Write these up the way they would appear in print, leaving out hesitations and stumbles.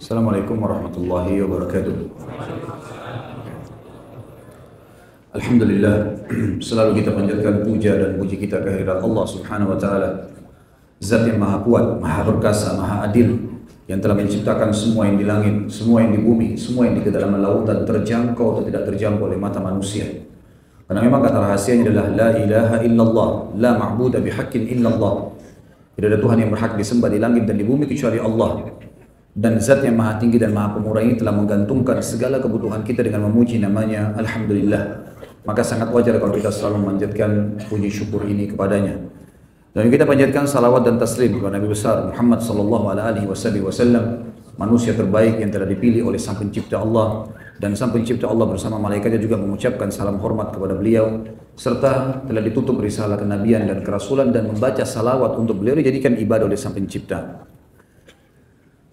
Assalamualaikum warahmatullahi wabarakatuh. Alhamdulillah, selalu kita panjatkan puja dan puji kita kehadirat Allah Subhanahu wa taala. Zat yang Maha Kuat, Maha Perkasa, Maha Adil, yang telah menciptakan semua yang di langit, semua yang di bumi, semua yang di kedalaman lautan, terjangkau atau tidak terjangkau oleh mata manusia. Karena memang kata rahasianya adalah la ilaha illallah, la ma'budu bihaqqin illallah. Tidak ada Tuhan yang berhak disembah di langit dan di bumi kecuali Allah. Dan zat yang maha tinggi dan maha pemurah ini telah menggantungkan segala kebutuhan kita dengan memuji namanya Alhamdulillah. Maka sangat wajar kalau kita selalu memanjatkan puji syukur ini kepadanya. Dan kita panjatkan salawat dan taslim kepada Nabi besar Muhammad sallallahu alaihi wasallam, manusia terbaik yang telah dipilih oleh Sang Pencipta Allah, dan Sang Pencipta Allah bersama malaikatnya juga mengucapkan salam hormat kepada beliau, serta telah ditutup risalah kenabian dan kerasulan dan membaca salawat untuk beliau dijadikan ibadah oleh Sang Pencipta.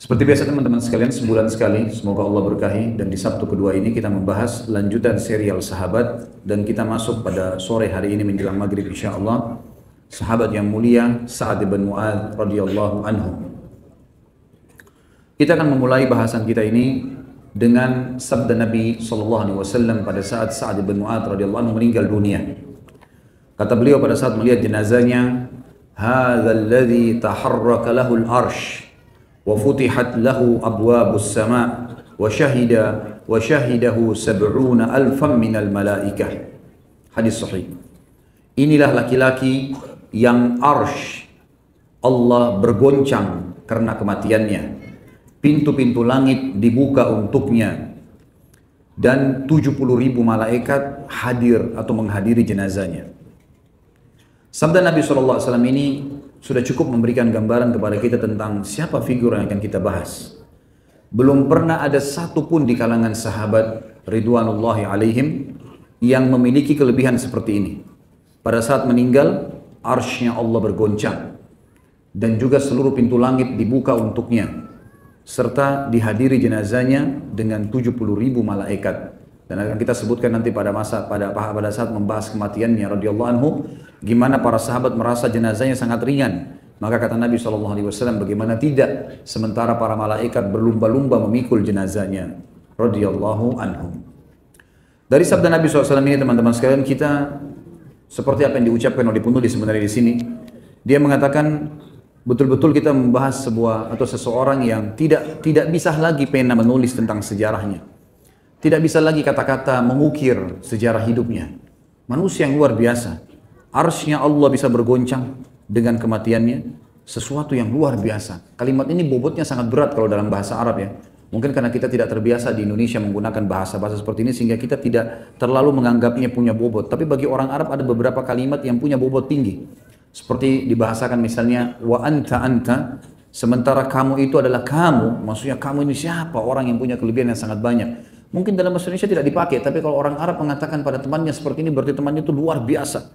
Seperti biasa teman-teman sekalian, sebulan sekali semoga Allah berkahi, dan di Sabtu kedua ini kita membahas lanjutan serial sahabat, dan kita masuk pada sore hari ini menjelang maghrib insyaallah sahabat yang mulia Sa'ad bin Mu'adz radhiyallahu anhu. Kita akan memulai bahasan kita ini dengan sabda Nabi SAW pada saat Sa'ad bin Mu'adz radhiyallahu anhu meninggal dunia. Kata beliau pada saat melihat jenazahnya, "Hadzal ladzi taharraka lahu al-'arsy wa futihat lahu abwabus sama' wa syahidahu 70,000 minal malaikah." Hadis sahih. Inilah laki-laki yang arsy Allah bergoncang karena kematiannya. Pintu-pintu langit dibuka untuknya dan 70,000 malaikat hadir atau menghadiri jenazahnya. Sabda Nabi SAW ini sudah cukup memberikan gambaran kepada kita tentang siapa figur yang akan kita bahas. Belum pernah ada satupun di kalangan sahabat ridwanullahi alaihim yang memiliki kelebihan seperti ini. Pada saat meninggal, arsy-Nya Allah bergoncang dan juga seluruh pintu langit dibuka untuknya, serta dihadiri jenazahnya dengan 70,000 malaikat. Dan akan kita sebutkan nanti pada saat membahas kematiannya radhiyallahu anhu, gimana para sahabat merasa jenazahnya sangat ringan. Maka kata Nabi SAW, bagaimana tidak, sementara para malaikat berlumba-lumba memikul jenazahnya radhiyallahu anhu. Dari sabda Nabi SAW ini teman-teman sekalian, kita seperti apa yang diucapkan oleh penulis sebenarnya di sini, dia mengatakan betul-betul kita membahas sebuah atau seseorang yang tidak bisa lagi pena menulis tentang sejarahnya. Tidak bisa lagi kata-kata mengukir sejarah hidupnya. Manusia yang luar biasa. Arsy-Nya Allah bisa bergoncang dengan kematiannya. Sesuatu yang luar biasa. Kalimat ini bobotnya sangat berat kalau dalam bahasa Arab ya. Mungkin karena kita tidak terbiasa di Indonesia menggunakan bahasa-bahasa seperti ini sehingga kita tidak terlalu menganggapnya punya bobot. Tapi bagi orang Arab ada beberapa kalimat yang punya bobot tinggi. Seperti dibahasakan misalnya wa anta, sementara kamu itu adalah kamu. Maksudnya kamu ini siapa? Orang yang punya kelebihan yang sangat banyak. Mungkin dalam bahasa Indonesia tidak dipakai, tapi kalau orang Arab mengatakan pada temannya seperti ini, berarti temannya itu luar biasa.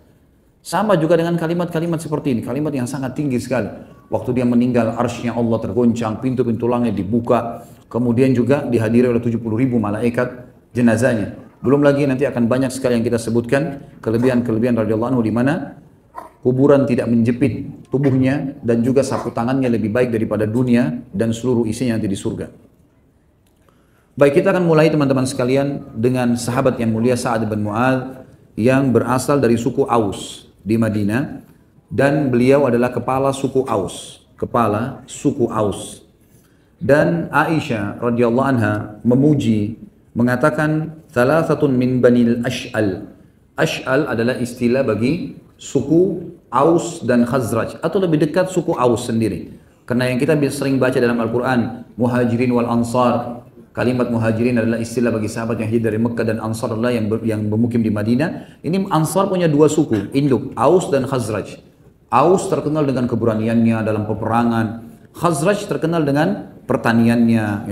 Sama juga dengan kalimat-kalimat seperti ini, kalimat yang sangat tinggi sekali. Waktu dia meninggal, arsy-Nya Allah tergoncang, pintu-pintu langit dibuka, kemudian juga dihadiri oleh 70,000 malaikat jenazahnya. Belum lagi nanti akan banyak sekali yang kita sebutkan, kelebihan-kelebihan radhiyallahu anhu di mana kuburan tidak menjepit tubuhnya, dan juga sapu tangannya lebih baik daripada dunia dan seluruh isinya nanti di surga. Baik, kita akan mulai teman-teman sekalian dengan sahabat yang mulia Sa'ad bin Mu'adz yang berasal dari suku Aus di Madinah, dan beliau adalah kepala suku Aus. Dan Aisyah radhiyallahu anha memuji, mengatakan thalathatun min banil Ash'al. Ash'al adalah istilah bagi suku Aus dan Khazraj, atau lebih dekat suku Aus sendiri. Karena yang kita sering baca dalam Al-Quran, Muhajirin wal Ansar. Kalimat muhajirin adalah istilah bagi sahabat yang hijrah dari Mekah, dan Ansar adalah yang bermukim di Madinah. Ini Ansar punya dua suku, induk, Aus dan Khazraj. Aus terkenal dengan keberaniannya dalam peperangan. Khazraj terkenal dengan pertaniannya,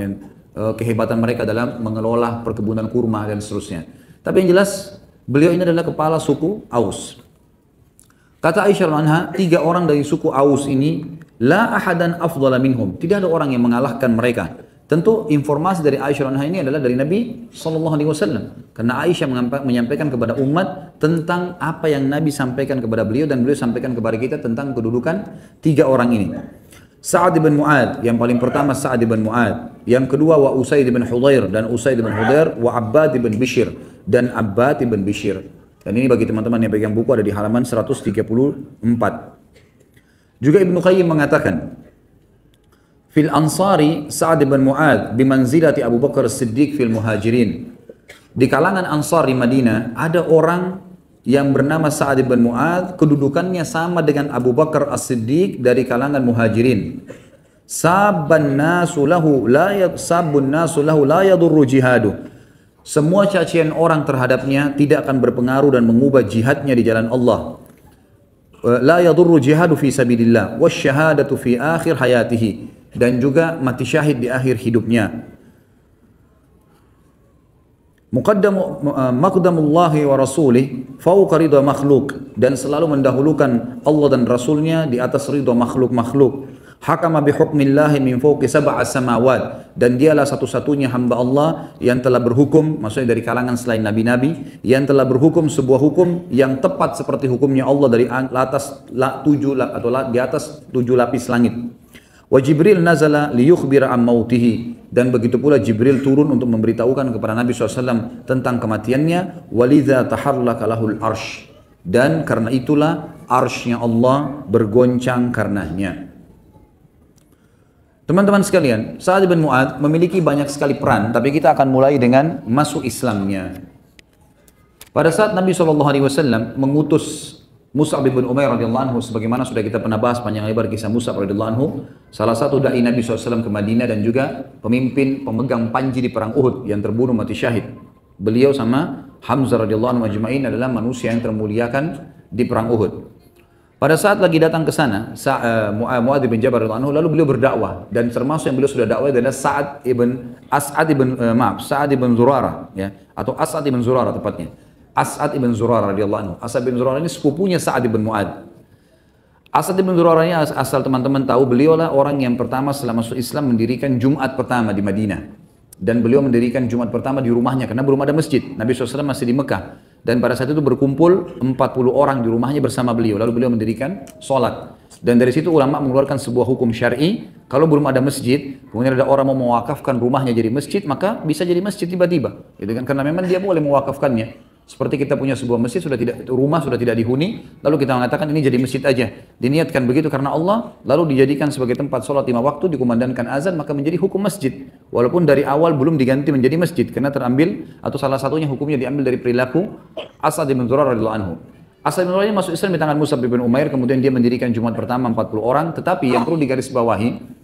kehebatan mereka dalam mengelola perkebunan kurma dan seterusnya. Tapi yang jelas, beliau ini adalah kepala suku Aus. Kata Aisyah anha, 3 orang dari suku Aus ini, la ahadan afdala minhum. Tidak ada orang yang mengalahkan mereka. Tentu informasi dari Aisyah anha ini adalah dari Nabi SAW. Karena Aisyah menyampaikan kepada umat tentang apa yang Nabi sampaikan kepada beliau, dan beliau sampaikan kepada kita tentang kedudukan 3 orang ini. Sa'ad bin Mu'ad, yang paling pertama Sa'ad bin Mu'ad, yang kedua wa Usaid bin Hudhair, dan Usaid bin Hudhair, wa Abbad bin Bishr, dan Abbad bin Bishr. Dan ini bagi teman-teman yang pegang buku ada di halaman 134. Juga Ibnu Qayyim mengatakan, fil ansari Sa'ad bin Mu'ad bimanzilati Abu Bakar As-Siddiq fil muhajirin. Di kalangan Ansar di Madinah ada orang yang bernama Sa'ad bin Mu'ad, kedudukannya sama dengan Abu Bakar As-Siddiq dari kalangan muhajirin. Sabbun nasu lahu la yadurru jihadu. Semua cacian orang terhadapnya tidak akan berpengaruh dan mengubah jihadnya di jalan Allah. La yadurru jihadu fi sabilillah wasyahadatu fi akhir hayatihi, dan juga mati syahid di akhir hidupnya. Maqdamullahi wa rasulih fauqa ridha makhluk, dan selalu mendahulukan Allah dan Rasulnya di atas ridha makhluk-makhluk. Hakama bihukmillahi min fauqi sab'a samawat, dan dialah satu-satunya hamba Allah yang telah berhukum, maksudnya dari kalangan selain nabi-nabi, yang telah berhukum sebuah hukum yang tepat seperti hukumnya Allah dari atas di atas 7 lapis langit. Wa Jibril nazala liyukhbira am mautihi, dan begitu pula Jibril turun untuk memberitahukan kepada Nabi SAW tentang kematiannya. Walidha taharlaka lahul arsh, dan karena itulah arshnya Allah bergoncang karenanya. Teman-teman sekalian, Sa'ad bin Mu'ad memiliki banyak sekali peran, tapi kita akan mulai dengan masuk Islamnya. Pada saat Nabi SAW mengutus Mus'ab bin Umair radhiyallahu anhu, sebagaimana sudah kita pernah bahas panjang lebar kisah Mus'ab radhiyallahu anhu, salah satu dai Nabi SAW ke Madinah dan juga pemimpin pemegang panji di perang Uhud yang terbunuh mati syahid. Beliau sama Hamzah radhiyallahu anhu majma'in adalah manusia yang termuliakan di perang Uhud. Pada saat lagi datang ke sana, Mu'adz bin Jabal radhiyallahu anhu, lalu beliau berdakwah, dan termasuk yang beliau sudah dakwah adalah Sa'ad ibn Zurarah, ya, atau As'ad ibn Zurarah tepatnya. As'ad ibn Zurarah radhiyallahu anhu. As'ad ibn Zurarah ini sepupunya Sa'ad ibn Mu'ad. As'ad ibn Zurarah ini, asal teman-teman tahu, beliau lah orang yang pertama setelah masuk Islam mendirikan Jumat pertama di Madinah. Dan beliau mendirikan Jumat pertama di rumahnya karena belum ada masjid. Nabi SAW masih di Mekah. Dan pada saat itu berkumpul 40 orang di rumahnya bersama beliau. Lalu beliau mendirikan sholat. Dan dari situ ulama mengeluarkan sebuah hukum syar'i. Kalau belum ada masjid, kemudian ada orang mau mewakafkan rumahnya jadi masjid, maka bisa jadi masjid tiba-tiba. Gitu kan? Karena memang dia boleh mewakafkannya. Seperti kita punya sebuah masjid, rumah sudah tidak dihuni, lalu kita mengatakan ini jadi masjid aja. Diniatkan begitu karena Allah, lalu dijadikan sebagai tempat sholat 5 waktu, dikumandangkan azan, maka menjadi hukum masjid. Walaupun dari awal belum diganti menjadi masjid, karena terambil, atau salah satunya hukumnya diambil dari perilaku As'ad bin Zurarah radhiyallahu anhu. As'ad bin Zurarah ini masuk Islam di tangan Mus'ab bin Umair, kemudian dia mendirikan Jumat pertama 40 orang, tetapi yang perlu digarisbawahi,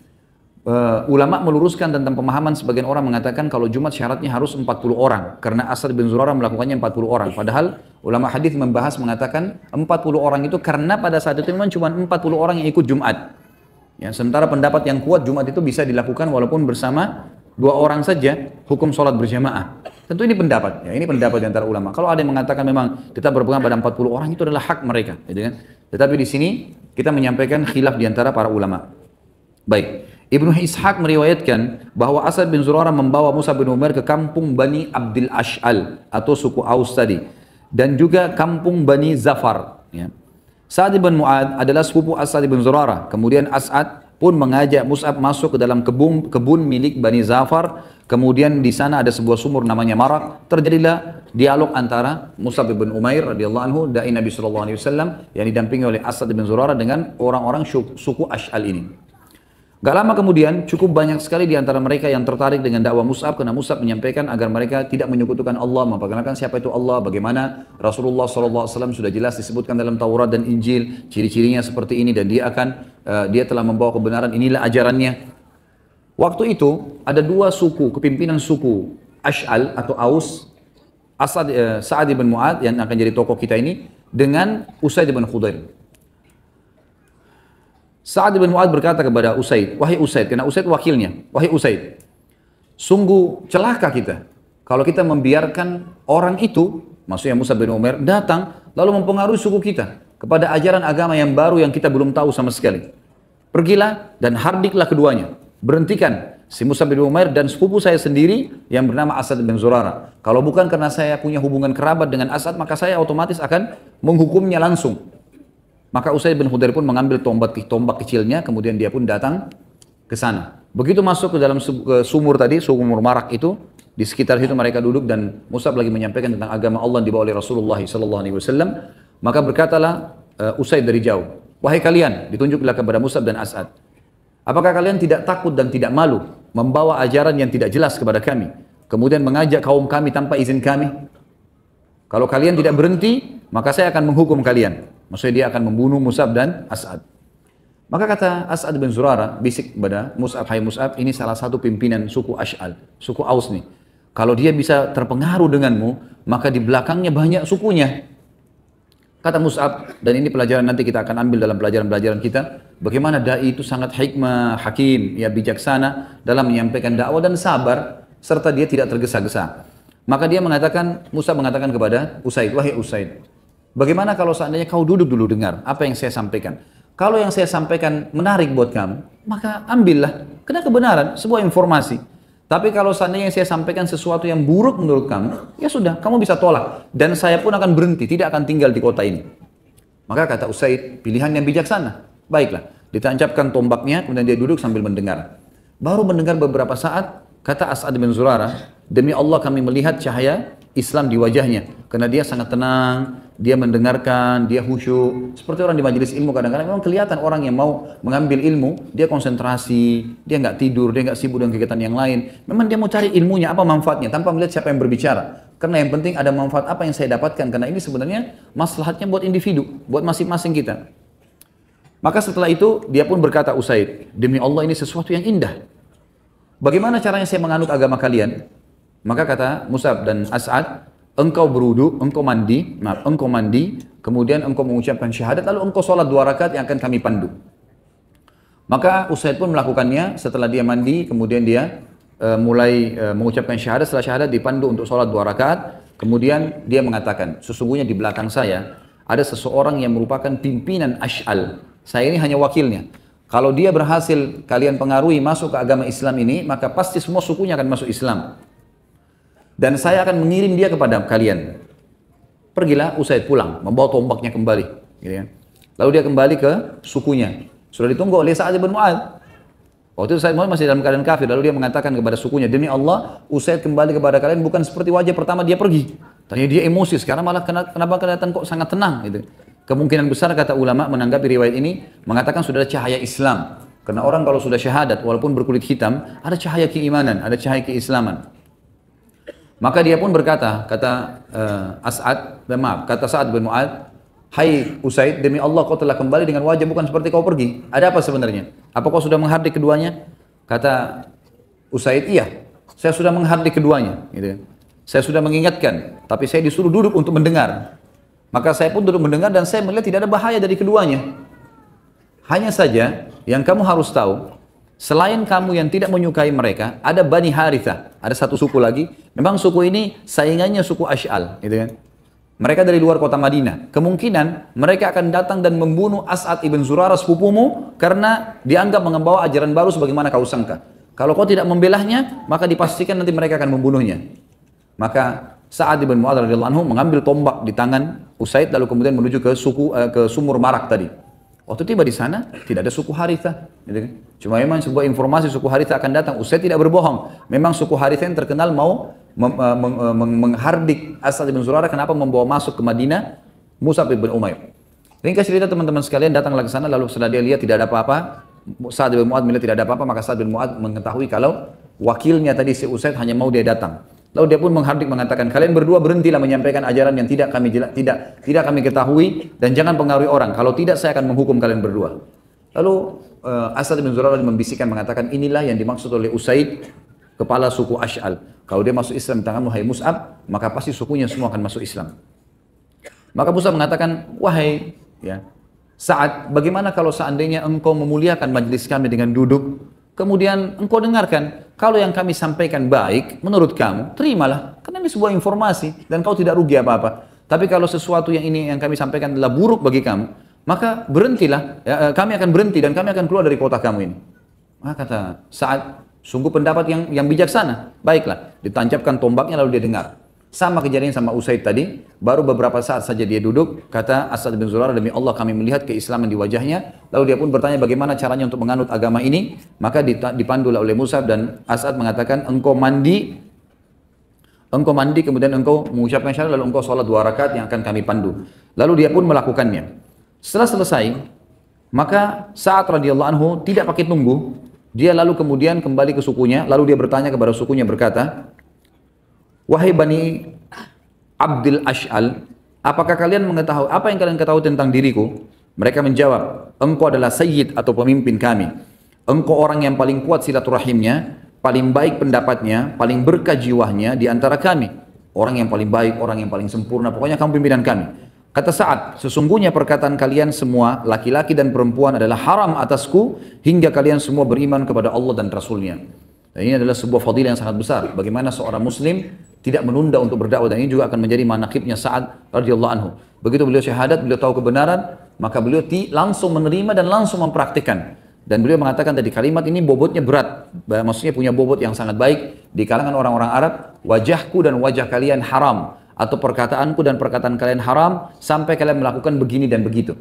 ulama meluruskan tentang pemahaman sebagian orang mengatakan kalau Jumat syaratnya harus 40 orang karena As'ad bin Zurarah melakukannya 40 orang, padahal ulama hadis membahas mengatakan 40 orang itu karena pada saat itu memang cuma 40 orang yang ikut Jumat ya, sementara pendapat yang kuat Jumat itu bisa dilakukan walaupun bersama 2 orang saja, hukum sholat berjamaah. Tentu ini pendapat, ya, ini pendapat di antara ulama. Kalau ada yang mengatakan memang tetap berpegang pada 40 orang itu adalah hak mereka, gitu kan? Tetapi di sini kita menyampaikan khilaf di antara para ulama. Baik. Ibnu Ishaq meriwayatkan bahwa As'ad bin Zurarah membawa Mus'ab bin Umair ke kampung Bani Abdil Ash'al atau suku Aus tadi, dan juga kampung Bani Zafar. Ya. Sa'ad bin Mu'ad adalah sepupu As'ad bin Zurarah. Kemudian As'ad pun mengajak Mus'ab masuk ke dalam kebun milik Bani Zafar. Kemudian di sana ada sebuah sumur namanya Marak. Terjadilah dialog antara Mus'ab bin Umair radhiyallahu anhu, dai Nabi SAW yang didampingi oleh As'ad bin Zurarah dengan orang-orang suku Ash'al ini. Gak lama kemudian cukup banyak sekali di antara mereka yang tertarik dengan dakwah Mus'ab karena Mus'ab menyampaikan agar mereka tidak menyekutukan Allah, memperkenalkan siapa itu Allah, bagaimana Rasulullah SAW sudah jelas disebutkan dalam Taurat dan Injil, ciri-cirinya seperti ini dan dia telah membawa kebenaran, inilah ajarannya. Waktu itu ada 2 suku, kepimpinan suku Ash'al atau Aus, Sa'ad bin Mu'ad yang akan jadi tokoh kita ini dengan Usaid bin Hudhair. Sa'ad bin Mu'ad berkata kepada Usaid, wahai Usaid, karena Usaid wakilnya, wahai Usaid, sungguh celaka kita kalau kita membiarkan orang itu, maksudnya Mus'ab bin Umair, datang lalu mempengaruhi suku kita kepada ajaran agama yang baru yang kita belum tahu sama sekali. Pergilah dan hardiklah keduanya, berhentikan si Mus'ab bin Umair dan sepupu saya sendiri yang bernama As'ad bin Zurarah. Kalau bukan karena saya punya hubungan kerabat dengan As'ad, maka saya otomatis akan menghukumnya langsung. Maka Usaid bin Hudhair pun mengambil tombak kecilnya, kemudian dia pun datang ke sana. Begitu masuk ke dalam ke sumur tadi, sumur marak itu, di sekitar situ mereka duduk dan Mus'ab lagi menyampaikan tentang agama Allah yang dibawa oleh Rasulullah SAW. Maka berkatalah Usaid dari jauh, wahai kalian, ditunjuklah kepada Mus'ab dan As'ad. Apakah kalian tidak takut dan tidak malu membawa ajaran yang tidak jelas kepada kami, kemudian mengajak kaum kami tanpa izin kami? Kalau kalian tidak berhenti, maka saya akan menghukum kalian. Maksudnya dia akan membunuh Mus'ab dan As'ad. Maka kata As'ad bin Zurarah, bisik kepada Mus'ab, hai Mus'ab, ini salah satu pimpinan suku Ash'al, suku Aus nih. Kalau dia bisa terpengaruh denganmu, maka di belakangnya banyak sukunya. Kata Mus'ab, dan ini pelajaran nanti kita akan ambil dalam pelajaran-pelajaran kita, bagaimana da'i itu sangat hikmah, hakim, ya bijaksana dalam menyampaikan dakwah dan sabar, serta dia tidak tergesa-gesa. Maka dia mengatakan, Mus'ab mengatakan kepada Usaid, wahai Usaid, bagaimana kalau seandainya kau duduk dulu dengar apa yang saya sampaikan? Kalau yang saya sampaikan menarik buat kamu, maka ambillah. Karena kebenaran, sebuah informasi. Tapi kalau seandainya yang saya sampaikan sesuatu yang buruk menurut kamu, ya sudah, kamu bisa tolak. Dan saya pun akan berhenti, tidak akan tinggal di kota ini. Maka kata Usaid, pilihan yang bijaksana. Baiklah, ditancapkan tombaknya, kemudian dia duduk sambil mendengar. Baru mendengar beberapa saat, kata As'ad bin Zurarah, demi Allah kami melihat cahaya Islam di wajahnya. Karena dia sangat tenang, dia mendengarkan, dia khusyuk. Seperti orang di majelis ilmu kadang-kadang memang kelihatan orang yang mau mengambil ilmu, dia konsentrasi, dia nggak tidur, dia nggak sibuk dengan kegiatan yang lain. Memang dia mau cari ilmunya, apa manfaatnya, tanpa melihat siapa yang berbicara. Karena yang penting ada manfaat apa yang saya dapatkan, karena ini sebenarnya maslahatnya buat individu, buat masing-masing kita. Maka setelah itu, dia pun berkata Usaid, demi Allah ini sesuatu yang indah. Bagaimana caranya saya menganut agama kalian? Maka kata Mus'ab dan As'ad, engkau berwudu, engkau mandi, kemudian engkau mengucapkan syahadat, lalu engkau sholat 2 rakaat yang akan kami pandu. Maka Usaid pun melakukannya. Setelah dia mandi, kemudian dia mulai mengucapkan syahadat. Setelah syahadat dipandu untuk sholat 2 rakaat. Kemudian dia mengatakan, sesungguhnya di belakang saya ada seseorang yang merupakan pimpinan Ash'al. Saya ini hanya wakilnya. Kalau dia berhasil kalian pengaruhi masuk ke agama Islam ini, maka pasti semua sukunya akan masuk Islam. Dan saya akan mengirim dia kepada kalian. Pergilah Usaid pulang, membawa tombaknya kembali. Gitu ya. Lalu dia kembali ke sukunya. Sudah ditunggu oleh Sa'ad bin Mu'adz. Waktu itu Sa'ad bin Mu'adz masih dalam keadaan kafir. Lalu dia mengatakan kepada sukunya, demi Allah, Usaid kembali kepada kalian bukan seperti wajah pertama dia pergi. Tadinya dia emosi, sekarang malah kenapa kelihatan kok sangat tenang. Gitu. Kemungkinan besar kata ulama menanggapi riwayat ini, mengatakan sudah ada cahaya Islam. Karena orang kalau sudah syahadat, walaupun berkulit hitam, ada cahaya keimanan, ada cahaya keislaman. Maka dia pun berkata, kata kata Sa'ad bin Mu'adz, hai Usaid, demi Allah kau telah kembali dengan wajah bukan seperti kau pergi. Ada apa sebenarnya? Apa kau sudah menghardik keduanya? Kata Usaid, iya, saya sudah menghardik keduanya. Gitu. Saya sudah mengingatkan, tapi saya disuruh duduk untuk mendengar. Maka saya pun duduk mendengar dan saya melihat tidak ada bahaya dari keduanya. Hanya saja yang kamu harus tahu, selain kamu yang tidak menyukai mereka, ada Bani Harithah, ada satu suku lagi. Memang suku ini saingannya suku Ash'al, gitu kan? Mereka dari luar kota Madinah. Kemungkinan mereka akan datang dan membunuh As'ad ibn Zurarah sepupumu karena dianggap membawa ajaran baru sebagaimana kau sangka. Kalau kau tidak membelahnya, maka dipastikan nanti mereka akan membunuhnya. Maka Sa'ad ibn Mu'adz radhiyallahu anhu mengambil tombak di tangan Usaid lalu kemudian menuju ke sumur marak tadi. Waktu tiba di sana, tidak ada suku Harithah. Gitu kan? Cuma memang sebuah informasi suku Harithah akan datang. Usaid tidak berbohong. Memang suku Harithah yang terkenal mau menghardik As'ad bin Zurarah. Kenapa membawa masuk ke Madinah Mus'ab bin Umair. Ringkas cerita teman-teman sekalian, datanglah ke sana. Lalu setelah dia lihat tidak ada apa-apa, Sa'ad bin Mu'adz melihat tidak ada apa-apa, maka Sa'ad bin Mu'adz mengetahui kalau wakilnya tadi si Usaid hanya mau dia datang. Lalu dia pun menghardik mengatakan, kalian berdua berhentilah menyampaikan ajaran yang tidak kami ketahui dan jangan pengaruhi orang. Kalau tidak saya akan menghukum kalian berdua. Lalu As'ad bin Zurarah membisikkan mengatakan, inilah yang dimaksud oleh Usaid, kepala suku Ash'al. Kalau dia masuk Islam di tanganmu hai Mus'ab, maka pasti sukunya semua akan masuk Islam. Maka Mus'ab mengatakan, wahai ya, Sa'ad, bagaimana kalau seandainya engkau memuliakan majlis kami dengan duduk, kemudian engkau dengarkan, kalau yang kami sampaikan baik, menurut kamu, terimalah. Karena ini sebuah informasi, dan kau tidak rugi apa-apa. Tapi kalau sesuatu yang ini yang kami sampaikan adalah buruk bagi kamu, maka berhentilah, ya, kami akan berhenti dan kami akan keluar dari kota kamu ini. Maka kata Sa'ad, sungguh pendapat yang bijaksana. Baiklah, ditancapkan tombaknya lalu dia dengar. Sama kejadian sama Usaid tadi, baru beberapa saat saja dia duduk, kata Asad bin Zurarah, demi Allah kami melihat keislaman di wajahnya. Lalu dia pun bertanya bagaimana caranya untuk menganut agama ini. Maka dipandu oleh Mus'ab, dan Asad mengatakan, engkau mandi kemudian engkau mengucapkan syahadat, lalu engkau sholat 2 rakaat yang akan kami pandu. Lalu dia pun melakukannya. Setelah selesai, maka Sa'ad radhiyallahu anhu tidak pakai tunggu, dia lalu kemudian kembali ke sukunya, lalu dia bertanya kepada sukunya berkata, wahai Bani Abdul Ash'al, apakah kalian mengetahui apa yang kalian ketahui tentang diriku? Mereka menjawab, engkau adalah sayyid atau pemimpin kami. Engkau orang yang paling kuat silaturahimnya, paling baik pendapatnya, paling berkah jiwanya di antara kami. Orang yang paling baik, orang yang paling sempurna, pokoknya kamu pimpinan kami. Kata Sa'ad, sesungguhnya perkataan kalian semua, laki-laki dan perempuan adalah haram atasku hingga kalian semua beriman kepada Allah dan Rasulnya. Dan ini adalah sebuah fadilah yang sangat besar. Bagaimana seorang muslim tidak menunda untuk berdakwah, dan ini juga akan menjadi manaqibnya Sa'ad radhiyallahu anhu. Begitu beliau syahadat, beliau tahu kebenaran, maka beliau langsung menerima dan langsung mempraktikkan. Dan beliau mengatakan tadi kalimat ini bobotnya berat, maksudnya punya bobot yang sangat baik di kalangan orang-orang Arab. Wajahku dan wajah kalian haram, atau perkataanku dan perkataan kalian haram sampai kalian melakukan begini dan begitu.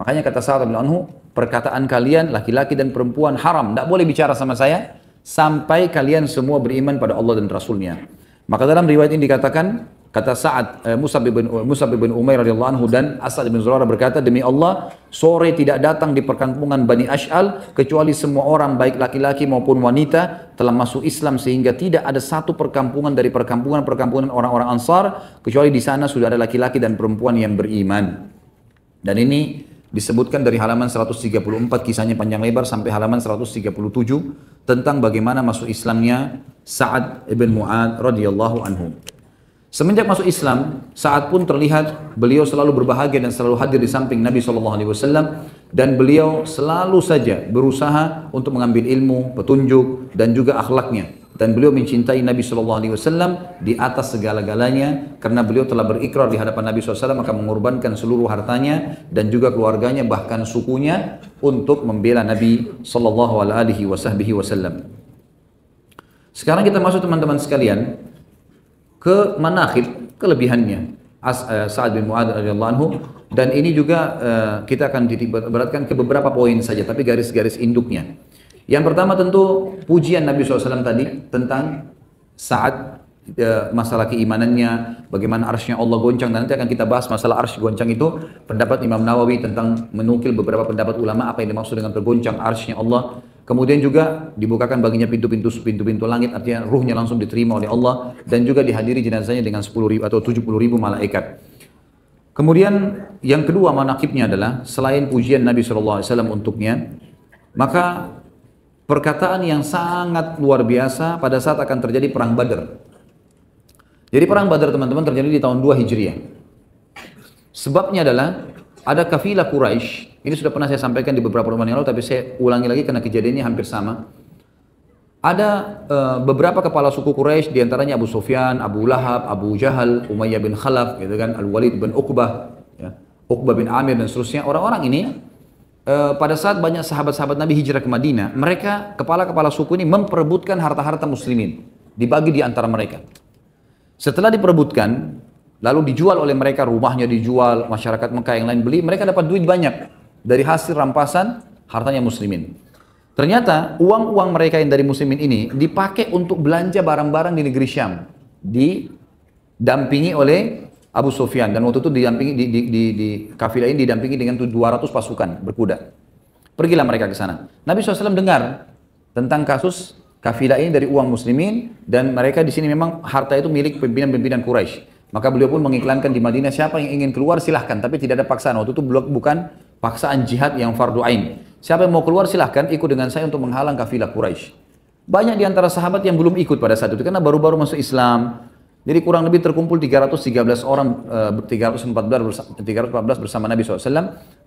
Makanya kata Sa'ad radhiyallahu anhu, perkataan kalian laki-laki dan perempuan haram, tidak boleh bicara sama saya sampai kalian semua beriman pada Allah dan Rasulnya. Maka dalam riwayat ini dikatakan, kata Sa'ad, Mus'ab bin Umair radhiyallahu anhu dan Asad bin Zurarah berkata, demi Allah, sore tidak datang di perkampungan Bani Ash'al kecuali semua orang baik laki-laki maupun wanita telah masuk Islam, sehingga tidak ada satu perkampungan dari perkampungan orang-orang Ansar kecuali di sana sudah ada laki-laki dan perempuan yang beriman. Dan ini disebutkan dari halaman 134, kisahnya panjang lebar, sampai halaman 137 tentang bagaimana masuk Islamnya Sa'ad ibn Mu'adz radhiyallahu anhu. Semenjak masuk Islam, Sa'ad pun terlihat beliau selalu berbahagia dan selalu hadir di samping Nabi SAW, dan beliau selalu saja berusaha untuk mengambil ilmu, petunjuk, dan juga akhlaknya. Dan beliau mencintai Nabi SAW di atas segala-galanya, karena beliau telah berikrar di hadapan Nabi SAW akan mengorbankan seluruh hartanya dan juga keluarganya, bahkan sukunya, untuk membela Nabi SAW. Sekarang kita masuk teman-teman sekalian ke manaqib, kelebihannya Sa'ad bin Mu'adz radhiyallahu anhu, dan ini juga kita akan beratkan ke beberapa poin saja, tapi garis-garis induknya. Yang pertama tentu pujian Nabi SAW tadi tentang Sa'ad, masalah keimanannya, bagaimana arsy-Nya Allah goncang, dan nanti akan kita bahas masalah arsy goncang itu, pendapat Imam Nawawi tentang menukil beberapa pendapat ulama apa yang dimaksud dengan tergoncang arsy-Nya Allah. Kemudian juga dibukakan baginya pintu-pintu langit, artinya ruhnya langsung diterima oleh Allah, dan juga dihadiri jenazahnya dengan 10.000 atau 70.000 malaikat. Kemudian yang kedua manaqibnya adalah selain pujian Nabi SAW untuknya, maka perkataan yang sangat luar biasa pada saat akan terjadi perang Badar. Jadi perang Badar teman-teman terjadi di tahun 2 Hijriah. Sebabnya adalah ada kafilah Quraisy. Ini sudah pernah saya sampaikan di beberapa rumah yang lalu, tapi saya ulangi lagi karena kejadiannya hampir sama. Ada beberapa kepala suku Quraisy, diantaranya Abu Sufyan, Abu Lahab, Abu Jahal, Umayyah bin Khalaf, gitu kan, Al-Walid bin Uqbah, ya, Uqbah bin Amir dan seterusnya. Orang-orang ini pada saat banyak sahabat-sahabat Nabi hijrah ke Madinah, mereka kepala-kepala suku ini memperebutkan harta-harta muslimin, dibagi di antara mereka. Setelah diperebutkan, lalu dijual oleh mereka, rumahnya dijual, masyarakat Mekah yang lain beli, mereka dapat duit banyak dari hasil rampasan hartanya muslimin. Ternyata uang-uang mereka yang dari muslimin ini dipakai untuk belanja barang-barang di negeri Syam, didampingi oleh Abu Sufyan, dan waktu itu didampingi di kafilah ini didampingi dengan 200 pasukan berkuda. Pergilah mereka ke sana. Nabi SAW dengar tentang kasus kafilah ini dari uang muslimin, dan mereka di sini memang harta itu milik pimpinan-pimpinan Quraisy. Maka beliau pun mengiklankan di Madinah, siapa yang ingin keluar silahkan, tapi tidak ada paksaan. Waktu itu bukan paksaan jihad yang fardu ain. Siapa yang mau keluar silahkan ikut dengan saya untuk menghalang kafilah Quraisy. Banyak di antara sahabat yang belum ikut pada saat itu karena baru-baru masuk Islam. Jadi kurang lebih terkumpul 313 orang, 314 bersama Nabi SAW.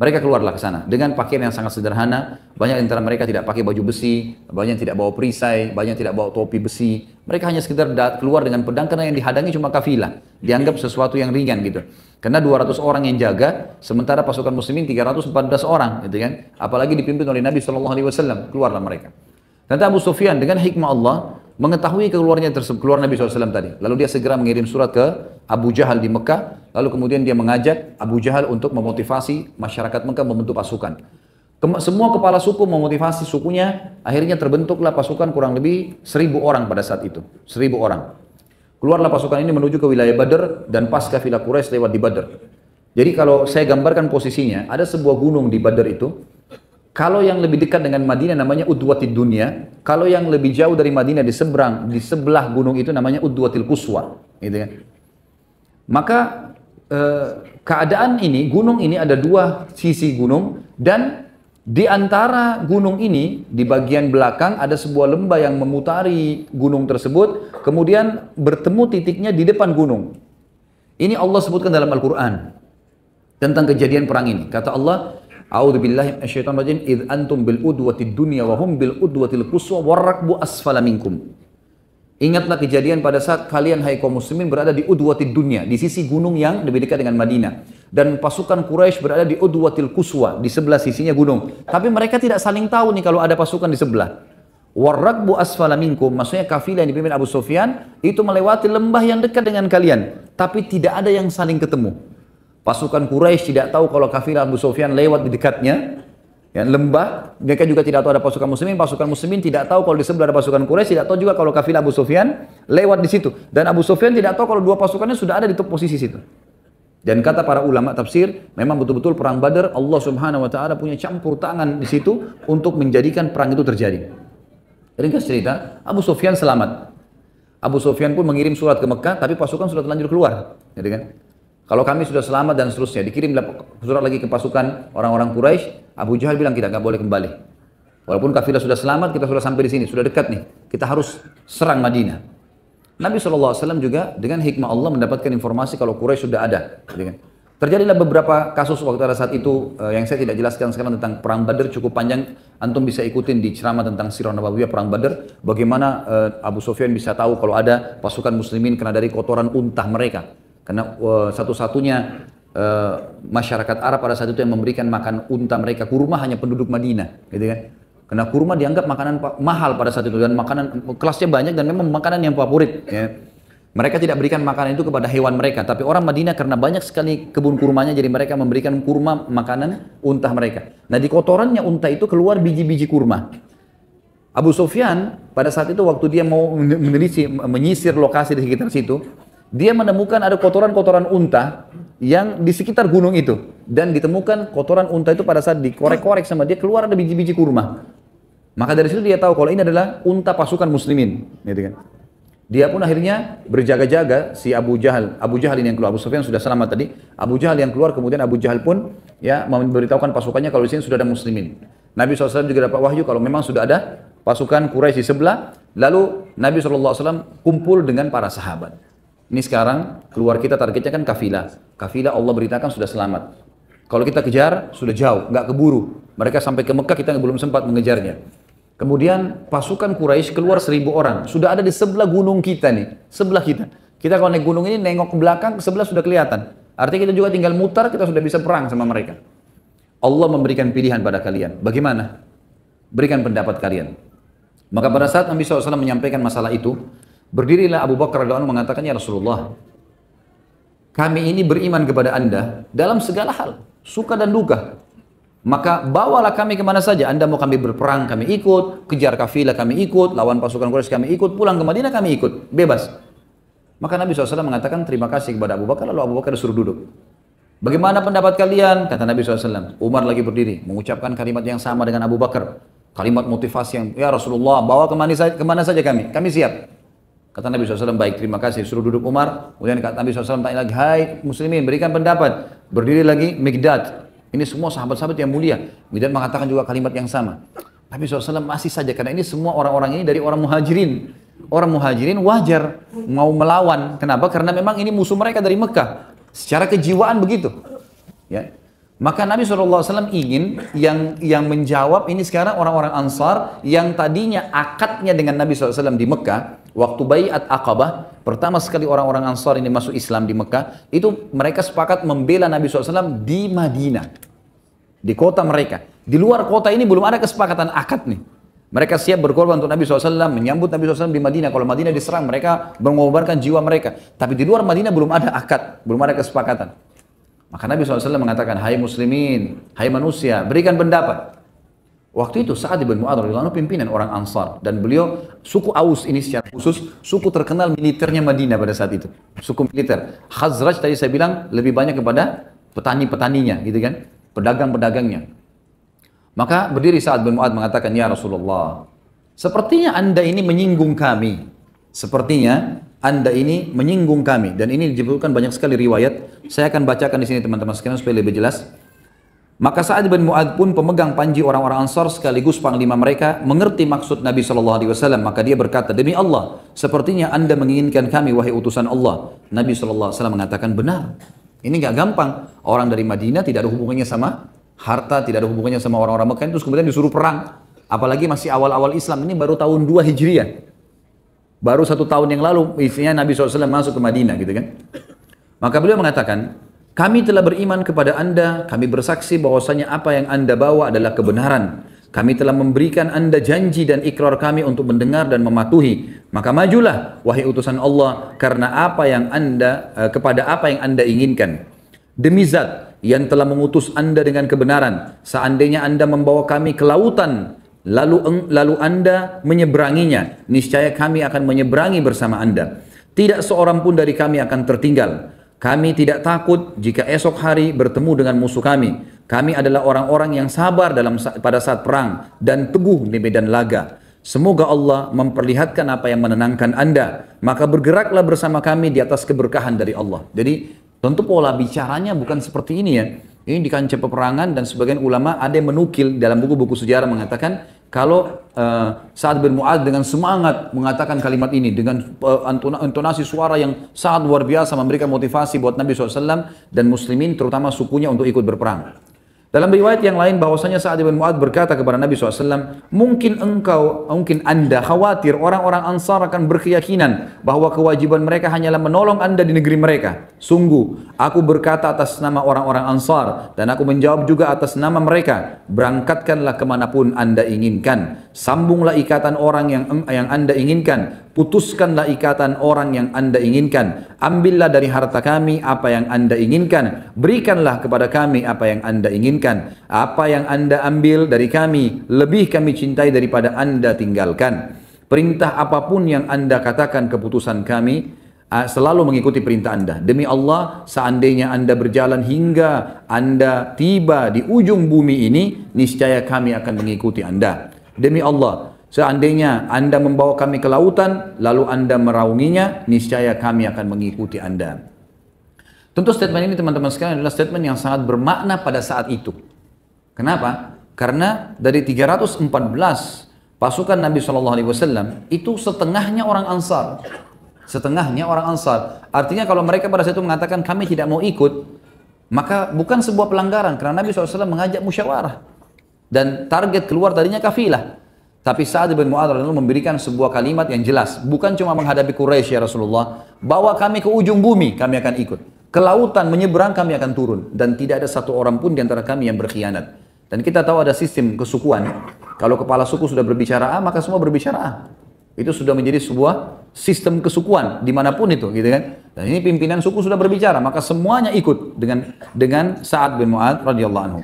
Mereka keluarlah ke sana dengan pakaian yang sangat sederhana. Banyak di antara mereka tidak pakai baju besi, banyak yang tidak bawa perisai, banyak yang tidak bawa topi besi. Mereka hanya sekedar keluar dengan pedang karena yang dihadangi cuma kafilah. Dianggap sesuatu yang ringan gitu. Karena 200 orang yang jaga, sementara pasukan muslimin 314 orang, gitu kan. Apalagi dipimpin oleh Nabi SAW, keluarlah mereka. Nanti Abu Sufyan dengan hikmah Allah, mengetahui keluar Nabi SAW tadi. Lalu dia segera mengirim surat ke Abu Jahal di Mekah. Lalu kemudian dia mengajak Abu Jahal untuk memotivasi masyarakat Mekah membentuk pasukan. Semua kepala suku memotivasi sukunya. Akhirnya terbentuklah pasukan kurang lebih 1.000 orang pada saat itu. 1.000 orang. Keluarlah pasukan ini menuju ke wilayah Badr dan pas kafilah Quraisy lewat di Badr. Jadi kalau saya gambarkan posisinya, ada sebuah gunung di Badr itu. Kalau yang lebih dekat dengan Madinah namanya Udwatid Dunya, kalau yang lebih jauh dari Madinah di sebelah gunung itu namanya Udwatil Quswa, gitu kan. Maka keadaan ini, gunung ini ada dua sisi gunung dan di antara gunung ini di bagian belakang ada sebuah lembah yang memutari gunung tersebut, kemudian bertemu titiknya di depan gunung. Ini Allah sebutkan dalam Al-Qur'an tentang kejadian perang ini. Kata Allah, A'udzubillahi minasyaitonir rajim, id antum bil udwatid dunya wa hum bil udwatil quswa warakbu asfala minkum. Ingatlah kejadian pada saat kalian hai kaum muslimin berada di udwatid dunya, di sisi gunung yang lebih dekat dengan Madinah, dan pasukan Quraisy berada di udwatil quswa, di sebelah sisinya gunung. Tapi mereka tidak saling tahu nih kalau ada pasukan di sebelah. Warakbu asfala minkum, maksudnya kafilah yang dipimpin Abu Sufyan itu melewati lembah yang dekat dengan kalian, tapi tidak ada yang saling ketemu. Pasukan Quraisy tidak tahu kalau kafilah Abu Sufyan lewat di dekatnya, ya, lembah. Mereka juga tidak tahu ada pasukan muslimin tidak tahu kalau di sebelah ada pasukan Quraisy, tidak tahu juga kalau kafilah Abu Sufyan lewat di situ. Dan Abu Sufyan tidak tahu kalau dua pasukannya sudah ada di posisi situ. Dan kata para ulama tafsir, memang betul-betul perang Badar Allah Subhanahu wa taala punya campur tangan di situ untuk menjadikan perang itu terjadi. Ringkas cerita, Abu Sufyan selamat. Abu Sufyan pun mengirim surat ke Mekah, tapi pasukan sudah terlanjur keluar, gitu kan? Kalau kami sudah selamat dan seterusnya, dikirim surat lagi ke pasukan orang-orang Quraisy. Abu Jahal bilang kita nggak boleh kembali. Walaupun kafilah sudah selamat, kita sudah sampai di sini, sudah dekat nih. Kita harus serang Madinah. Nabi SAW juga dengan hikmah Allah mendapatkan informasi kalau Quraisy sudah ada. Terjadilah beberapa kasus waktu pada saat itu yang saya tidak jelaskan sekarang tentang perang Badar, cukup panjang. Antum bisa ikutin di ceramah tentang Sirah Nabawiyah perang Badar. Bagaimana Abu Sufyan bisa tahu kalau ada pasukan muslimin kena dari kotoran unta mereka. Karena satu-satunya masyarakat Arab pada saat itu yang memberikan makan unta mereka kurma hanya penduduk Madinah, gitu kan? Karena kurma dianggap makanan mahal pada saat itu dan makanan kelasnya banyak dan memang makanan yang favorit. Ya. Mereka tidak berikan makanan itu kepada hewan mereka, tapi orang Madinah karena banyak sekali kebun kurmanya, jadi mereka memberikan kurma makanan unta mereka. Nah di kotorannya unta itu keluar biji-biji kurma. Abu Sufyan pada saat itu waktu dia mau menyisir lokasi di sekitar situ, dia menemukan ada kotoran-kotoran unta yang di sekitar gunung itu. Dan ditemukan kotoran unta itu pada saat dikorek-korek sama dia, keluar ada biji-biji kurma. Maka dari situ dia tahu kalau ini adalah unta pasukan muslimin. Gitu kan. Dia pun akhirnya berjaga-jaga, si Abu Jahal ini yang keluar, Abu Sufyan sudah selamat tadi. Abu Jahal yang keluar, kemudian Abu Jahal pun ya memberitahukan pasukannya kalau di sini sudah ada muslimin. Nabi SAW juga dapat wahyu kalau memang sudah ada pasukan Quraisy di sebelah. Lalu Nabi SAW kumpul dengan para sahabat. Ini sekarang keluar kita targetnya kan kafilah. Kafilah Allah beritakan sudah selamat. Kalau kita kejar sudah jauh, nggak keburu. Mereka sampai ke Mekah kita belum sempat mengejarnya. Kemudian pasukan Quraisy keluar 1.000 orang. Sudah ada di sebelah gunung kita nih, sebelah kita. Kita kalau naik gunung ini nengok ke belakang, ke sebelah sudah kelihatan. Artinya kita juga tinggal mutar, kita sudah bisa perang sama mereka. Allah memberikan pilihan pada kalian. Bagaimana? Berikan pendapat kalian. Maka pada saat Nabi SAW menyampaikan masalah itu, berdirilah Abu Bakar radhiyallahu anhu mengatakan, ya Rasulullah, kami ini beriman kepada Anda dalam segala hal, suka dan duka. Maka bawalah kami kemana saja. Anda mau kami berperang, kami ikut. Kejar kafilah, kami ikut. Lawan pasukan Quraisy, kami ikut. Pulang ke Madinah, kami ikut. Bebas. Maka Nabi SAW mengatakan terima kasih kepada Abu Bakar. Lalu Abu Bakar disuruh duduk. Bagaimana pendapat kalian? Kata Nabi SAW. Umar lagi berdiri, mengucapkan kalimat yang sama dengan Abu Bakar. Kalimat motivasi yang, ya Rasulullah, bawa kemana saja kami siap. Kata Nabi SAW, baik, terima kasih. Suruh duduk Umar. Kemudian kata Nabi SAW tanya lagi, hai muslimin, berikan pendapat. Berdiri lagi Mikdad. Ini semua sahabat-sahabat yang mulia. Mikdad mengatakan juga kalimat yang sama. Nabi SAW masih saja, karena ini semua orang-orang ini dari orang muhajirin. Orang muhajirin wajar mau melawan. Kenapa? Karena memang ini musuh mereka dari Mekah. Secara kejiwaan begitu. Ya. Maka Nabi SAW ingin yang menjawab ini sekarang orang-orang Ansar yang tadinya akadnya dengan Nabi SAW di Mekah, waktu Bai'at Aqabah, pertama sekali orang-orang Ansar ini masuk Islam di Mekah, itu mereka sepakat membela Nabi SAW di Madinah, di kota mereka. Di luar kota ini belum ada kesepakatan akad nih. Mereka siap berkorban untuk Nabi SAW, menyambut Nabi SAW di Madinah. Kalau Madinah diserang, mereka mengorbankan jiwa mereka. Tapi di luar Madinah belum ada akad, belum ada kesepakatan. Maka Nabi SAW mengatakan, hai muslimin, hai manusia, berikan pendapat. Waktu itu Sa'ad bin Mu'adz radhiyallahu anhu pimpinan orang Ansar. Dan beliau, suku Aus ini secara khusus, suku terkenal militernya Madinah pada saat itu. Suku militer. Khazraj tadi saya bilang lebih banyak kepada petani-petaninya, gitu kan, pedagang-pedagangnya. Maka berdiri Sa'ad bin Mu'adz mengatakan, ya Rasulullah, sepertinya anda ini menyinggung kami. Sepertinya anda ini menyinggung kami. Dan ini disebutkan banyak sekali riwayat. Saya akan bacakan di sini teman-teman sekalian supaya lebih jelas. Maka Sa'ad bin Mu'adz pun pemegang panji orang-orang Ansar sekaligus panglima mereka mengerti maksud Nabi SAW. Maka dia berkata, demi Allah, sepertinya anda menginginkan kami wahai utusan Allah. Nabi SAW mengatakan, benar. Ini gak gampang. Orang dari Madinah tidak ada hubungannya sama harta, tidak ada hubungannya sama orang-orang Mekah, terus kemudian disuruh perang. Apalagi masih awal-awal Islam, ini baru tahun 2 Hijriah. Baru 1 tahun yang lalu, istrinya Nabi SAW masuk ke Madinah, gitu kan. Maka beliau mengatakan, kami telah beriman kepada anda, kami bersaksi bahwasanya apa yang anda bawa adalah kebenaran. Kami telah memberikan anda janji dan ikrar kami untuk mendengar dan mematuhi. Maka majulah, wahai utusan Allah, karena apa yang anda, kepada apa yang anda inginkan. Demi zat yang telah mengutus anda dengan kebenaran, seandainya anda membawa kami ke lautan, lalu anda menyeberanginya, niscaya kami akan menyeberangi bersama anda. Tidak seorang pun dari kami akan tertinggal. Kami tidak takut jika esok hari bertemu dengan musuh kami. Kami adalah orang-orang yang sabar pada saat perang dan teguh di medan laga. Semoga Allah memperlihatkan apa yang menenangkan anda. Maka bergeraklah bersama kami di atas keberkahan dari Allah. Jadi tentu pola bicaranya bukan seperti ini ya. Ini di kancah peperangan dan sebagian ulama ada yang menukil dalam buku-buku sejarah mengatakan kalau Sa'ad bin Mu'adz dengan semangat mengatakan kalimat ini dengan intonasi suara yang sangat luar biasa memberikan motivasi buat Nabi SAW dan muslimin terutama sukunya untuk ikut berperang. Dalam riwayat yang lain bahwasanya Sa'ad bin Mu'adz berkata kepada Nabi SAW, mungkin anda khawatir orang-orang Ansar akan berkeyakinan bahwa kewajiban mereka hanyalah menolong anda di negeri mereka. Sungguh, aku berkata atas nama orang-orang Ansar dan aku menjawab juga atas nama mereka. Berangkatkanlah kemanapun anda inginkan. Sambunglah ikatan orang yang anda inginkan. Putuskanlah ikatan orang yang anda inginkan. Ambillah dari harta kami apa yang anda inginkan. Berikanlah kepada kami apa yang anda inginkan. Apa yang anda ambil dari kami, lebih kami cintai daripada anda tinggalkan. Perintah apapun yang anda katakan keputusan kami, selalu mengikuti perintah anda. Demi Allah, seandainya anda berjalan hingga anda tiba di ujung bumi ini, niscaya kami akan mengikuti anda. Demi Allah, seandainya anda membawa kami ke lautan, lalu anda meraunginya, niscaya kami akan mengikuti anda. Tentu statement ini teman-teman sekalian adalah statement yang sangat bermakna pada saat itu. Kenapa? Karena dari 314 pasukan Nabi SAW, itu setengahnya orang Ansar. Setengahnya orang Ansar. Artinya kalau mereka pada saat itu mengatakan kami tidak mau ikut, maka bukan sebuah pelanggaran. Karena Nabi SAW mengajak musyawarah. Dan target keluar tadinya kafilah. Tapi Sa'ad bin Mu'adz memberikan sebuah kalimat yang jelas. Bukan cuma menghadapi Quraisy ya Rasulullah. Bawa kami ke ujung bumi, kami akan ikut. Ke lautan menyeberang, kami akan turun. Dan tidak ada satu orang pun di antara kami yang berkhianat. Dan kita tahu ada sistem kesukuan. Kalau kepala suku sudah berbicara A, maka semua berbicara A. Itu sudah menjadi sebuah sistem kesukuan dimanapun itu, gitu kan? Dan ini pimpinan suku sudah berbicara, maka semuanya ikut dengan Sa'ad bin Mu'adz radhiyallahu anhu.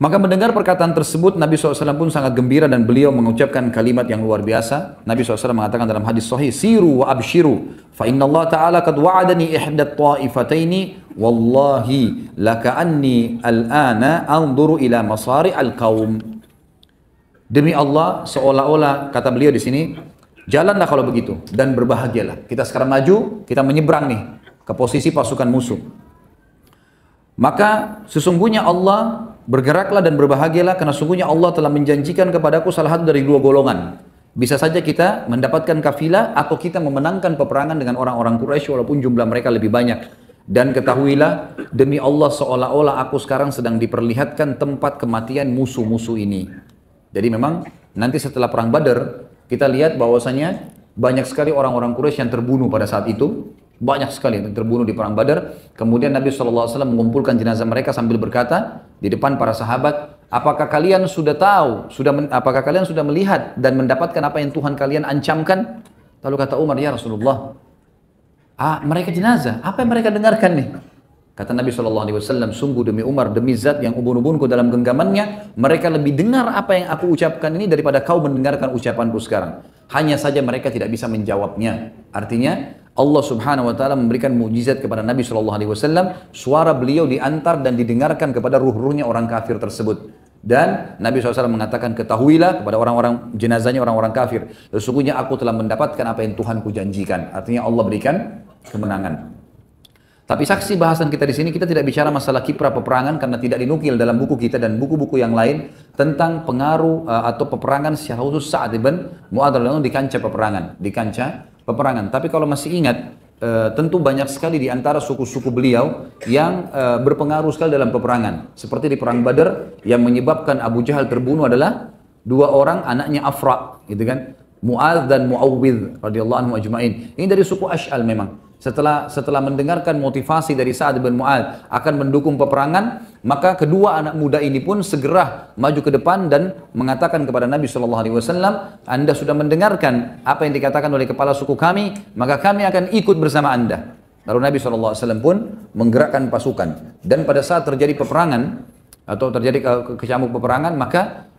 Maka mendengar perkataan tersebut, Nabi SAW pun sangat gembira dan beliau mengucapkan kalimat yang luar biasa. Nabi SAW mengatakan dalam hadis sahih, siru wa abshiru, fa inna Allah Ta'ala qad wa'adani ihdat ta'ifataini, wallahi laka'anni al'ana anzuru ila masari al-qawm. Demi Allah, seolah-olah kata beliau di sini, jalanlah kalau begitu dan berbahagialah. Kita sekarang maju, kita menyeberang nih ke posisi pasukan musuh. Maka sesungguhnya Allah, bergeraklah dan berbahagialah karena sesungguhnya Allah telah menjanjikan kepadaku salah satu dari dua golongan. Bisa saja kita mendapatkan kafilah atau kita memenangkan peperangan dengan orang-orang Quraisy walaupun jumlah mereka lebih banyak. Dan ketahuilah demi Allah seolah-olah aku sekarang sedang diperlihatkan tempat kematian musuh-musuh ini. Jadi memang nanti setelah perang Badar kita lihat bahwasanya banyak sekali orang-orang Quraisy yang terbunuh pada saat itu. Banyak sekali yang terbunuh di perang Badar. Kemudian Nabi SAW mengumpulkan jenazah mereka sambil berkata di depan para sahabat, Apakah kalian sudah tahu, apakah kalian sudah melihat dan mendapatkan apa yang Tuhan kalian ancamkan? Lalu kata Umar, ya Rasulullah, mereka jenazah, apa yang mereka dengarkan nih? Kata Nabi SAW, sungguh demi Umar, demi zat yang ubun-ubunku dalam genggamannya, mereka lebih dengar apa yang aku ucapkan ini daripada kau mendengarkan ucapanku sekarang. Hanya saja mereka tidak bisa menjawabnya. Artinya, Allah Subhanahu wa taala memberikan mukjizat kepada Nabi SAW, suara beliau diantar dan didengarkan kepada ruh-ruhnya orang kafir tersebut. Dan Nabi SAW mengatakan, ketahuilah kepada orang-orang jenazahnya orang-orang kafir, sesungguhnya aku telah mendapatkan apa yang Tuhanku janjikan. Artinya Allah berikan kemenangan. Tapi saksi bahasan kita di sini, kita tidak bicara masalah kiprah peperangan karena tidak dinukil dalam buku kita dan buku-buku yang lain tentang pengaruh atau peperangan secara khusus Sa'ad bin Mu'adz di kancah peperangan. Tapi kalau masih ingat, tentu banyak sekali di antara suku-suku beliau yang berpengaruh sekali dalam peperangan. Seperti di perang Badar yang menyebabkan Abu Jahal terbunuh adalah dua orang anaknya Afra, gitu kan? Mu'adz dan Mu'awwidh radhiyallahu anhum ajma'in. Ini dari suku Ash'al memang. Setelah mendengarkan motivasi dari Sa'ad bin Mu'adz akan mendukung peperangan, maka kedua anak muda ini pun segera maju ke depan dan mengatakan kepada Nabi SAW, Anda sudah mendengarkan apa yang dikatakan oleh kepala suku kami, maka kami akan ikut bersama Anda. Lalu Nabi SAW pun menggerakkan pasukan. Dan pada saat terjadi peperangan atau terjadi kecamuk peperangan, maka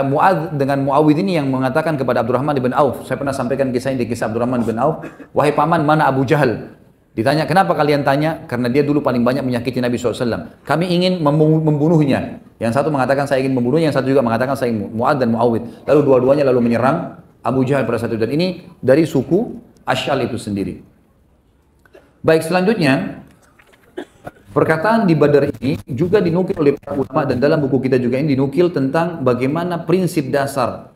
Mu'adz dengan Mu'awwidh ini yang mengatakan kepada Abdurrahman bin Auf, saya pernah sampaikan kisah ini di kisah Abdurrahman bin Auf, wahai paman, mana Abu Jahal? Ditanya, kenapa kalian tanya? Karena dia dulu paling banyak menyakiti Nabi SAW. Kami ingin membunuhnya. Yang satu mengatakan saya ingin membunuhnya, yang satu juga mengatakan saya ingin Mu'adz dan Mu'awwidh. Lalu dua-duanya lalu menyerang Abu Jahal pada saat itu. Dan ini dari suku Ash'al itu sendiri. Baik, selanjutnya perkataan di Badar ini juga dinukil oleh para ulama dan dalam buku kita juga ini dinukil tentang bagaimana prinsip dasar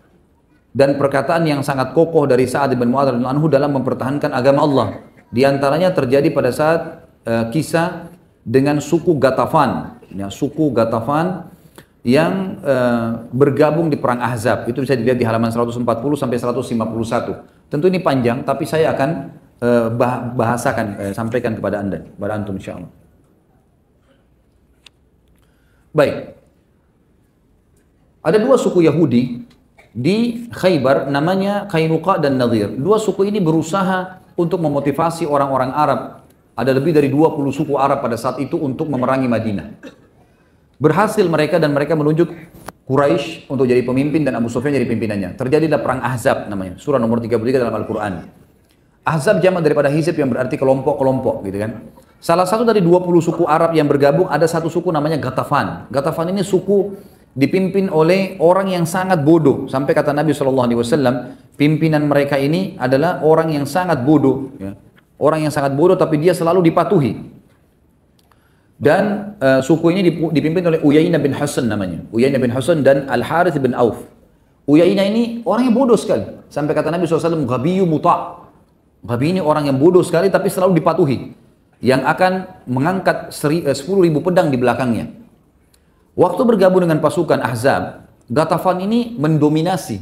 dan perkataan yang sangat kokoh dari Sa'ad bin Mu'adz radhiyallahu anhu dalam mempertahankan agama Allah. Di antaranya terjadi pada saat kisah dengan suku Ghatafan, ya, suku Ghatafan yang bergabung di perang Ahzab. Itu bisa dilihat di halaman 140 sampai 151. Tentu ini panjang, tapi saya akan bahasakan, sampaikan kepada Anda, kepada antum insyaallah. Baik, ada dua suku Yahudi di Khaybar namanya Qainuqa dan Nadhir. Dua suku ini berusaha untuk memotivasi orang-orang Arab. Ada lebih dari 20 suku Arab pada saat itu untuk memerangi Madinah. Berhasil mereka dan mereka menunjuk Quraisy untuk jadi pemimpin dan Abu Sufyan jadi pimpinannya. Terjadilah perang Ahzab namanya, surah nomor 33 dalam Al-Quran. Ahzab jamak daripada hizb yang berarti kelompok-kelompok, gitu kan. Salah satu dari 20 suku Arab yang bergabung, ada satu suku namanya Ghatafan. Ghatafan ini suku dipimpin oleh orang yang sangat bodoh. Sampai kata Nabi SAW, pimpinan mereka ini adalah orang yang sangat bodoh. Ya. Orang yang sangat bodoh tapi dia selalu dipatuhi. Dan suku ini dipimpin oleh Uyainah bin Hasan namanya. Uyainah bin Hasan dan Al-Harith bin Auf. Uyainah ini orang yang bodoh sekali. Sampai kata Nabi SAW, Ghabiyu muta'. Ghabi ini orang yang bodoh sekali tapi selalu dipatuhi. Yang akan mengangkat 10.000 pedang di belakangnya. Waktu bergabung dengan pasukan Ahzab, Ghatafan ini mendominasi.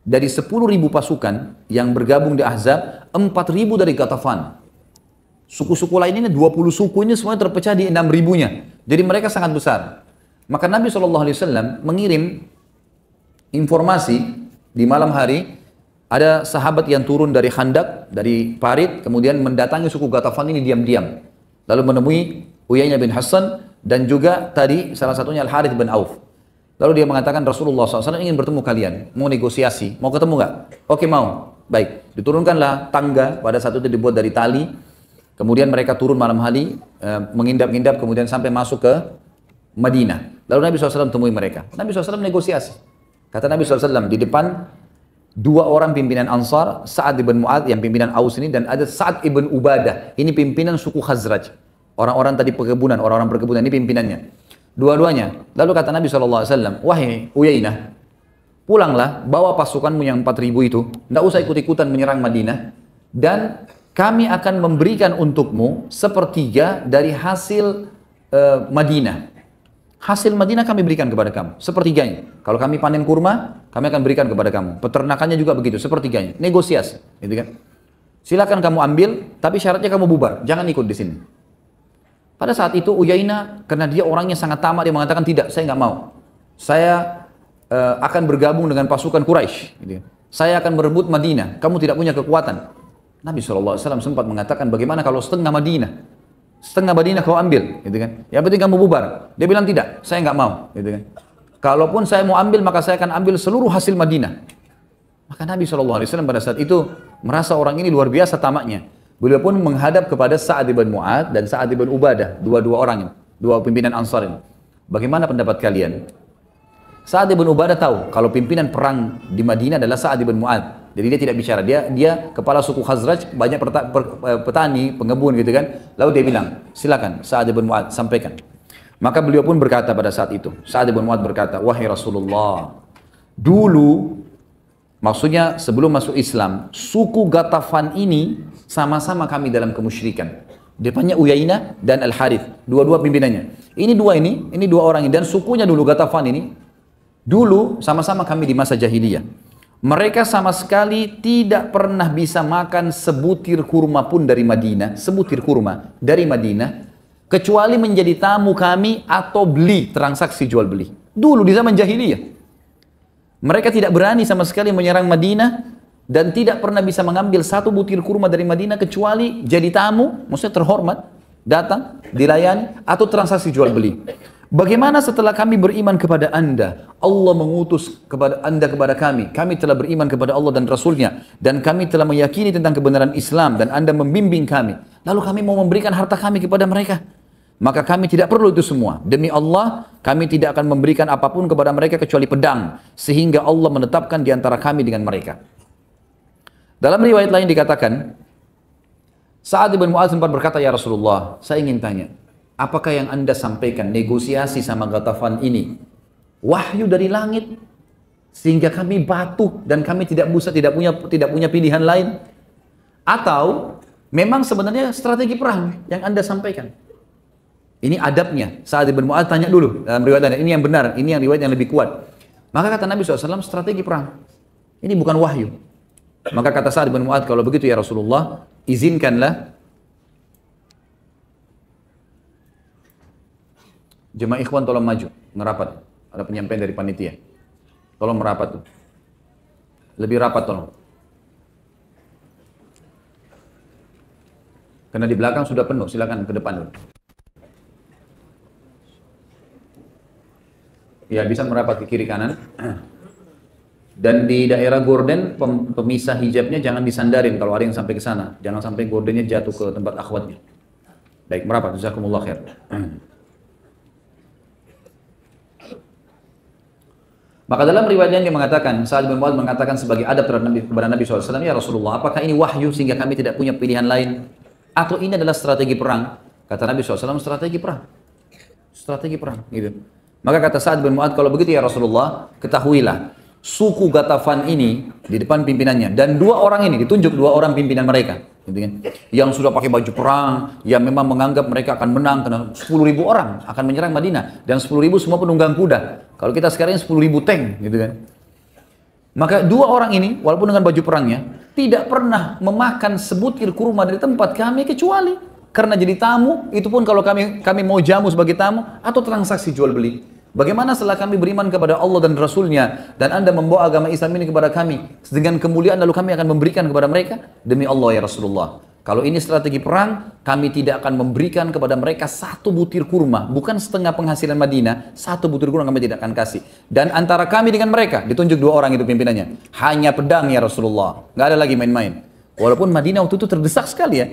Dari 10.000 pasukan yang bergabung di Ahzab, 4.000 dari Ghatafan. Suku-suku lain ini, 20 suku ini semuanya terpecah di 6.000-nya. Jadi mereka sangat besar. Maka Nabi SAW mengirim informasi di malam hari, ada sahabat yang turun dari Khandak, dari parit, kemudian mendatangi suku Ghatafan ini diam-diam. Lalu menemui Uyainah bin Hasan dan juga tadi salah satunya Al-Harith bin Auf. Lalu dia mengatakan, Rasulullah SAW ingin bertemu kalian, mau negosiasi, mau ketemu nggak? Oke, mau. Baik, diturunkanlah tangga, pada saat itu dibuat dari tali. Kemudian mereka turun malam hari, mengindap-indap, kemudian sampai masuk ke Madinah. Lalu Nabi SAW temui mereka. Nabi SAW negosiasi. Kata Nabi SAW, di depan dua orang pimpinan Ansar, Sa'ad ibn Mu'adz yang pimpinan Aus ini, dan ada Sa'ad ibn Ubadah, ini pimpinan suku Khazraj. Orang-orang tadi perkebunan, orang-orang perkebunan ini pimpinannya. Dua-duanya. Lalu kata Nabi SAW, wahai Uyainah, pulanglah, bawa pasukanmu yang 4.000 itu, tidak usah ikut-ikutan menyerang Madinah, dan kami akan memberikan untukmu sepertiga dari hasil Madinah. Hasil Madinah kami berikan kepada kamu, sepertiganya. Kalau kami panen kurma, kami akan berikan kepada kamu. Peternakannya juga begitu, sepertiganya. Negosiasi, gitu kan? Silakan kamu ambil, tapi syaratnya kamu bubar, jangan ikut di sini. Pada saat itu Uyainah, karena dia orangnya sangat tamak, dia mengatakan tidak, saya nggak mau. saya akan bergabung dengan pasukan Quraisy. Gitu. Saya akan merebut Madinah, kamu tidak punya kekuatan. Nabi SAW sempat mengatakan, bagaimana kalau setengah Madinah? Setengah Madinah kau ambil, gitu kan? Yang penting kamu bubar. Dia bilang tidak, saya nggak mau, gitu kan? Kalaupun saya mau ambil, maka saya akan ambil seluruh hasil Madinah. Maka Nabi SAW pada saat itu merasa orang ini luar biasa tamaknya. Beliau pun menghadap kepada Sa'ad bin Mu'adz dan Sa'ad bin Ubadah, dua orang ini, dua pimpinan Ansar ini. Bagaimana pendapat kalian? Sa'ad bin Ubadah tahu kalau pimpinan perang di Madinah adalah Sa'ad bin Mu'adz. Jadi dia tidak bicara. Dia kepala suku Khazraj, banyak petani, pengebun gitu kan. Lalu dia bilang, silakan Sa'ad bin Mu'adz sampaikan. Maka beliau pun berkata pada saat itu, Sa'ad bin Mu'adz berkata, wahai Rasulullah, dulu, maksudnya sebelum masuk Islam, suku Ghatafan ini sama-sama kami dalam kemusyrikan. Depannya Uyainah dan Al-Harith, dua-dua pimpinannya. Ini dua orang ini, dan sukunya dulu Ghatafan ini, dulu sama-sama kami di masa jahiliyah. Mereka sama sekali tidak pernah bisa makan sebutir kurma pun dari Madinah, sebutir kurma dari Madinah, kecuali menjadi tamu kami atau beli, transaksi jual beli. Dulu di zaman jahiliyah. Mereka tidak berani sama sekali menyerang Madinah dan tidak pernah bisa mengambil satu butir kurma dari Madinah kecuali jadi tamu, maksudnya terhormat, datang, dilayani, atau transaksi jual beli. Bagaimana setelah kami beriman kepada anda, Allah mengutus kepada anda kepada kami telah beriman kepada Allah dan Rasulnya, dan kami telah meyakini tentang kebenaran Islam, dan anda membimbing kami, lalu kami mau memberikan harta kami kepada mereka, maka kami tidak perlu itu semua. Demi Allah, kami tidak akan memberikan apapun kepada mereka kecuali pedang, sehingga Allah menetapkan di antara kami dengan mereka. Dalam riwayat lain dikatakan, Sa'ad bin Mu'adz sempat berkata, ya Rasulullah, saya ingin tanya, apakah yang anda sampaikan negosiasi sama Ghatafan ini wahyu dari langit sehingga kami batu dan kami tidak punya pilihan lain, atau memang sebenarnya strategi perang yang anda sampaikan? Ini adabnya. Sa'ad bin Mu'adz tanya dulu dalam riwayat ini yang benar, ini yang riwayat yang lebih kuat. Maka kata Nabi SAW, strategi perang. Ini bukan wahyu. Maka kata Sa'ad bin Mu'adz, kalau begitu ya Rasulullah, izinkanlah jemaah ikhwan tolong maju, merapat. Ada penyampaian dari panitia. Tolong merapat tuh. Lebih rapat tolong. Karena di belakang sudah penuh, silakan ke depan dulu. Ya, bisa merapat ke kiri kanan. Dan di daerah gorden, pemisah hijabnya jangan disandarin kalau ada yang sampai ke sana. Jangan sampai gordennya jatuh ke tempat akhwatnya. Baik, merapat. Jazakumullah khair. Maka dalam riwayat yang mengatakan, Sa'ad bin Mu'adz mengatakan sebagai adab kepada Nabi SAW, ya Rasulullah, apakah ini wahyu sehingga kami tidak punya pilihan lain? Atau ini adalah strategi perang? Kata Nabi SAW, strategi perang. Strategi perang. Gitu. Maka kata Sa'ad bin Mu'adz, kalau begitu ya Rasulullah, ketahuilah, suku Ghatafan ini di depan pimpinannya, dan dua orang ini ditunjuk, dua orang pimpinan mereka, gitu kan? Yang sudah pakai baju perang, yang memang menganggap mereka akan menang karena 10.000 orang akan menyerang Madinah, dan 10.000 semua penunggang kuda. Kalau kita sekarang 10.000 tank, gitu kan? Maka dua orang ini, walaupun dengan baju perangnya, tidak pernah memakan sebutir kurma dari tempat kami kecuali karena jadi tamu. Itu pun kalau kami mau jamu sebagai tamu atau transaksi jual beli. Bagaimana setelah kami beriman kepada Allah dan Rasulnya, dan anda membawa agama Islam ini kepada kami dengan kemuliaan, lalu kami akan memberikan kepada mereka? Demi Allah ya Rasulullah, kalau ini strategi perang, kami tidak akan memberikan kepada mereka satu butir kurma, bukan setengah penghasilan Madinah, satu butir kurma kami tidak akan kasih. Dan antara kami dengan mereka, ditunjuk dua orang itu pimpinannya, hanya pedang ya Rasulullah, nggak ada lagi main-main. Walaupun Madinah waktu itu terdesak sekali ya.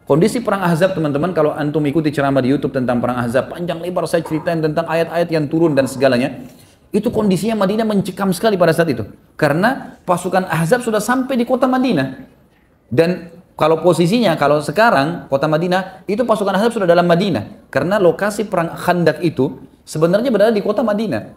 Kondisi perang Ahzab, teman-teman, kalau antum ikuti ceramah di YouTube tentang perang Ahzab, panjang lebar saya ceritain tentang ayat-ayat yang turun dan segalanya. Itu kondisinya Madinah mencekam sekali pada saat itu. Karena pasukan Ahzab sudah sampai di kota Madinah. Dan kalau posisinya, kalau sekarang kota Madinah, itu pasukan Ahzab sudah dalam Madinah. Karena lokasi perang Khandak itu sebenarnya berada di kota Madinah.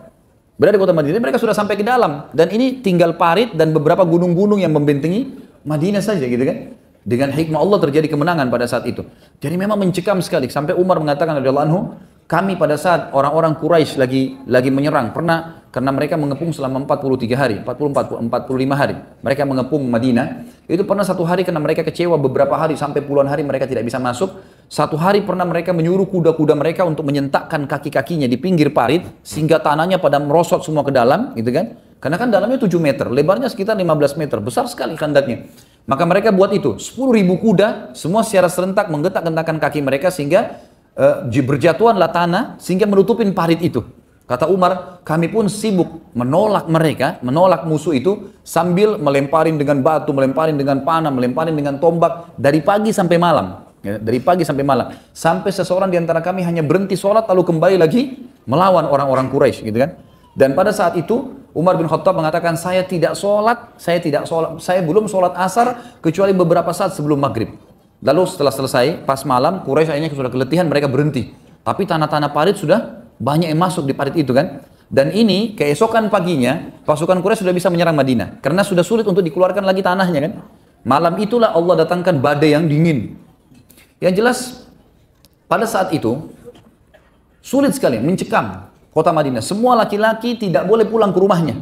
Berada di kota Madinah, mereka sudah sampai ke dalam. Dan ini tinggal parit dan beberapa gunung-gunung yang membentengi Madinah saja, gitu kan. Dengan hikmah Allah terjadi kemenangan pada saat itu. Jadi memang mencekam sekali. Sampai Umar mengatakan radhiyallahu anhu, kami pada saat orang-orang Quraisy lagi menyerang, pernah karena mereka mengepung selama 43 hari, 45 hari. Mereka mengepung Madinah. Itu pernah satu hari karena mereka kecewa beberapa hari sampai puluhan hari mereka tidak bisa masuk. Satu hari pernah mereka menyuruh kuda-kuda mereka untuk menyentakkan kaki-kakinya di pinggir parit sehingga tanahnya pada merosot semua ke dalam, gitu kan? Karena kan dalamnya 7 meter, lebarnya sekitar 15 meter, besar sekali kandaknya. Maka mereka buat itu, 10.000 kuda, semua secara serentak menggetak-gentakan kaki mereka sehingga berjatuhanlah tanah sehingga menutupin parit itu. Kata Umar, kami pun sibuk menolak mereka, menolak musuh itu sambil melemparin dengan batu, melemparin dengan panah, melemparin dengan tombak dari pagi sampai malam. Ya, dari pagi sampai malam. Sampai seseorang di antara kami hanya berhenti sholat lalu kembali lagi melawan orang-orang Quraisy, gitu kan? Dan pada saat itu Umar bin Khattab mengatakan, saya belum sholat asar kecuali beberapa saat sebelum maghrib. Lalu setelah selesai, pas malam, Quraisy akhirnya sudah keletihan, mereka berhenti. Tapi tanah-tanah parit sudah banyak yang masuk di parit itu kan. Dan ini keesokan paginya, pasukan Quraisy sudah bisa menyerang Madinah. Karena sudah sulit untuk dikeluarkan lagi tanahnya kan. Malam itulah Allah datangkan badai yang dingin. Yang jelas, pada saat itu, sulit sekali mencekam kota Madinah. Semua laki-laki tidak boleh pulang ke rumahnya.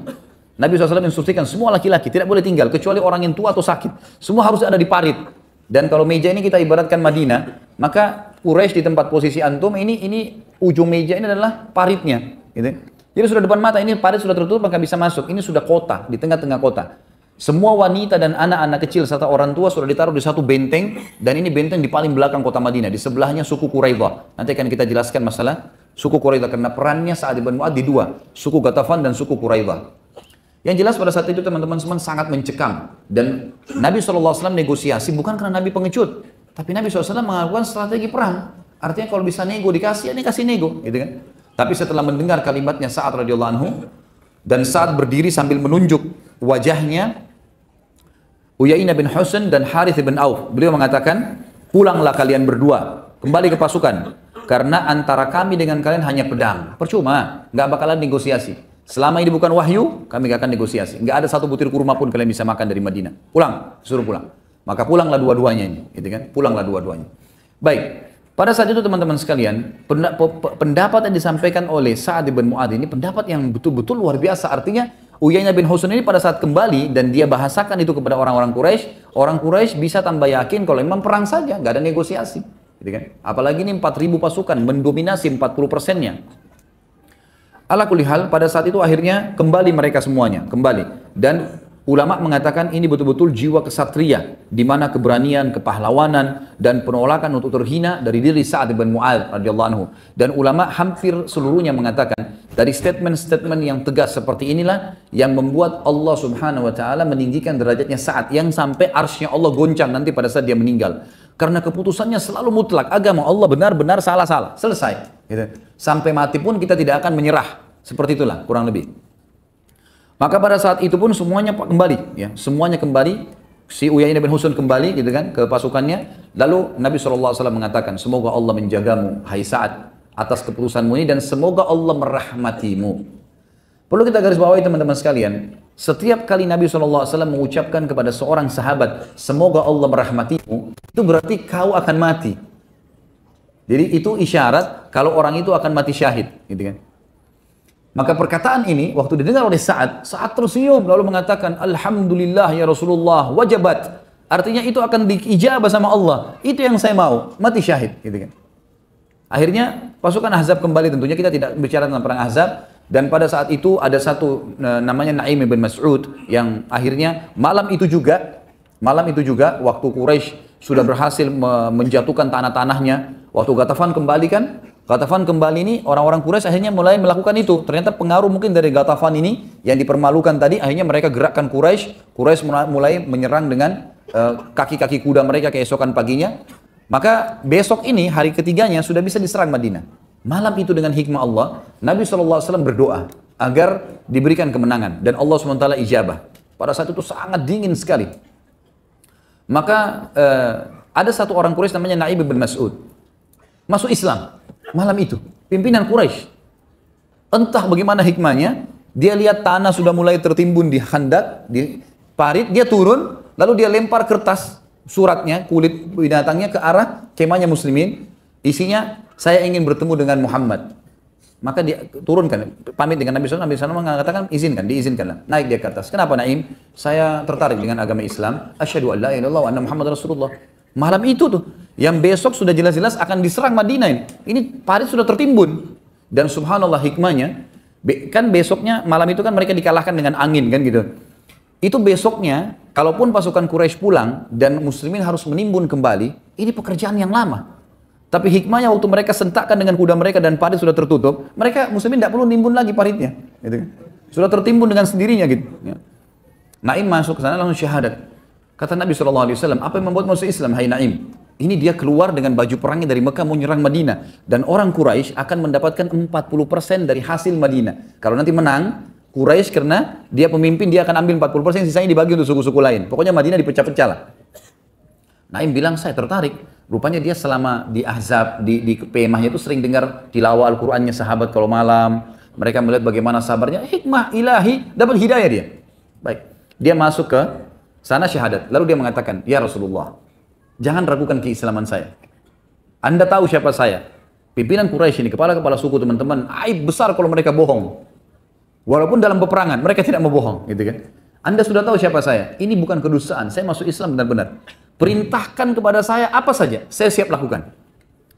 Nabi SAW instruksikan semua laki-laki tidak boleh tinggal, kecuali orang yang tua atau sakit. Semua harus ada di parit. Dan kalau meja ini kita ibaratkan Madinah, maka Quraisy di tempat posisi antum, ini ujung meja ini adalah paritnya. Gitu. Jadi sudah depan mata, ini parit sudah tertutup, maka bisa masuk. Ini sudah kota, di tengah-tengah kota. Semua wanita dan anak-anak kecil serta orang tua sudah ditaruh di satu benteng, dan ini benteng di paling belakang kota Madinah. Di sebelahnya suku Quraidah. Nanti akan kita jelaskan masalah suku Quraidah karena perannya Sa'ad bin Mu'adz di dua, suku Ghatafan dan suku Quraidah. Yang jelas pada saat itu teman-teman semua sangat mencekam, dan Nabi SAW negosiasi bukan karena Nabi pengecut, tapi Nabi SAW melakukan strategi perang. Artinya kalau bisa nego dikasih, ya ini kasih nego, gitu kan? Tapi setelah mendengar kalimatnya Sa'ad radhiyallahu anhu, dan Sa'ad berdiri sambil menunjuk wajahnya Uyainah bin Husain dan Harith bin Auf. Beliau mengatakan, pulanglah kalian berdua, kembali ke pasukan. Karena antara kami dengan kalian hanya pedang. Percuma, nggak bakalan negosiasi. Selama ini bukan wahyu, kami nggak akan negosiasi. Nggak ada satu butir kurma pun kalian bisa makan dari Madinah. Pulang, suruh pulang. Maka pulanglah dua-duanya ini, gitu kan? Pulanglah dua-duanya. Baik, pada saat itu teman-teman sekalian, pendapat yang disampaikan oleh Sa'ad bin Mu'adz ini pendapat yang betul-betul luar biasa. Artinya, Uyainah bin Husain ini pada saat kembali dan dia bahasakan itu kepada orang Quraisy bisa tambah yakin kalau memang perang saja, nggak ada negosiasi, gitu kan? Apalagi ini 4.000 pasukan mendominasi 40%-nya. Ala kulli hal, pada saat itu akhirnya kembali mereka semuanya, kembali. Dan ulama mengatakan ini betul-betul jiwa kesatria, di mana keberanian, kepahlawanan, dan penolakan untuk terhina dari diri Sa'ad bin Mu'adz radhiyallahu anhu. Dan ulama hampir seluruhnya mengatakan, dari statement-statement yang tegas seperti inilah yang membuat Allah Subhanahu wa taala meninggikan derajatnya Sa'ad yang sampai arsy-Nya Allah goncang nanti pada saat dia meninggal. Karena keputusannya selalu mutlak, agama Allah benar-benar salah-salah, selesai. Gitu. Sampai mati pun kita tidak akan menyerah. Seperti itulah kurang lebih. Maka pada saat itu pun semuanya kembali, ya, semuanya kembali. Si Uyainah bin Husain kembali, gitu kan, ke pasukannya. Lalu Nabi SAW mengatakan, semoga Allah menjagamu, hai Sa'ad, atas keputusanmu ini, dan semoga Allah merahmatimu. Perlu kita garis bawahi teman-teman sekalian, setiap kali Nabi SAW mengucapkan kepada seorang sahabat, semoga Allah merahmatimu, itu berarti kau akan mati. Jadi itu isyarat kalau orang itu akan mati syahid, gitu kan. Maka perkataan ini waktu didengar oleh Sa'ad tersenyum lalu mengatakan, Alhamdulillah ya Rasulullah, wajabat. Artinya itu akan diijabah sama Allah. Itu yang saya mau, mati syahid, gitu kan. Akhirnya pasukan Ahzab kembali, tentunya kita tidak bicara tentang perang Ahzab, dan pada saat itu ada satu namanya Naim bin Mas'ud yang akhirnya malam itu juga waktu Quraisy sudah berhasil menjatuhkan tanah-tanahnya, waktu Ghatafan kembali kan, Ghatafan kembali ini orang-orang Quraisy akhirnya mulai melakukan itu. Ternyata pengaruh mungkin dari Ghatafan ini yang dipermalukan tadi, akhirnya mereka gerakkan Quraisy mulai menyerang dengan kaki-kaki kuda mereka keesokan paginya. Maka besok ini hari ketiganya sudah bisa diserang Madinah. Malam itu dengan hikmah Allah, Nabi SAW berdoa agar diberikan kemenangan dan Allah SWT ijabah. Pada saat itu sangat dingin sekali. Maka ada satu orang Quraisy namanya Naim bin Mas'ud masuk Islam malam itu, pimpinan Quraisy. Entah bagaimana hikmahnya, dia lihat tanah sudah mulai tertimbun di khandak, di parit, dia turun, lalu dia lempar kertas suratnya, kulit binatangnya ke arah kemahnya muslimin, isinya, saya ingin bertemu dengan Muhammad. Maka dia turunkan, pamit dengan Nabi SAW, Nabi SAW mengatakan, diizinkanlah. Naik dia ke atas. Kenapa Naim? Saya tertarik dengan agama Islam, asyhadu an la ilaha illallah wa anna Muhammad Rasulullah. Malam itu tuh, yang besok sudah jelas-jelas akan diserang Madinah ini. Ini parit sudah tertimbun. Dan subhanallah hikmahnya, kan besoknya malam itu kan mereka dikalahkan dengan angin kan gitu. Itu besoknya, kalaupun pasukan Quraisy pulang dan muslimin harus menimbun kembali, ini pekerjaan yang lama. Tapi hikmahnya waktu mereka sentakkan dengan kuda mereka dan parit sudah tertutup, mereka muslimin tidak perlu nimbun lagi paritnya. Gitu. Sudah tertimbun dengan sendirinya gitu. Naim masuk ke sana langsung syahadat. Kata Nabi SAW, apa yang membuat masuk Islam, hai Naim? Ini dia keluar dengan baju perangnya dari Mekah mau nyerang Madinah. Dan orang Quraisy akan mendapatkan 40% dari hasil Madinah. Kalau nanti menang, Quraisy karena dia pemimpin, dia akan ambil 40%, sisanya dibagi untuk suku-suku lain. Pokoknya Madinah dipecah-pecah lah. Naim bilang, saya tertarik. Rupanya dia selama di Ahzab, di kemahnya itu sering dengar tilawah Al-Qur'annya sahabat kalau malam. Mereka melihat bagaimana sabarnya, hikmah ilahi, dapat hidayah dia. Baik, dia masuk ke sana syahadat. Lalu dia mengatakan, ya Rasulullah, jangan ragukan keislaman saya. Anda tahu siapa saya? Pimpinan Quraisy ini, kepala-kepala suku teman-teman, aib besar kalau mereka bohong. Walaupun dalam peperangan, mereka tidak mau bohong. Gitu kan? Anda sudah tahu siapa saya. Ini bukan kedustaan, saya masuk Islam benar-benar. Perintahkan kepada saya apa saja, saya siap lakukan.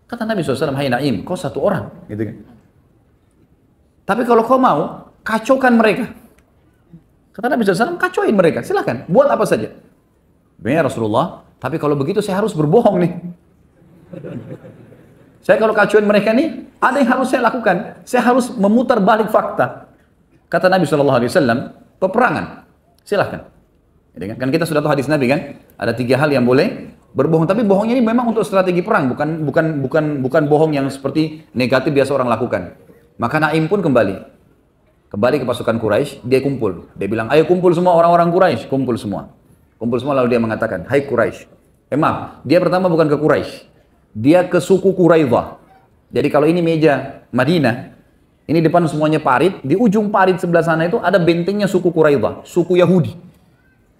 Kata Nabi SAW, hai Naim, kau satu orang. Gitu kan? Tapi kalau kau mau, kacaukan mereka. Kata Nabi SAW, kacauin mereka, silakan, buat apa saja. Ya Rasulullah, tapi kalau begitu saya harus berbohong nih. Saya kalau kacauin mereka nih, ada yang harus saya lakukan. Saya harus memutar balik fakta. Kata Nabi SAW, peperangan, silahkan. Kan kita sudah tahu hadis Nabi kan, ada 3 hal yang boleh berbohong. Tapi bohongnya ini memang untuk strategi perang, bukan bohong yang seperti negatif biasa orang lakukan. Maka Naim pun kembali ke pasukan Quraisy, dia kumpul. Dia bilang, ayo kumpul semua orang-orang Quraisy, kumpul semua. Kumpul semua lalu dia mengatakan, hai Quraisy. Maaf, dia pertama bukan ke Quraisy, dia ke suku Quraidah. Jadi kalau ini meja Madinah, ini depan semuanya parit, di ujung parit sebelah sana itu ada bentengnya suku Quraidah, suku Yahudi.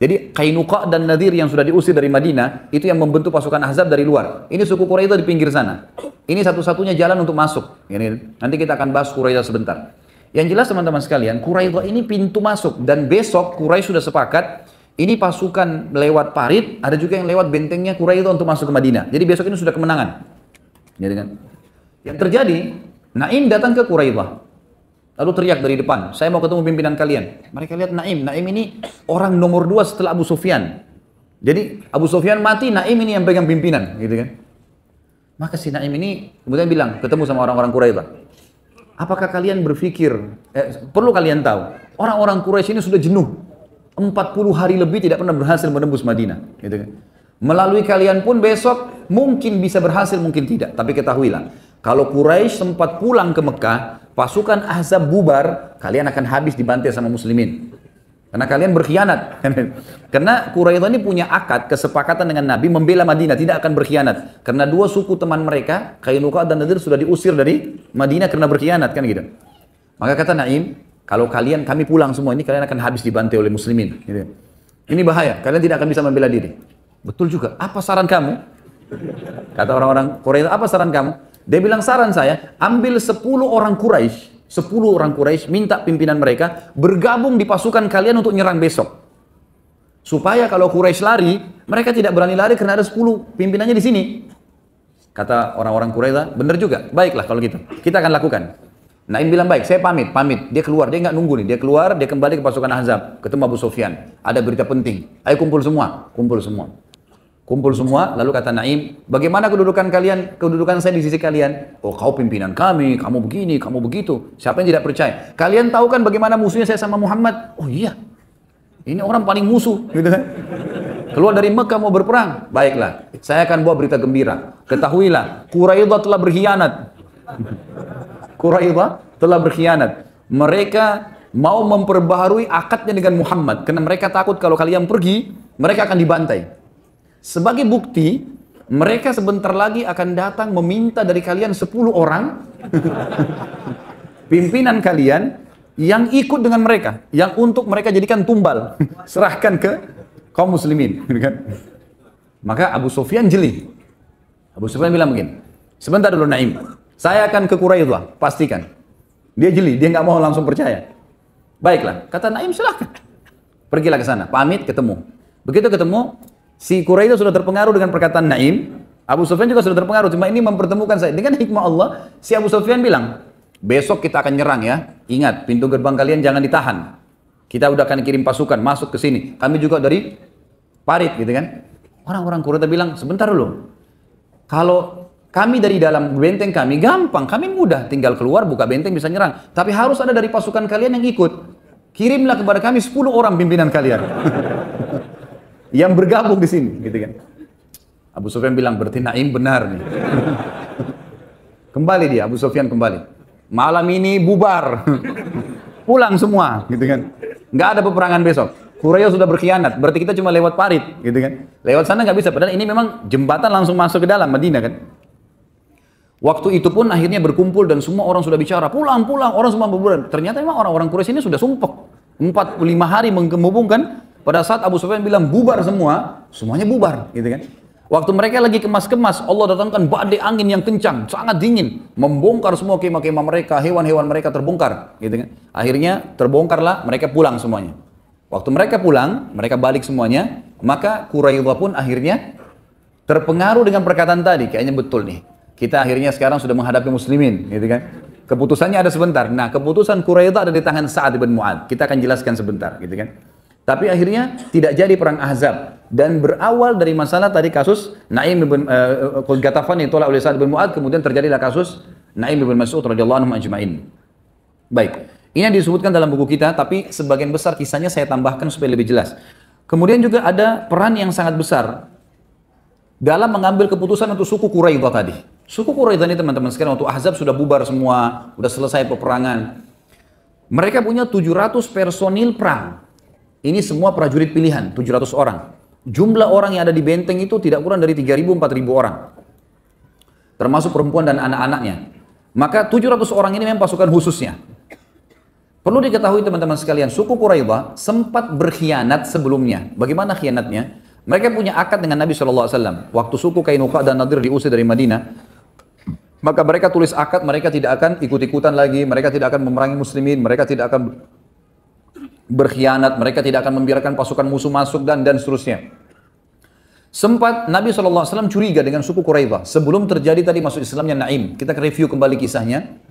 Jadi Qainuqa dan Nadir yang sudah diusir dari Madinah, itu yang membentuk pasukan Ahzab dari luar. Ini suku Quraidah di pinggir sana. Ini satu-satunya jalan untuk masuk. Nanti kita akan bahas Quraidah sebentar. Yang jelas teman-teman sekalian, Quraidah ini pintu masuk. Dan besok Quraisy sudah sepakat, ini pasukan lewat parit, ada juga yang lewat bentengnya Quraidah untuk masuk ke Madinah. Jadi besok ini sudah kemenangan. Yang terjadi, Naim datang ke Quraidah. Lalu teriak dari depan, saya mau ketemu pimpinan kalian. Mereka lihat Naim ini orang nomor 2 setelah Abu Sufyan. Jadi Abu Sufyan mati, Naim ini yang pegang pimpinan, gitu kan. Maka si Naim ini kemudian bilang, ketemu sama orang-orang Quraidah. Apakah kalian berpikir, perlu kalian tahu, orang-orang Quraisy ini sudah jenuh. 40 hari lebih tidak pernah berhasil menembus Madinah, gitu kan. Melalui kalian pun besok mungkin bisa berhasil, mungkin tidak. Tapi ketahuilah, kalau Quraisy sempat pulang ke Mekah, pasukan Ahzab bubar, kalian akan habis dibantai sama muslimin. Karena kalian berkhianat. Karena Quraisy ini punya akad, kesepakatan dengan Nabi membela Madinah, tidak akan berkhianat. Karena 2 suku teman mereka, Qainuqa dan Nadir sudah diusir dari Madinah karena berkhianat, kan gitu. Maka kata Naim, kalau kami pulang semua ini, kalian akan habis dibantai oleh muslimin. Gitu. Ini bahaya, kalian tidak akan bisa membela diri. Betul juga, apa saran kamu? Kata orang-orang Quraisy, apa saran kamu? Dia bilang, saran saya, ambil 10 orang Quraisy, minta pimpinan mereka bergabung di pasukan kalian untuk nyerang besok. Supaya kalau Quraisy lari, mereka tidak berani lari karena ada 10 pimpinannya di sini. Kata orang-orang Quraisy, benar juga, baiklah kalau gitu, kita akan lakukan. Naim bilang, baik, saya pamit. Dia keluar, dia nggak nunggu nih, dia keluar, dia kembali ke pasukan Ahzab, ketemu Abu Sufyan. Ada berita penting, ayo kumpul semua. Kumpul semua, lalu kata Naim, bagaimana kedudukan kalian, kedudukan saya di sisi kalian? Oh, kau pimpinan kami, kamu begini, kamu begitu. Siapa yang tidak percaya? Kalian tahu kan bagaimana musuhnya saya sama Muhammad? Oh iya, ini orang paling musuh, gitu kan? Keluar dari Mekah mau berperang. Baiklah, saya akan bawa berita gembira. Ketahuilah, Quraidah telah berkhianat. Quraidah telah berkhianat. Mereka mau memperbaharui akadnya dengan Muhammad. Karena mereka takut kalau kalian pergi, mereka akan dibantai. Sebagai bukti, mereka sebentar lagi akan datang meminta dari kalian 10 orang pimpinan kalian yang ikut dengan mereka, yang untuk mereka jadikan tumbal, serahkan ke kaum muslimin. Maka Abu Sufyan jeli. Abu Sufyan bilang begini, sebentar dulu Naim, saya akan ke Quraidah, pastikan. Dia jeli, dia nggak mau langsung percaya. Baiklah, kata Naim, silahkan. Pergilah ke sana, pamit, ketemu. Begitu ketemu, Si Quraidah sudah terpengaruh dengan perkataan Naim, Abu Sufyan juga sudah terpengaruh, cuma ini mempertemukan saya. Dengan hikmah Allah, si Abu Sufyan bilang, besok kita akan nyerang ya, ingat pintu gerbang kalian jangan ditahan. Kita udah akan kirim pasukan masuk ke sini, kami juga dari parit gitu kan. Orang-orang Quraisy bilang, sebentar dulu, kalau kami dari dalam benteng kami gampang, kami mudah, tinggal keluar buka benteng bisa nyerang. Tapi harus ada dari pasukan kalian yang ikut. Kirimlah kepada kami 10 orang pimpinan kalian yang bergabung di sini, gitu kan. Abu Sufyan bilang, berarti Naim benar nih. Kembali dia, Abu Sufyan kembali. Malam ini bubar, pulang semua, gitu kan. Nggak ada peperangan besok. Quraisy sudah berkhianat, berarti kita cuma lewat parit, gitu kan. Lewat sana nggak bisa, padahal ini memang jembatan langsung masuk ke dalam Madinah kan. Waktu itu pun akhirnya berkumpul dan semua orang sudah bicara, pulang, orang semua berbulan. Ternyata memang orang-orang Quraisy ini sudah sumpah. 45 hari menghubungkan, pada saat Abu Sufyan bilang bubar semua, semuanya bubar, gitu kan. Waktu mereka lagi kemas-kemas, Allah datangkan badai angin yang kencang, sangat dingin, membongkar semua kemah-kemah mereka, hewan-hewan mereka terbongkar, gitu kan. Akhirnya terbongkarlah, mereka pulang semuanya. Waktu mereka pulang, mereka balik semuanya, maka Quraidah pun akhirnya terpengaruh dengan perkataan tadi, kayaknya betul nih. Kita akhirnya sekarang sudah menghadapi muslimin, gitu kan. Keputusannya ada sebentar. Nah, keputusan Quraidah ada di tangan Sa'ad bin Mu'adz. Kita akan jelaskan sebentar, gitu kan. Tapi akhirnya tidak jadi perang Ahzab dan berawal dari masalah tadi kasus Naim bin Ghatafan yang ditolak oleh Sa'ad bin Mu'adz, kemudian terjadilah kasus Naim bin Mas'ud radhiyallahu anhu ajma'in. Baik. Ini yang disebutkan dalam buku kita, tapi sebagian besar kisahnya saya tambahkan supaya lebih jelas. Kemudian juga ada peran yang sangat besar dalam mengambil keputusan untuk suku Quraidah tadi. Suku Quraidah ini teman-teman sekalian, waktu Ahzab sudah bubar semua, sudah selesai peperangan. Mereka punya 700 personil perang. Ini semua prajurit pilihan, 700 orang. Jumlah orang yang ada di benteng itu tidak kurang dari 3.000-4.000 orang. Termasuk perempuan dan anak-anaknya. Maka 700 orang ini memang pasukan khususnya. Perlu diketahui teman-teman sekalian, suku Quraidah sempat berkhianat sebelumnya. Bagaimana khianatnya? Mereka punya akad dengan Nabi SAW. Waktu suku Qainuqa dan Nadir diusir dari Madinah, maka mereka tulis akad, mereka tidak akan ikut-ikutan lagi, mereka tidak akan memerangi muslimin, mereka tidak akan berkhianat, mereka tidak akan membiarkan pasukan musuh masuk dan seterusnya. Sempat Nabi SAW curiga dengan suku Quraidah. Sebelum terjadi tadi masuk Islamnya Naim, kita review kembali kisahnya.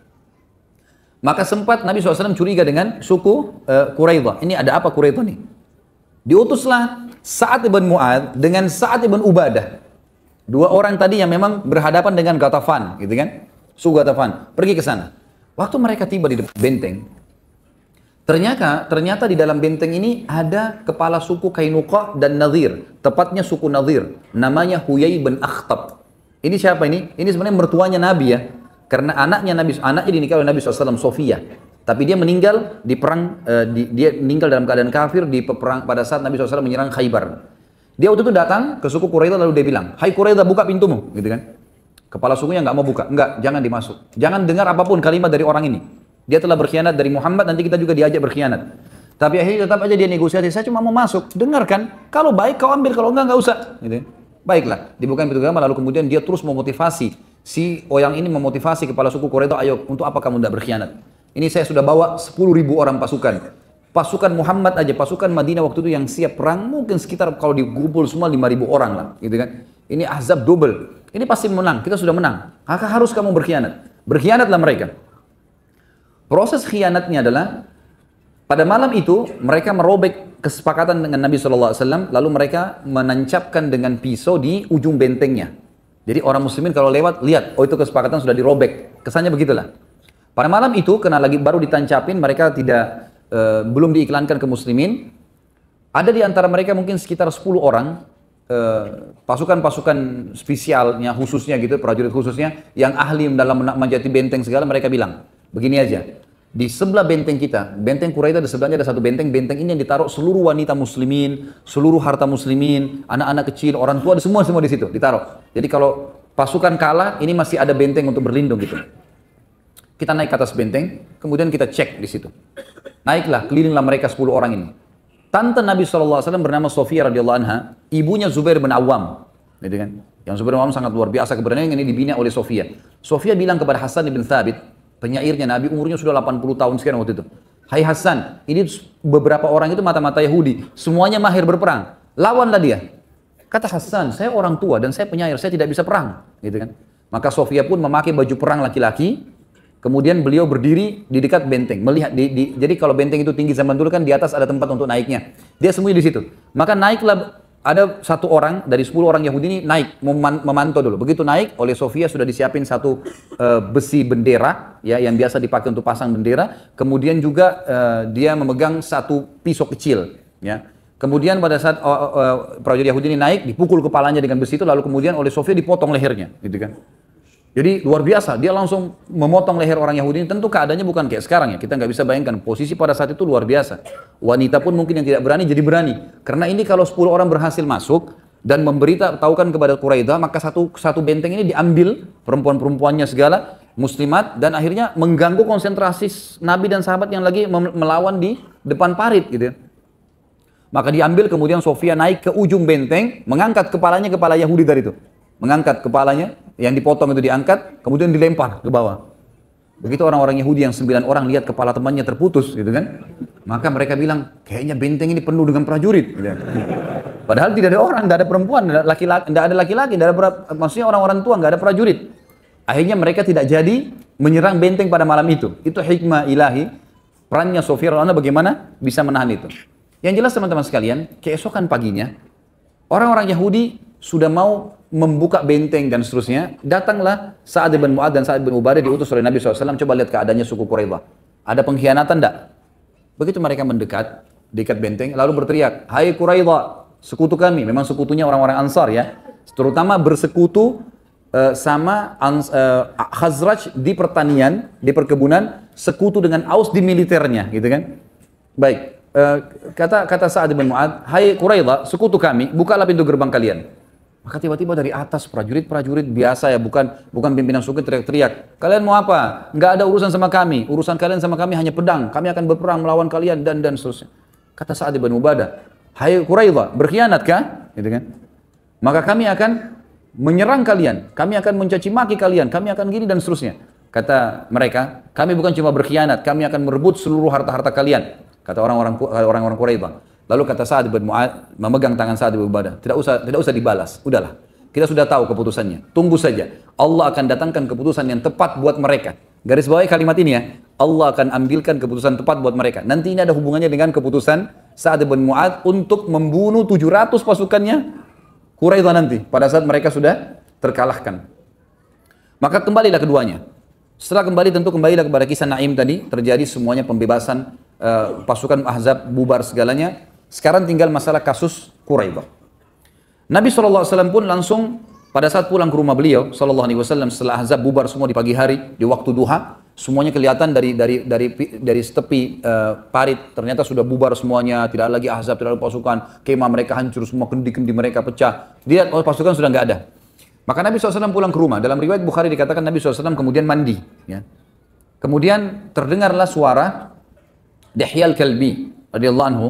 Maka sempat Nabi SAW curiga dengan suku Quraidah. Ini ada apa Quraidah nih? Diutuslah Sa'ad ibn Mu'adz dengan Sa'ad ibn Ubadah. Dua orang tadi yang memang berhadapan dengan Ghatafan, gitu kan? Suku Ghatafan, pergi ke sana. Waktu mereka tiba di benteng, ternyata di dalam benteng ini ada kepala suku Qainuqa dan Nadir. Tepatnya suku Nadir. Namanya Huyai bin Akhtab. Ini siapa ini? Ini sebenarnya mertuanya Nabi ya. Karena anaknya dinikahi oleh Nabi SAW, Sofia. Tapi dia meninggal di perang, dia meninggal dalam keadaan kafir di perang pada saat Nabi SAW menyerang Khaybar. Dia waktu itu datang ke suku Quraidah lalu dia bilang, "Hai Quraidah, buka pintumu," gitu kan. Kepala sukunya nggak mau buka, enggak, jangan dimasuk. Jangan dengar apapun kalimat dari orang ini. Dia telah berkhianat dari Muhammad, nanti kita juga diajak berkhianat. Tapi akhirnya tetap aja dia negosiasi, saya cuma mau masuk, dengarkan. Kalau baik kau ambil, kalau enggak usah. Gitu. Baiklah, dibuka pintu gerbang, lalu kemudian dia terus memotivasi. Si orang ini memotivasi kepala suku Quraidah, ayo, untuk apa kamu tidak berkhianat? Ini saya sudah bawa 10.000 orang pasukan. Pasukan Muhammad aja, pasukan Madinah waktu itu yang siap perang, mungkin sekitar kalau dikumpul semua 5.000 orang lah. Gitu kan. Ini Ahzab double. Ini pasti menang, kita sudah menang. Maka harus kamu berkhianat. Berkhianatlah mereka. Proses khianatnya adalah, pada malam itu mereka merobek kesepakatan dengan Nabi SAW, lalu mereka menancapkan dengan pisau di ujung bentengnya. Jadi orang muslimin kalau lewat, lihat, oh itu kesepakatan sudah dirobek. Kesannya begitulah. Pada malam itu, karena lagi baru ditancapin, mereka belum diiklankan ke muslimin. Ada di antara mereka mungkin sekitar 10 orang, pasukan-pasukan spesialnya, khususnya gitu, prajurit khususnya, yang ahli dalam menjati benteng segala, mereka bilang, begini aja, di sebelah benteng kita, benteng Quraidah di sebelahnya ada satu benteng ini yang ditaruh seluruh wanita muslimin, seluruh harta muslimin, anak-anak kecil, orang tua, semua di situ ditaruh. Jadi kalau pasukan kalah, ini masih ada benteng untuk berlindung gitu. Kita naik ke atas benteng, kemudian kita cek di situ. Naiklah, kelilinglah mereka 10 orang ini. Tante Nabi SAW bernama Sofia radhiyallahu anha, ibunya Zubair bin Awam, gitu kan? Yang Zubair bin Awam sangat luar biasa keberanian, ini dibina oleh Sofia. Sofia bilang kepada Hasan bin Thabit, penyairnya Nabi, umurnya sudah 80 tahun sekian waktu itu. Hai Hasan, ini beberapa orang itu mata-mata Yahudi, semuanya mahir berperang, lawanlah dia. Kata Hasan, saya orang tua dan saya penyair, saya tidak bisa perang, gitu kan. Maka Sofia pun memakai baju perang laki-laki, kemudian beliau berdiri di dekat benteng, melihat jadi kalau benteng itu tinggi zaman dulu kan di atas ada tempat untuk naiknya. Dia sembunyi di situ. Maka naiklah, ada satu orang dari 10 orang Yahudi ini naik memantau dulu. Begitu naik, oleh Sofia sudah disiapin satu besi bendera ya yang biasa dipakai untuk pasang bendera. Kemudian juga dia memegang satu pisau kecil ya. Kemudian pada saat prajurit Yahudi ini naik, dipukul kepalanya dengan besi itu, lalu kemudian oleh Sofia dipotong lehernya, gitu kan. Jadi luar biasa, dia langsung memotong leher orang Yahudi ini. Tentu keadaannya bukan kayak sekarang ya, kita nggak bisa bayangkan posisi pada saat itu luar biasa. Wanita pun mungkin yang tidak berani jadi berani, karena ini kalau 10 orang berhasil masuk dan memberitahukan kepada Quraidah, maka satu benteng ini diambil perempuan-perempuannya segala muslimat, dan akhirnya mengganggu konsentrasi Nabi dan sahabat yang lagi melawan di depan parit gitu ya. Maka diambil, kemudian Sofia naik ke ujung benteng, mengangkat kepalanya, kepala Yahudi tadi itu. Mengangkat kepalanya, yang dipotong itu diangkat, kemudian dilempar ke bawah. Begitu orang-orang Yahudi yang 9 orang lihat kepala temannya terputus, gitu kan. Maka mereka bilang, kayaknya benteng ini penuh dengan prajurit. Gitu. Padahal tidak ada orang, tidak ada perempuan, tidak ada laki-laki, maksudnya orang-orang tua, nggak ada prajurit. Akhirnya mereka tidak jadi menyerang benteng pada malam itu. Itu hikmah ilahi, perannya Sofia radhiyallahu bagaimana bisa menahan itu. Yang jelas teman-teman sekalian, keesokan paginya, orang-orang Yahudi sudah mau membuka benteng dan seterusnya. Datanglah Sa'ad bin Mu'adz dan Sa'ad bin Ubadah diutus oleh Nabi SAW. Coba lihat keadaannya suku Quraidah. Ada pengkhianatan enggak? Begitu mereka mendekat, dekat benteng, lalu berteriak, hai Quraidah, sekutu kami. Memang sekutunya orang-orang Ansar ya. Terutama bersekutu sama Khazraj di pertanian, di perkebunan, sekutu dengan Aus di militernya, gitu kan? Baik. Kata Sa'ad bin Mu'adz, hai Quraidah, sekutu kami, bukalah pintu gerbang kalian. Maka tiba-tiba dari atas prajurit biasa ya, bukan pimpinan suku, teriak-teriak, kalian mau apa? Nggak ada urusan sama kami, urusan kalian sama kami hanya pedang, kami akan berperang melawan kalian dan seterusnya. Kata Sa'ad bin Ubadah, hai Quraidah, berkhianatkah? Gitu kan? Maka kami akan menyerang kalian, kami akan mencaci maki kalian, kami akan gini dan seterusnya. Kata mereka, kami bukan cuma berkhianat, kami akan merebut seluruh harta-harta kalian. Kata orang-orang Quraidah. Lalu kata Sa'ad bin Mu'adz, memegang tangan Sa'ad bin Ubadah, tidak usah dibalas, udahlah. Kita sudah tahu keputusannya, tunggu saja. Allah akan datangkan keputusan yang tepat buat mereka. Garis bawahi kalimat ini ya, Allah akan ambilkan keputusan tepat buat mereka. Nanti ini ada hubungannya dengan keputusan Sa'ad bin Mu'adz untuk membunuh 700 pasukannya Quraidah nanti, pada saat mereka sudah terkalahkan. Maka kembalilah keduanya. Setelah kembalilah kepada kisah Naim tadi, terjadi semuanya pembebasan, pasukan Ahzab bubar segalanya. Sekarang tinggal masalah kasus Quraidah. Nabi SAW pun langsung pada saat pulang ke rumah beliau SAW setelah Ahzab bubar semua di pagi hari, di waktu duha, semuanya kelihatan dari tepi parit, ternyata sudah bubar semuanya, tidak lagi Ahzab, tidak ada pasukan, kemah mereka hancur semua, kendi-kendi mereka pecah. Dia pasukan sudah nggak ada. Maka Nabi SAW pulang ke rumah. Dalam riwayat Bukhari dikatakan Nabi SAW kemudian mandi. Ya. Kemudian terdengarlah suara Dihyal Kalbi radhiyallahu anhu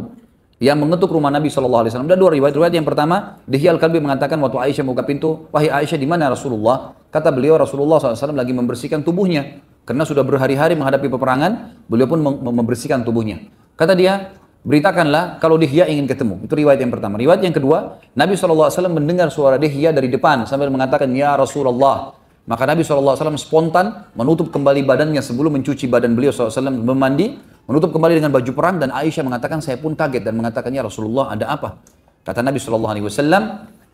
yang mengetuk rumah Nabi SAW. Ada dua riwayat. Riwayat yang pertama, Dihyal Kalbi mengatakan waktu Aisyah membuka pintu, wahai Aisyah, di mana Rasulullah? Kata beliau, Rasulullah SAW lagi membersihkan tubuhnya. Karena sudah berhari-hari menghadapi peperangan, beliau pun membersihkan tubuhnya. Kata dia, beritakanlah kalau Dihya ingin ketemu. Itu riwayat yang pertama. Riwayat yang kedua, Nabi SAW mendengar suara Dihya dari depan sambil mengatakan, ya Rasulullah. Maka Nabi SAW spontan menutup kembali badannya sebelum mencuci badan beliau SAW, memandi, menutup kembali dengan baju perang, dan Aisyah mengatakan, saya pun kaget dan mengatakan, ya Rasulullah, ada apa? Kata Nabi SAW,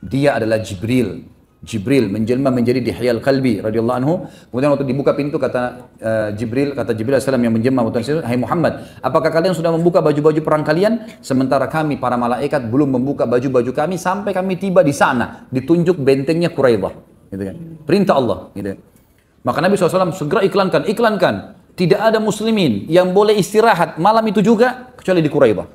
dia adalah Jibril. Jibril menjelma menjadi Dihyal Kalbi radhiyallahu anhu. Kemudian waktu dibuka pintu, kata Jibril AS yang menjelma, hai Muhammad, apakah kalian sudah membuka baju-baju perang kalian? Sementara kami para malaikat belum membuka baju-baju kami sampai kami tiba di sana, ditunjuk bentengnya Quraidah, gitu kan. Perintah Allah, gitu. Maka Nabi SAW segera iklankan, tidak ada muslimin yang boleh istirahat malam itu juga kecuali di Quraidah.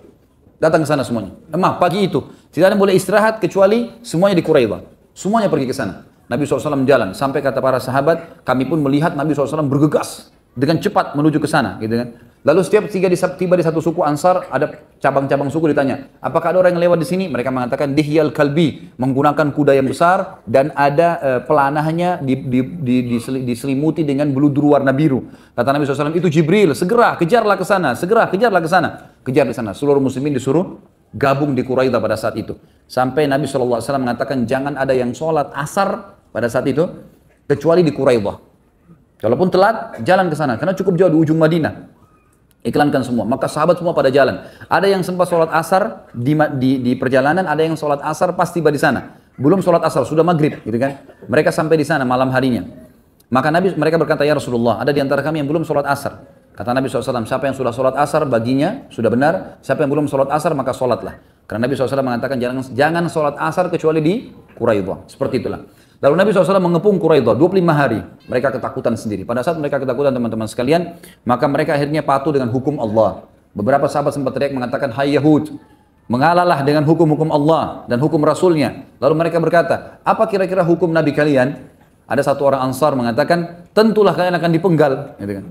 Datang ke sana semuanya. Pagi itu tidak ada yang boleh istirahat kecuali semuanya di Quraidah. Semuanya pergi ke sana. Nabi SAW jalan sampai kata para sahabat, kami pun melihat Nabi SAW bergegas dengan cepat menuju ke sana, gitu kan. Lalu setiap tiba di satu suku Ansar, ada cabang-cabang suku, ditanya, apakah ada orang yang lewat di sini? Mereka mengatakan Dihyal Kalbi menggunakan kuda yang besar dan ada pelanahnya diselimuti dengan bludur warna biru. Kata Nabi SAW, itu Jibril, segera kejarlah ke sana, Kejar di sana. Seluruh muslimin disuruh gabung di Quraidah pada saat itu. Sampai Nabi SAW mengatakan jangan ada yang sholat asar pada saat itu kecuali di Quraidah. Kalaupun telat, jalan ke sana karena cukup jauh di ujung Madinah. Iklankan semua, maka sahabat semua pada jalan. Ada yang sempat sholat asar di perjalanan, ada yang sholat asar pas tiba di sana. Belum sholat asar, sudah maghrib, gitu kan? Mereka sampai di sana malam harinya. Maka mereka berkata, ya Rasulullah, ada di antara kami yang belum sholat asar. Kata Nabi SAW, siapa yang sudah sholat asar baginya sudah benar. Siapa yang belum sholat asar maka sholatlah. Karena Nabi SAW mengatakan jangan sholat asar kecuali di Quraidah. Seperti itulah. Lalu Nabi SAW mengepung Quraidah 25 hari. Mereka ketakutan sendiri. Pada saat mereka ketakutan teman-teman sekalian, maka mereka akhirnya patuh dengan hukum Allah. Beberapa sahabat sempat teriak mengatakan, hai Yahud, mengalahlah dengan hukum-hukum Allah dan hukum Rasulnya. Lalu mereka berkata, apa kira-kira hukum Nabi kalian? Ada satu orang Ansar mengatakan, tentulah kalian akan dipenggal. Gitu kan.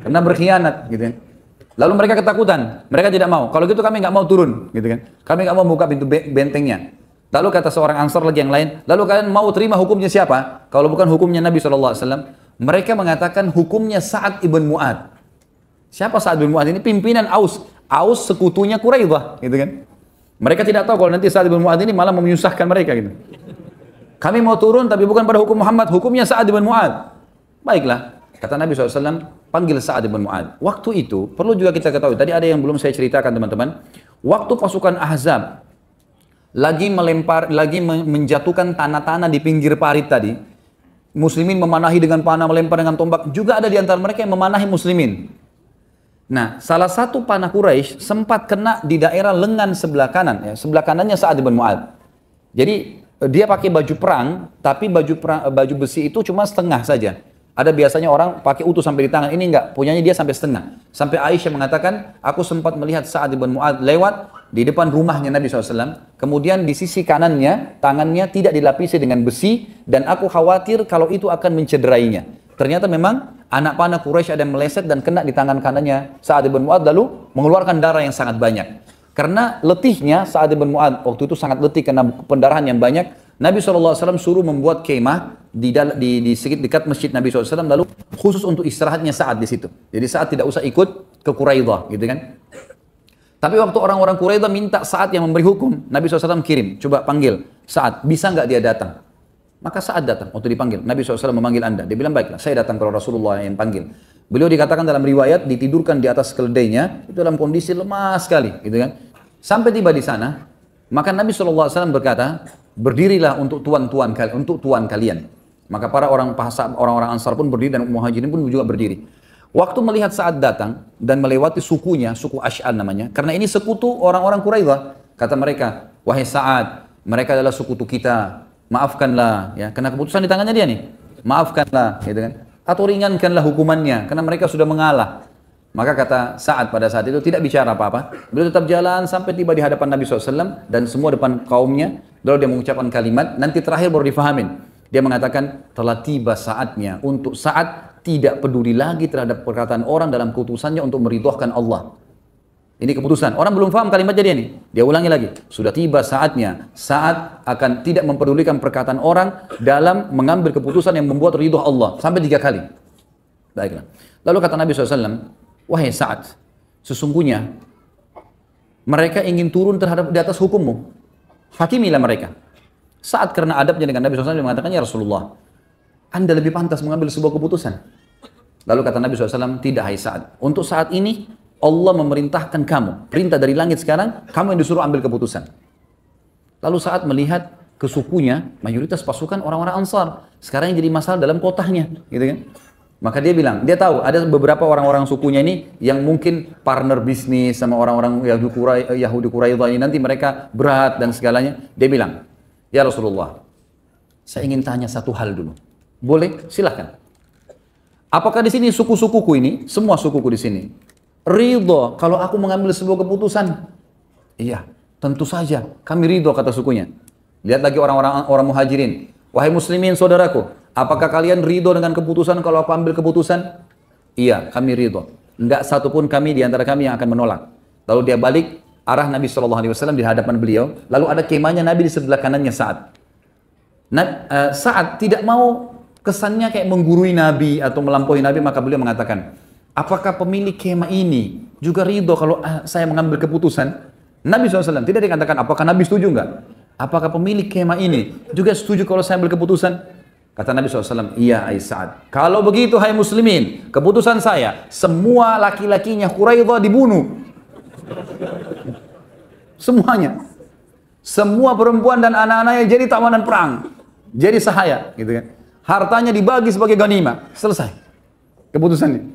Karena berkhianat. Gitu kan. Lalu mereka ketakutan. Mereka tidak mau. Kalau gitu kami nggak mau turun. Gitu kan. Kami nggak mau buka pintu bentengnya. Lalu kata seorang Ansar lagi yang lain, lalu kalian mau terima hukumnya siapa? Kalau bukan hukumnya Nabi SAW. Mereka mengatakan hukumnya Sa'ad ibn Mu'ad. Siapa Sa'ad ibn Mu'ad ini? Pimpinan Aus. Aus sekutunya Quraidah. Gitu kan. Mereka tidak tahu kalau nanti Sa'ad ibn Mu'ad ini malah menyusahkan mereka. Gitu. Kami mau turun tapi bukan pada hukum Muhammad. Hukumnya Sa'ad ibn Mu'ad. Baiklah. Kata Nabi SAW, panggil Sa'ad ibn Mu'ad. Waktu itu, perlu juga kita ketahui. Tadi ada yang belum saya ceritakan teman-teman. Waktu pasukan Ahzab lagi menjatuhkan tanah-tanah di pinggir parit tadi, muslimin memanahi dengan panah, melempar dengan tombak, juga ada di antara mereka yang memanahi muslimin. Nah, salah satu panah Quraisy sempat kena di daerah lengan sebelah kanan, ya, sebelah kanannya Sa'ad bin Mu'ad. Jadi dia pakai baju perang, tapi baju besi itu cuma setengah saja. Ada biasanya orang pakai utuh sampai di tangan, ini enggak, punyanya dia sampai setengah. Sampai Aisyah mengatakan, aku sempat melihat Sa'ad bin Mu'ad lewat di depan rumahnya Nabi SAW, kemudian di sisi kanannya, tangannya tidak dilapisi dengan besi, dan aku khawatir kalau itu akan mencederainya. Ternyata memang anak panah Quraisy ada yang meleset dan kena di tangan kanannya Sa'ad bin Mu'ad, lalu mengeluarkan darah yang sangat banyak. Karena letihnya Sa'ad bin Mu'ad, waktu itu sangat letih karena pendarahan yang banyak, Nabi SAW suruh membuat kemah di dekat masjid Nabi SAW, lalu khusus untuk istirahatnya Sa'ad di situ. Jadi Sa'ad tidak usah ikut ke Quraidah, gitu kan. Tapi waktu orang-orang Quraidah minta Sa'ad yang memberi hukum, Nabi SAW kirim, coba panggil Sa'ad, bisa nggak dia datang? Maka Sa'ad datang, waktu dipanggil, Nabi SAW memanggil anda. Dia bilang, baiklah, saya datang kalau Rasulullah yang panggil. Beliau dikatakan dalam riwayat, ditidurkan di atas keledainya, itu dalam kondisi lemah sekali, gitu kan. Sampai tiba di sana, maka Nabi SAW berkata, berdirilah untuk tuan kalian. Maka para orang-orang Ansar pun berdiri dan Muhajirin pun juga berdiri. Waktu melihat Sa'ad datang dan melewati sukunya, suku Ash'al namanya, karena ini sekutu orang-orang Quraidah, kata mereka, wahai Sa'ad, mereka adalah sekutu kita, maafkanlah, ya, karena keputusan di tangannya dia nih, maafkanlah, gitu kan, atau ringankanlah hukumannya, karena mereka sudah mengalah. Maka kata Sa'ad pada saat itu tidak bicara apa-apa, beliau tetap jalan sampai tiba di hadapan Nabi SAW dan semua depan kaumnya, lalu dia mengucapkan kalimat, nanti terakhir baru difahamin. Dia mengatakan, telah tiba saatnya untuk Sa'ad tidak peduli lagi terhadap perkataan orang dalam keputusannya untuk meridhokan Allah. Ini keputusan. Orang belum paham kalimatnya dia nih. Dia ulangi lagi. Sudah tiba saatnya. Saat akan tidak mempedulikan perkataan orang dalam mengambil keputusan yang membuat ridho Allah. Sampai 3 kali. Baiklah. Lalu kata Nabi SAW, wahai Sa'ad, sesungguhnya mereka ingin turun di atas hukummu. Hakimilah mereka. Sa'ad karena adabnya dengan Nabi SAW mengatakan, ya Rasulullah, Anda lebih pantas mengambil sebuah keputusan. Lalu kata Nabi SAW, tidak hai Sa'ad. Untuk saat ini, Allah memerintahkan kamu. Perintah dari langit sekarang, kamu yang disuruh ambil keputusan. Lalu Sa'ad melihat ke sukunya, mayoritas pasukan orang-orang Ansar. Sekarang yang jadi masalah dalam kotanya. Gitu kan? Maka dia bilang, dia tahu ada beberapa orang-orang sukunya ini yang mungkin partner bisnis sama orang-orang Yahudi Quraidah ini. Nanti mereka berat dan segalanya. Dia bilang, ya Rasulullah, saya ingin tanya satu hal dulu. Boleh? Silahkan. Apakah di sini suku-sukuku ini, semua sukuku di sini, ridho kalau aku mengambil sebuah keputusan? Iya, tentu saja. Kami ridho, kata sukunya. Lihat lagi orang Muhajirin. Wahai muslimin saudaraku, apakah kalian ridho dengan keputusan kalau aku ambil keputusan? Iya, kami ridho. Enggak satupun kami di antara kami yang akan menolak. Lalu dia balik arah Nabi SAW di hadapan beliau. Lalu ada kemahnya Nabi di sebelah kanannya Sa'ad. Sa'ad tidak mau kesannya kayak menggurui Nabi atau melampaui Nabi, maka beliau mengatakan, apakah pemilik kemah ini juga ridho kalau saya mengambil keputusan? Nabi SAW tidak dikatakan apakah Nabi setuju enggak? Apakah pemilik kemah ini juga setuju kalau saya ambil keputusan? Kata Nabi SAW, iya ai Sa'ad. Kalau begitu hai muslimin, keputusan saya, semua laki-lakinya Quraidah dibunuh. Semuanya. Semua perempuan dan anak-anaknya jadi tawanan perang. Jadi sahaya, gitu kan. Hartanya dibagi sebagai ghanimah. Selesai keputusannya.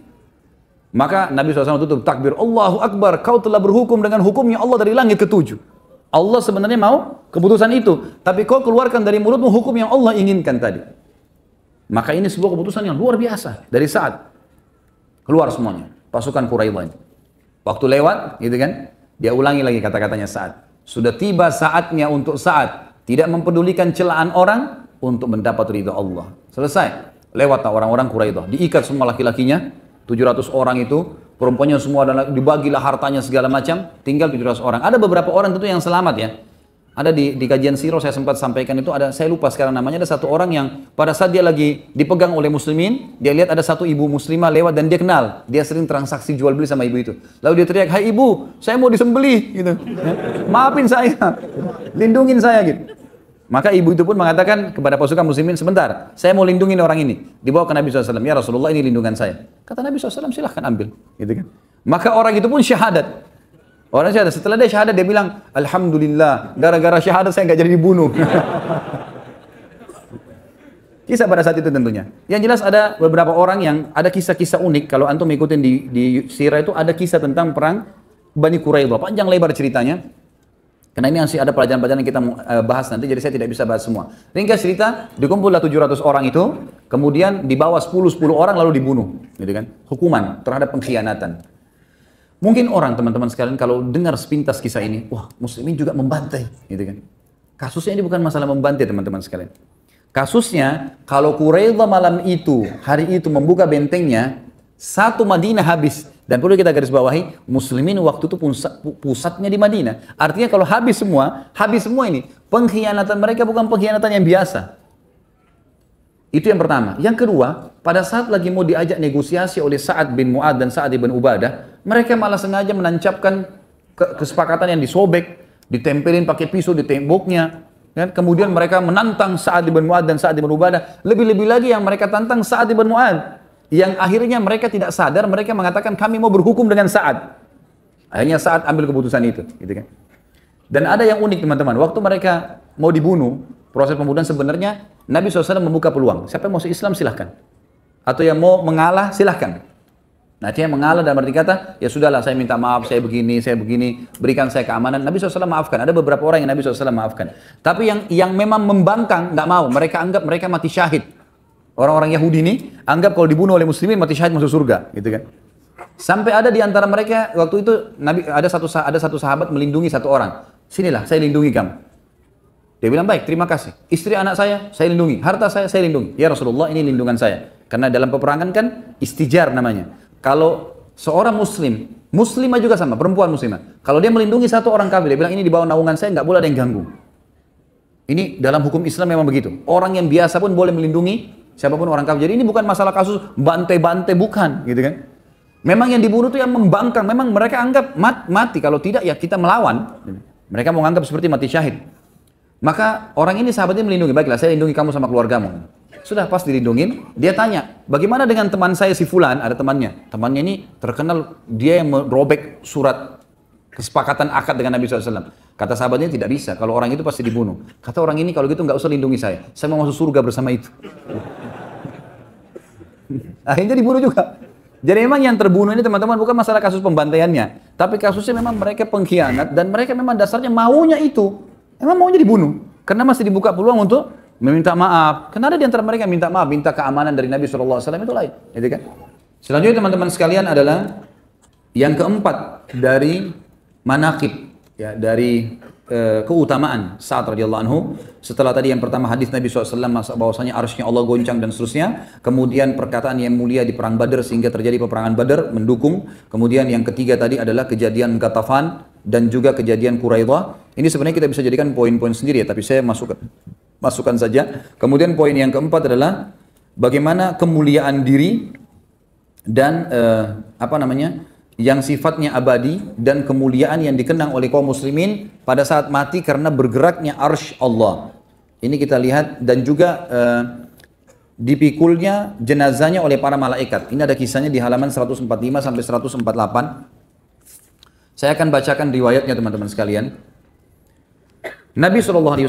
Maka Nabi SAW tutup takbir, Allahu Akbar, kau telah berhukum dengan hukumnya Allah dari langit ketujuh. Allah sebenarnya mau keputusan itu, tapi kau keluarkan dari mulutmu hukum yang Allah inginkan tadi. Maka ini sebuah keputusan yang luar biasa. Dari saat keluar semuanya, pasukan Quraidah ini. Waktu lewat, gitu kan, dia ulangi lagi kata-katanya Sa'ad. Sudah tiba saatnya untuk Sa'ad tidak mempedulikan celaan orang untuk mendapat ridha Allah. Selesai. Lewat orang-orang Quraidah, diikat semua laki-lakinya, 700 orang itu, perempuannya semua dibagilah hartanya segala macam, tinggal 700 orang. Ada beberapa orang tentu yang selamat ya. Ada di kajian sirah saya sempat sampaikan itu, ada, saya lupa sekarang namanya, ada satu orang yang pada saat dia lagi dipegang oleh muslimin, dia lihat ada satu ibu muslimah lewat dan dia kenal, dia sering transaksi jual beli sama ibu itu. Lalu dia teriak, hai ibu, saya mau disembelih, gitu. Maafin saya, lindungin saya, gitu. Maka ibu itu pun mengatakan kepada pasukan muslimin, sebentar, saya mau lindungin orang ini. Dibawa ke Nabi SAW, ya Rasulullah ini lindungan saya. Kata Nabi SAW, silahkan ambil. Gitu kan. Maka orang itu pun syahadat. Orang syahadat, setelah dia syahadat, dia bilang, Alhamdulillah, gara-gara syahadat saya nggak jadi dibunuh. Kisah pada saat itu tentunya. Yang jelas ada beberapa orang yang ada kisah-kisah unik. Kalau antum ikutin di sirah itu ada kisah tentang perang Bani Quraidah. Panjang lebar ceritanya. Karena ini masih ada pelajaran-pelajaran yang kita bahas nanti, jadi saya tidak bisa bahas semua. Ringkas cerita, dikumpullah 700 orang itu, kemudian dibawa 10 orang lalu dibunuh, gitu kan? Hukuman terhadap pengkhianatan. Mungkin orang teman-teman sekalian kalau dengar sepintas kisah ini, wah muslimin juga membantai, gitu kan? Kasusnya ini bukan masalah membantai teman-teman sekalian. Kasusnya kalau Quraidah malam itu, hari itu membuka bentengnya, satu Madinah habis. Dan perlu kita garis bawahi, muslimin waktu itu pusatnya di Madinah. Artinya kalau habis semua ini. Pengkhianatan mereka bukan pengkhianatan yang biasa. Itu yang pertama. Yang kedua, pada saat lagi mau diajak negosiasi oleh Sa'ad bin Mu'ad dan Sa'ad bin Ubadah, mereka malah sengaja menancapkan kesepakatan yang disobek, ditempelin pakai pisau di temboknya. Kan? Kemudian mereka menantang Sa'ad bin Mu'ad dan Sa'ad bin Ubadah. Lebih-lebih lagi yang mereka tantang Sa'ad bin Mu'ad. Yang akhirnya mereka tidak sadar, mereka mengatakan kami mau berhukum dengan Sa'ad. Akhirnya Sa'ad ambil keputusan itu, gitu kan. Dan ada yang unik teman-teman, waktu mereka mau dibunuh, proses pembunuhan sebenarnya Nabi SAW membuka peluang. Siapa yang mau Islam silahkan. Atau yang mau mengalah silahkan. Nah, yang mengalah dalam arti kata, ya sudahlah saya minta maaf, saya begini, berikan saya keamanan. Nabi SAW maafkan. Ada beberapa orang yang Nabi SAW maafkan. Tapi yang memang membangkang, nggak mau. Mereka anggap mereka mati syahid. Orang-orang Yahudi ini anggap kalau dibunuh oleh muslimin mati syahid masuk surga, gitu kan. Sampai ada di antara mereka waktu itu Nabi ada satu sahabat melindungi satu orang. Sinilah saya lindungi kamu. Dia bilang baik, terima kasih. Istri anak saya lindungi, harta saya lindungi. Ya Rasulullah ini lindungan saya. Karena dalam peperangan kan istijar namanya. Kalau seorang muslimah juga sama, perempuan muslimah. Kalau dia melindungi satu orang kafir, dia bilang ini di bawah naungan saya, nggak boleh ada yang ganggu. Ini dalam hukum Islam memang begitu. Orang yang biasa pun boleh melindungi siapapun orang kafir. Jadi ini bukan masalah kasus bantai-bantai, bukan, gitu kan. Memang yang dibunuh itu yang membangkang. Memang mereka anggap mati. Kalau tidak ya kita melawan. Mereka mau anggap seperti mati syahid. Maka orang ini sahabatnya melindungi. Baiklah saya lindungi kamu sama keluargamu. Sudah pas dilindungin, dia tanya, bagaimana dengan teman saya si Fulan? Ada temannya. Temannya ini terkenal dia yang merobek surat kesepakatan akad dengan Nabi SAW. Kata sahabatnya tidak bisa. Kalau orang itu pasti dibunuh. Kata orang ini kalau gitu nggak usah lindungi saya. Saya mau masuk surga bersama itu. Akhirnya dibunuh juga. Jadi memang yang terbunuh ini teman-teman bukan masalah kasus pembantaiannya, tapi kasusnya memang mereka pengkhianat dan mereka memang dasarnya maunya itu, memang maunya dibunuh. Karena masih dibuka peluang untuk meminta maaf. Karena ada di antara mereka minta maaf, minta keamanan dari Nabi SAW itu lain, gitu kan? Selanjutnya teman-teman sekalian adalah yang keempat dari manaqib, ya, dari keutamaan Sa'ad radhiyallahu anhu. Setelah tadi yang pertama hadis Nabi SAW bahwasanya arsy-Nya Allah goncang dan seterusnya. Kemudian perkataan yang mulia di perang Badar sehingga terjadi peperangan Badar mendukung. Kemudian yang ketiga tadi adalah kejadian Ghatafan dan juga kejadian Quraidah. Ini sebenarnya kita bisa jadikan poin-poin sendiri ya, tapi saya masukkan saja. Kemudian poin yang keempat adalah bagaimana kemuliaan diri dan yang sifatnya abadi dan kemuliaan yang dikenang oleh kaum muslimin pada saat mati karena bergeraknya arsy Allah. Ini kita lihat, dan juga dipikulnya jenazahnya oleh para malaikat. Ini ada kisahnya di halaman 145 sampai 148. Saya akan bacakan riwayatnya teman-teman sekalian. Nabi SAW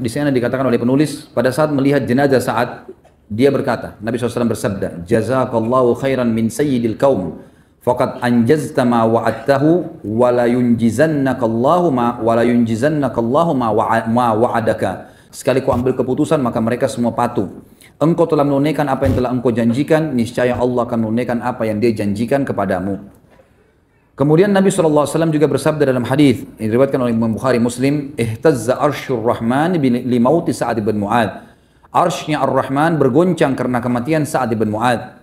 di sana dikatakan oleh penulis, pada saat melihat jenazah Sa'ad, dia berkata, Nabi SAW bersabda, Jazakallahu khairan min sayyidil qaum, faqad anjazta ma wa'adtahu, wa la yunjizannakallahu ma wa'adaka. Sekali kau ambil keputusan, maka mereka semua patuh. Engkau telah menunaikan apa yang telah engkau janjikan, niscaya Allah akan menunaikan apa yang dia janjikan kepadamu. Kemudian Nabi SAW juga bersabda dalam hadis yang diriwayatkan oleh Imam Bukhari Muslim, ihtazza arsyur rahman li mauti Sa'ad bin Mu'ad. Arsynya Ar-Rahman bergoncang karena kematian Sa'ad bin Mu'ad.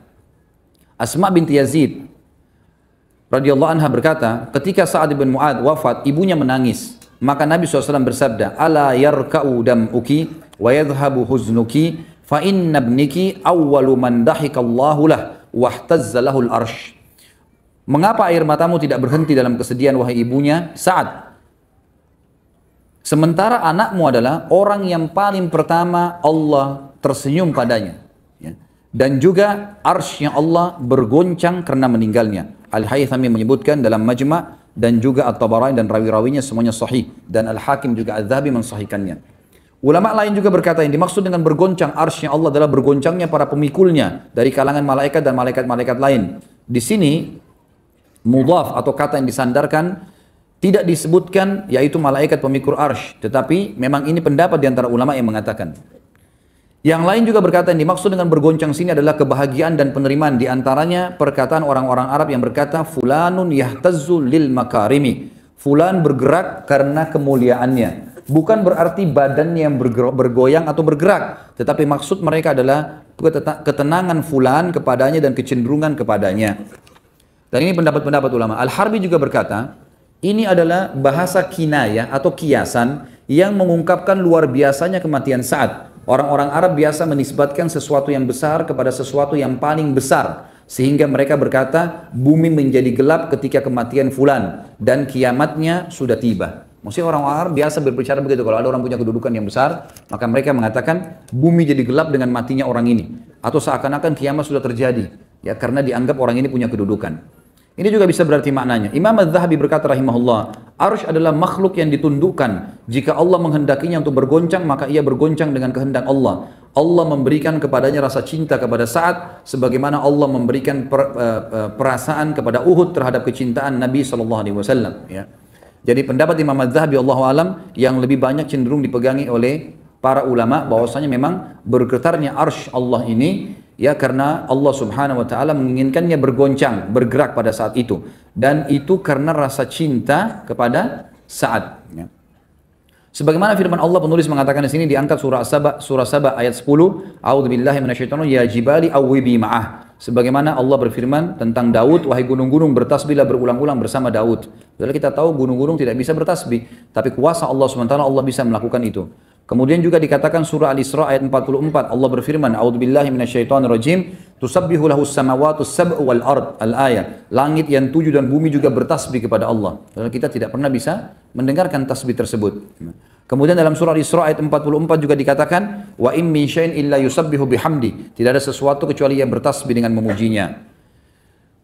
Asma binti Yazid radhiyallahu anha berkata, ketika Sa'ad bin Mu'ad wafat, ibunya menangis. Maka Nabi SAW bersabda, ala yarka'u dam'uki wa yadhhabu huznuki fa inna ibniki awwalu man dahikallahu lah wahtazza lahul arsh. Mengapa air matamu tidak berhenti dalam kesedihan wahai ibunya Sa'ad? Sementara anakmu adalah orang yang paling pertama Allah tersenyum padanya. Ya. Dan juga arsy Allah bergoncang karena meninggalnya. Al-Haythami menyebutkan dalam Majma' dan juga At-Tabarani dan rawi-rawinya semuanya sahih. Dan Al-Hakim juga Adz-Dzahabi mensahihkannya. Ulama lain juga berkata yang dimaksud dengan bergoncang arsy Allah adalah bergoncangnya para pemikulnya dari kalangan malaikat dan malaikat-malaikat lain. Di sini mudhaf atau kata yang disandarkan tidak disebutkan yaitu malaikat pemikul arsy, tetapi memang ini pendapat di antara ulama yang mengatakan. Yang lain juga berkata yang dimaksud dengan bergoncang sini adalah kebahagiaan dan penerimaan, di antaranya perkataan orang-orang Arab yang berkata fulanun yahtazzu lil makarimi. Fulan bergerak karena kemuliaannya. Bukan berarti badannya yang bergoyang atau bergerak, tetapi maksud mereka adalah ketenangan fulan kepadanya dan kecenderungan kepadanya. Dan ini pendapat-pendapat ulama. Al-Harbi juga berkata, ini adalah bahasa kinayah atau kiasan yang mengungkapkan luar biasanya kematian Sa'ad. Orang-orang Arab biasa menisbatkan sesuatu yang besar kepada sesuatu yang paling besar. Sehingga mereka berkata, bumi menjadi gelap ketika kematian fulan. Dan kiamatnya sudah tiba. Maksudnya orang Arab biasa berbicara begitu. Kalau ada orang punya kedudukan yang besar, maka mereka mengatakan, bumi jadi gelap dengan matinya orang ini. Atau seakan-akan kiamat sudah terjadi. Ya, karena dianggap orang ini punya kedudukan. Ini juga bisa berarti maknanya. Imam Adz-Dzahabi berkata rahimahullah, arsy adalah makhluk yang ditundukkan. Jika Allah menghendakinya untuk bergoncang, maka ia bergoncang dengan kehendak Allah. Allah memberikan kepadanya rasa cinta kepada Sa'ad, sebagaimana Allah memberikan perasaan kepada Uhud terhadap kecintaan Nabi SAW. Ya. Jadi pendapat Imam Adz-Dzahabi Allahu alam yang lebih banyak cenderung dipegangi oleh para ulama, bahwasanya memang bergetarnya arsy Allah ini ya karena Allah Subhanahu wa taala menginginkannya bergoncang, bergerak pada saat itu, dan itu karena rasa cinta kepada Sa'ad ya. Sebagaimana firman Allah, penulis mengatakan di sini diangkat surah Saba ayat 10, a'udzubillahi minasyaitonir ya jibali awwibi ma'ah. Sebagaimana Allah berfirman tentang Daud, wahai gunung-gunung bertasbihlah berulang-ulang bersama Daud. Padahal kita tahu gunung-gunung tidak bisa bertasbih, tapi kuasa Allah SWT Allah bisa melakukan itu. Kemudian juga dikatakan surah Al-Isra ayat 44, Allah berfirman, a'udzubillahi minasyaitonirrajim, tusabbihu lahus samawati sab'u wal ard, al-ayat. Langit yang 7 dan bumi juga bertasbih kepada Allah. Padahal kita tidak pernah bisa mendengarkan tasbih tersebut. Kemudian dalam surah Al-Isra ayat 44 juga dikatakan, wa in min syai'in illa yusabbihu bihamdi. Tidak ada sesuatu kecuali yang bertasbih dengan memujinya.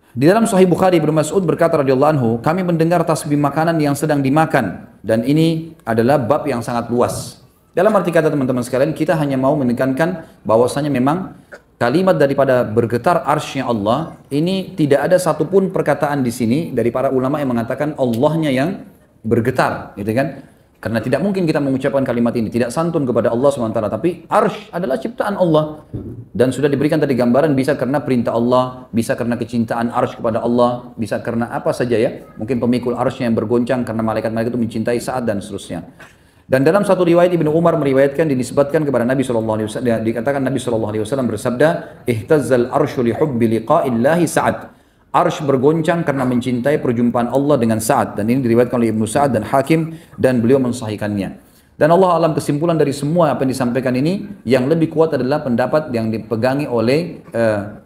Di dalam Sahih Bukhari, Ibnu Mas'ud berkata radhiyallahu anhu, kami mendengar tasbih makanan yang sedang dimakan, dan ini adalah bab yang sangat luas. Dalam arti kata teman-teman sekalian, kita hanya mau menekankan bahwasanya memang kalimat daripada bergetar arsy-Nya Allah ini tidak ada satupun perkataan di sini dari para ulama yang mengatakan Allahnya yang bergetar, gitu kan? Karena tidak mungkin kita mengucapkan kalimat ini, tidak santun kepada Allah SWT. Tapi arsy adalah ciptaan Allah dan sudah diberikan tadi gambaran, bisa karena perintah Allah, bisa karena kecintaan arsy kepada Allah, bisa karena apa saja ya. Mungkin pemikul arsy yang bergoncang karena malaikat-malaikat itu mencintai Sa'ad dan seterusnya. Dan dalam satu riwayat Ibnu Umar meriwayatkan dinisbatkan kepada Nabi SAW, dikatakan Nabi SAW bersabda, ihtazzal arsyu li hubbi liqa'illahi Sa'ad. Arsy bergoncang karena mencintai perjumpaan Allah dengan Sa'ad, dan ini diriwayatkan oleh Ibnu Sa'ad dan Hakim, dan beliau mensahihkannya. Dan Allah alam, kesimpulan dari semua apa yang disampaikan ini yang lebih kuat adalah pendapat yang dipegangi oleh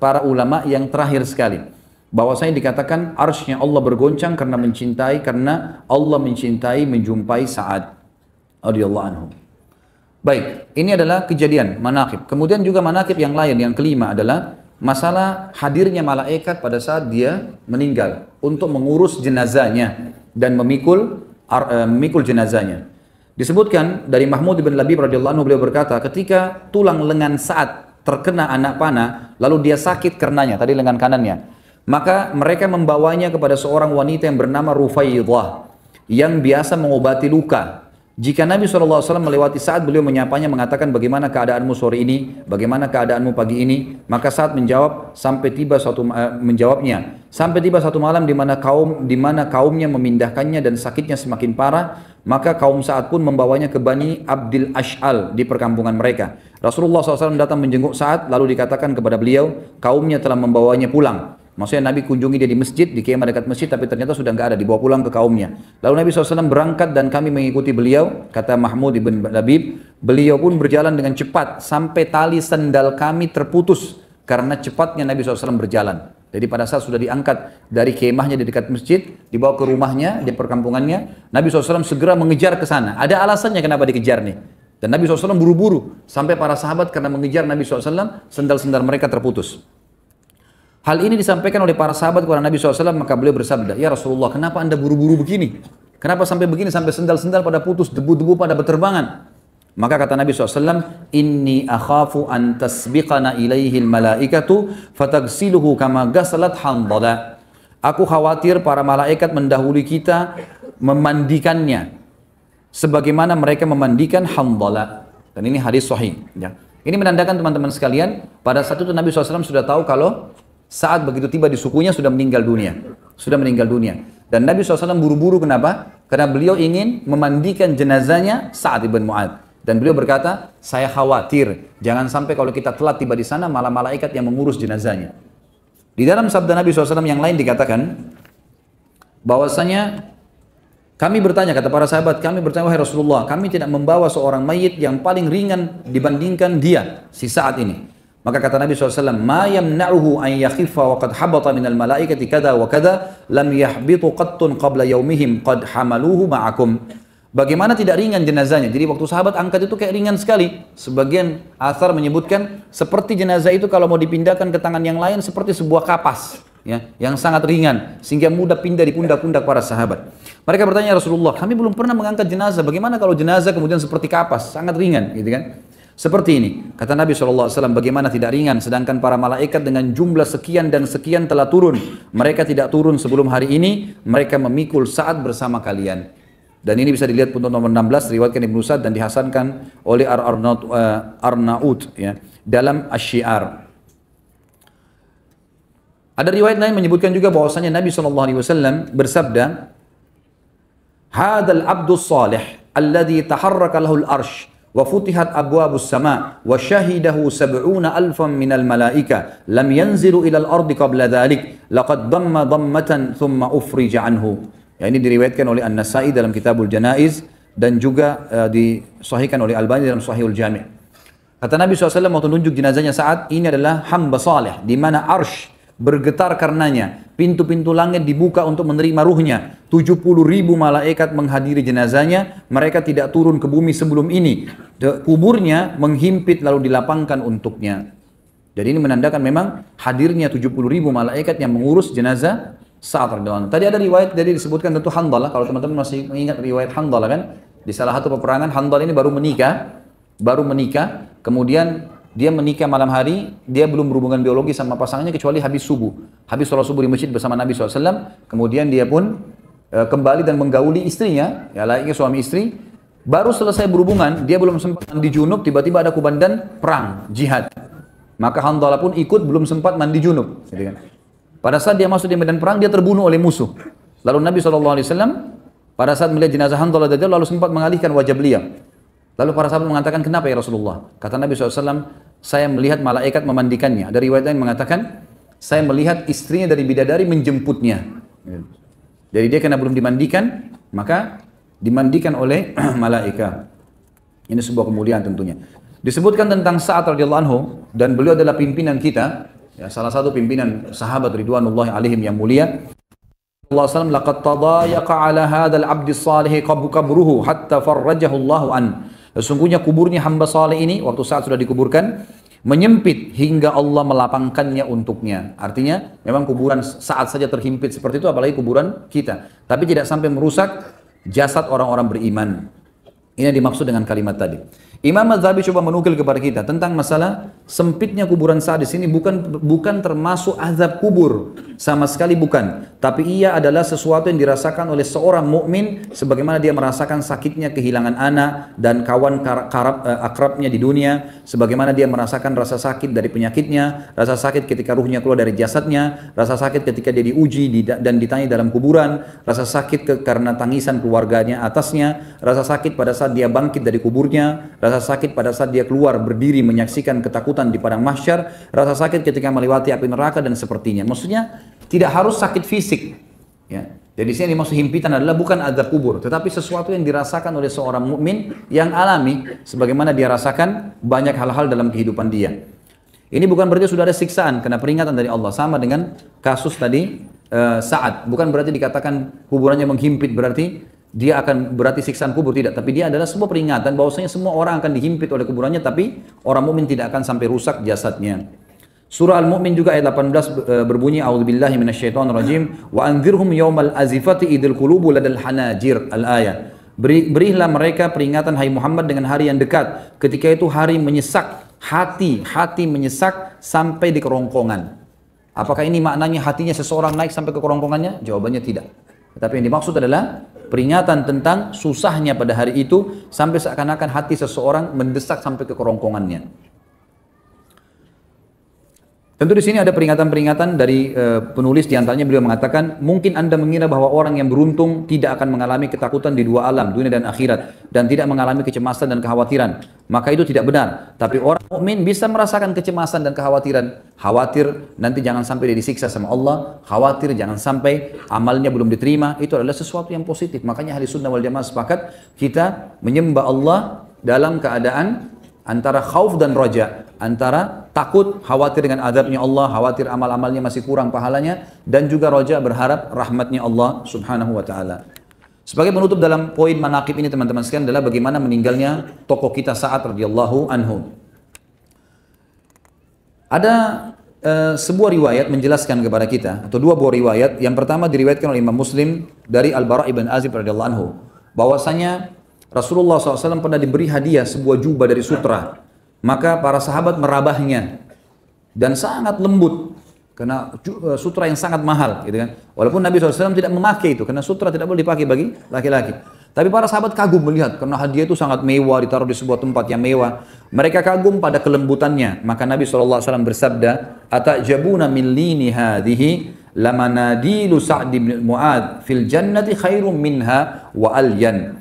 para ulama yang terakhir sekali, bahwasanya dikatakan arsy-Nya Allah bergoncang karena Allah mencintai menjumpai Sa'ad radhiyallahu anhu. Baik, ini adalah kejadian manaqib. Kemudian juga manaqib yang lain, yang kelima adalah masalah hadirnya malaikat pada saat dia meninggal untuk mengurus jenazahnya dan memikul jenazahnya. Disebutkan dari Mahmud bin Labib radhiyallahu anhu, beliau berkata, ketika tulang lengan Sa'ad terkena anak panah, lalu dia sakit karenanya, tadi lengan kanannya, maka mereka membawanya kepada seorang wanita yang bernama Rufaidah yang biasa mengobati luka. Jika Nabi SAW melewati Sa'ad, beliau menyapanya, mengatakan, bagaimana keadaanmu sore ini, bagaimana keadaanmu pagi ini, maka Sa'ad menjawab, sampai tiba satu malam di mana kaumnya memindahkannya dan sakitnya semakin parah, maka kaum Sa'ad pun membawanya ke Bani Abdil Ash'al di perkampungan mereka. Rasulullah SAW datang menjenguk Sa'ad, lalu dikatakan kepada beliau, kaumnya telah membawanya pulang. Maksudnya Nabi kunjungi dia di masjid, di kemah dekat masjid, tapi ternyata sudah nggak ada, dibawa pulang ke kaumnya. Lalu Nabi SAW berangkat dan kami mengikuti beliau, kata Mahmud ibn Labib, beliau pun berjalan dengan cepat sampai tali sandal kami terputus karena cepatnya Nabi SAW berjalan. Jadi pada saat sudah diangkat dari kemahnya di dekat masjid, dibawa ke rumahnya, di perkampungannya, Nabi SAW segera mengejar ke sana. Ada alasannya kenapa dikejar nih. Dan Nabi SAW buru-buru, sampai para sahabat karena mengejar Nabi SAW, sandal-sandal mereka terputus. Hal ini disampaikan oleh para sahabat kepada Nabi SAW, maka beliau bersabda, ya Rasulullah, kenapa anda buru-buru begini? Kenapa sampai begini, sampai sendal-sendal pada putus, debu-debu pada berterbangan? Maka kata Nabi SAW, inni akhafu an tasbiqana ilaihil malaikatu fatagsiluhu kama gasalat Handalah. Aku khawatir para malaikat mendahului kita memandikannya sebagaimana mereka memandikan Handalah. Dan ini hadis sahih. Ya. Ini menandakan teman-teman sekalian, pada saat itu Nabi SAW sudah tahu kalau Sa'ad begitu tiba di sukunya sudah meninggal dunia. Dan Nabi SAW buru-buru, kenapa? Karena beliau ingin memandikan jenazahnya Sa'ad ibn Mu'ad. Dan beliau berkata, saya khawatir jangan sampai kalau kita telat tiba di sana malah malaikat yang mengurus jenazahnya. Di dalam sabda Nabi SAW yang lain dikatakan bahwasanya kami bertanya, kata para sahabat, kami bertanya, wahai Rasulullah, kami tidak membawa seorang mayit yang paling ringan dibandingkan dia, si Sa'ad ini. Maka kata Nabi SAW, ma yamna'uhu an yakhiffa wa qad habata minal malaikati kada wa kada lam yahbitu qattun qabla yaumihim qad hamaluhu ma'akum. Bagaimana tidak ringan jenazahnya? Jadi waktu sahabat angkat itu kayak ringan sekali. Sebagian athar menyebutkan seperti jenazah itu kalau mau dipindahkan ke tangan yang lain seperti sebuah kapas, ya, yang sangat ringan sehingga mudah pindah di pundak-pundak para sahabat. Mereka bertanya, Rasulullah, kami belum pernah mengangkat jenazah. Bagaimana kalau jenazah kemudian seperti kapas, sangat ringan, gitu kan? Seperti ini, kata Nabi SAW, bagaimana tidak ringan, sedangkan para malaikat dengan jumlah sekian dan sekian telah turun. Mereka tidak turun sebelum hari ini, mereka memikul Sa'ad bersama kalian. Dan ini bisa dilihat untuk nomor 16, riwayatkan Ibnu Sa'd dan dihasankan oleh Arnaud, ya, dalam Asy-Syiar. Ada riwayat lain menyebutkan juga bahwasanya Nabi SAW bersabda, Hadal abdus salih, alladhi taharraka lahul arsh, wa futihat abwabus sama wa syahidahu sab'una alfan minal malaika lam yanzilu ilal ardi qabla dhalik laqad damma dammatan thumma ufrija anhu. Ya, ini diriwayatkan oleh An-Nasai dalam Kitabul Janaiz dan juga disahihkan oleh Albani dalam Sahihul Jami'. Kata Nabi SAW waktu tunjuk jenazahnya Sa'ad, ini adalah hamba saleh di mana arsh bergetar karenanya, pintu-pintu langit dibuka untuk menerima ruhnya, 70.000 malaikat menghadiri jenazahnya, mereka tidak turun ke bumi sebelum ini, kuburnya menghimpit lalu dilapangkan untuknya. Jadi ini menandakan memang hadirnya 70.000 malaikat yang mengurus jenazah Sa'ad radhiyallahu anhu. Tadi ada riwayat, jadi disebutkan tentu Handalah, kalau teman-teman masih mengingat riwayat Handalah kan, di salah satu peperangan Handalah ini baru menikah, kemudian dia menikah malam hari, dia belum berhubungan biologi sama pasangannya kecuali habis subuh. Habis sholat subuh di masjid bersama Nabi SAW, kemudian dia pun kembali dan menggauli istrinya, ya layaknya suami istri. Baru selesai berhubungan, dia belum sempat mandi junub, tiba-tiba ada komandan perang, jihad. Maka Handalah pun ikut, belum sempat mandi junub. Pada saat dia masuk di medan perang, dia terbunuh oleh musuh. Lalu Nabi SAW pada saat melihat jenazah Handalah lalu sempat mengalihkan wajah beliau. Lalu para sahabat mengatakan, kenapa ya Rasulullah? Kata Nabi SAW, saya melihat malaikat memandikannya. Ada riwayat lain mengatakan, saya melihat istrinya dari bidadari menjemputnya. Jadi dia karena belum dimandikan, maka dimandikan oleh malaikat. Ini sebuah kemuliaan tentunya. Disebutkan tentang Sa'ad radhiyallahu anhu, dan beliau adalah pimpinan kita, ya, salah satu pimpinan sahabat ridwanullahi alaihim yang mulia, Allah SAW, laqad tadayaqa ala hadzal abdi salih qabruhu hatta farrajahu Allahu an. Sesungguhnya kuburnya hamba saleh ini waktu saat sudah dikuburkan menyempit hingga Allah melapangkannya untuknya. Artinya memang kuburan saat saja terhimpit seperti itu, apalagi kuburan kita. Tapi tidak sampai merusak jasad orang-orang beriman. Ini yang dimaksud dengan kalimat tadi. Imam Az-Zahabi coba menukil kepada kita tentang masalah sempitnya kuburan Sa'ad di sini bukan termasuk azab kubur, sama sekali bukan. Tapi ia adalah sesuatu yang dirasakan oleh seorang mukmin sebagaimana dia merasakan sakitnya kehilangan anak dan kawan akrabnya di dunia, sebagaimana dia merasakan rasa sakit dari penyakitnya, rasa sakit ketika ruhnya keluar dari jasadnya, rasa sakit ketika dia diuji dan ditanya dalam kuburan, rasa sakit karena tangisan keluarganya atasnya, rasa sakit pada saat dia bangkit dari kuburnya, rasa sakit pada saat dia keluar berdiri menyaksikan ketakutan di padang mahsyar, rasa sakit ketika melewati api neraka dan sepertinya. Maksudnya tidak harus sakit fisik. Ya. Jadi sini dimaksud himpitan adalah bukan azab kubur, tetapi sesuatu yang dirasakan oleh seorang mukmin yang alami, sebagaimana dia rasakan banyak hal-hal dalam kehidupan dia. Ini bukan berarti sudah ada siksaan, karena peringatan dari Allah sama dengan kasus tadi Sa'ad. Bukan berarti dikatakan kuburannya menghimpit berarti dia akan berarti siksaan kubur, tidak, tapi dia adalah sebuah peringatan bahwasanya semua orang akan dihimpit oleh kuburannya, tapi orang mukmin tidak akan sampai rusak jasadnya. Surah Al-Mu'min juga ayat 18 berbunyi, a'udzubillahi minasyaitonirrajim, wa anzirhum yaumal azifati idil qulubu ladal hanajir, al-ayat. Berilah mereka peringatan hai Muhammad dengan hari yang dekat, ketika itu hari menyesak, hati menyesak sampai di kerongkongan. Apakah ini maknanya hatinya seseorang naik sampai ke kerongkongannya? Jawabannya tidak. Tapi yang dimaksud adalah peringatan tentang susahnya pada hari itu sampai seakan-akan hati seseorang mendesak sampai ke kerongkongannya. Tentu di sini ada peringatan-peringatan dari penulis, diantaranya beliau mengatakan, mungkin Anda mengira bahwa orang yang beruntung tidak akan mengalami ketakutan di dua alam, dunia dan akhirat, dan tidak mengalami kecemasan dan kekhawatiran. Maka itu tidak benar. Tapi orang mukmin bisa merasakan kecemasan dan kekhawatiran. Khawatir nanti jangan sampai dia disiksa sama Allah, khawatir jangan sampai amalnya belum diterima. Itu adalah sesuatu yang positif. Makanya ahli sunnah wal jamaah sepakat kita menyembah Allah dalam keadaan antara khauf dan roja, antara takut, khawatir dengan azabnya Allah, khawatir amal-amalnya masih kurang pahalanya, dan juga roja berharap rahmatnya Allah subhanahu wa ta'ala. Sebagai penutup dalam poin manaqib ini teman-teman sekalian adalah bagaimana meninggalnya tokoh kita Sa'ad radhiyallahu anhu. Ada sebuah riwayat menjelaskan kepada kita, atau dua buah riwayat. Yang pertama diriwayatkan oleh Imam Muslim dari Al-Bara' ibn Azib radhiyallahu anhu, bahwasanya Rasulullah SAW pernah diberi hadiah sebuah jubah dari sutra. Maka para sahabat merabahnya dan sangat lembut karena sutra yang sangat mahal, gitu kan. Walaupun Nabi SAW tidak memakai itu karena sutra tidak boleh dipakai bagi laki-laki. Tapi para sahabat kagum melihat karena hadiah itu sangat mewah, ditaruh di sebuah tempat yang mewah. Mereka kagum pada kelembutannya. Maka Nabi SAW bersabda, "Atajabuna min lini hadhihi lamanadilu Sa'd bin Mu'adz fil jannati khairum minha wa alyan."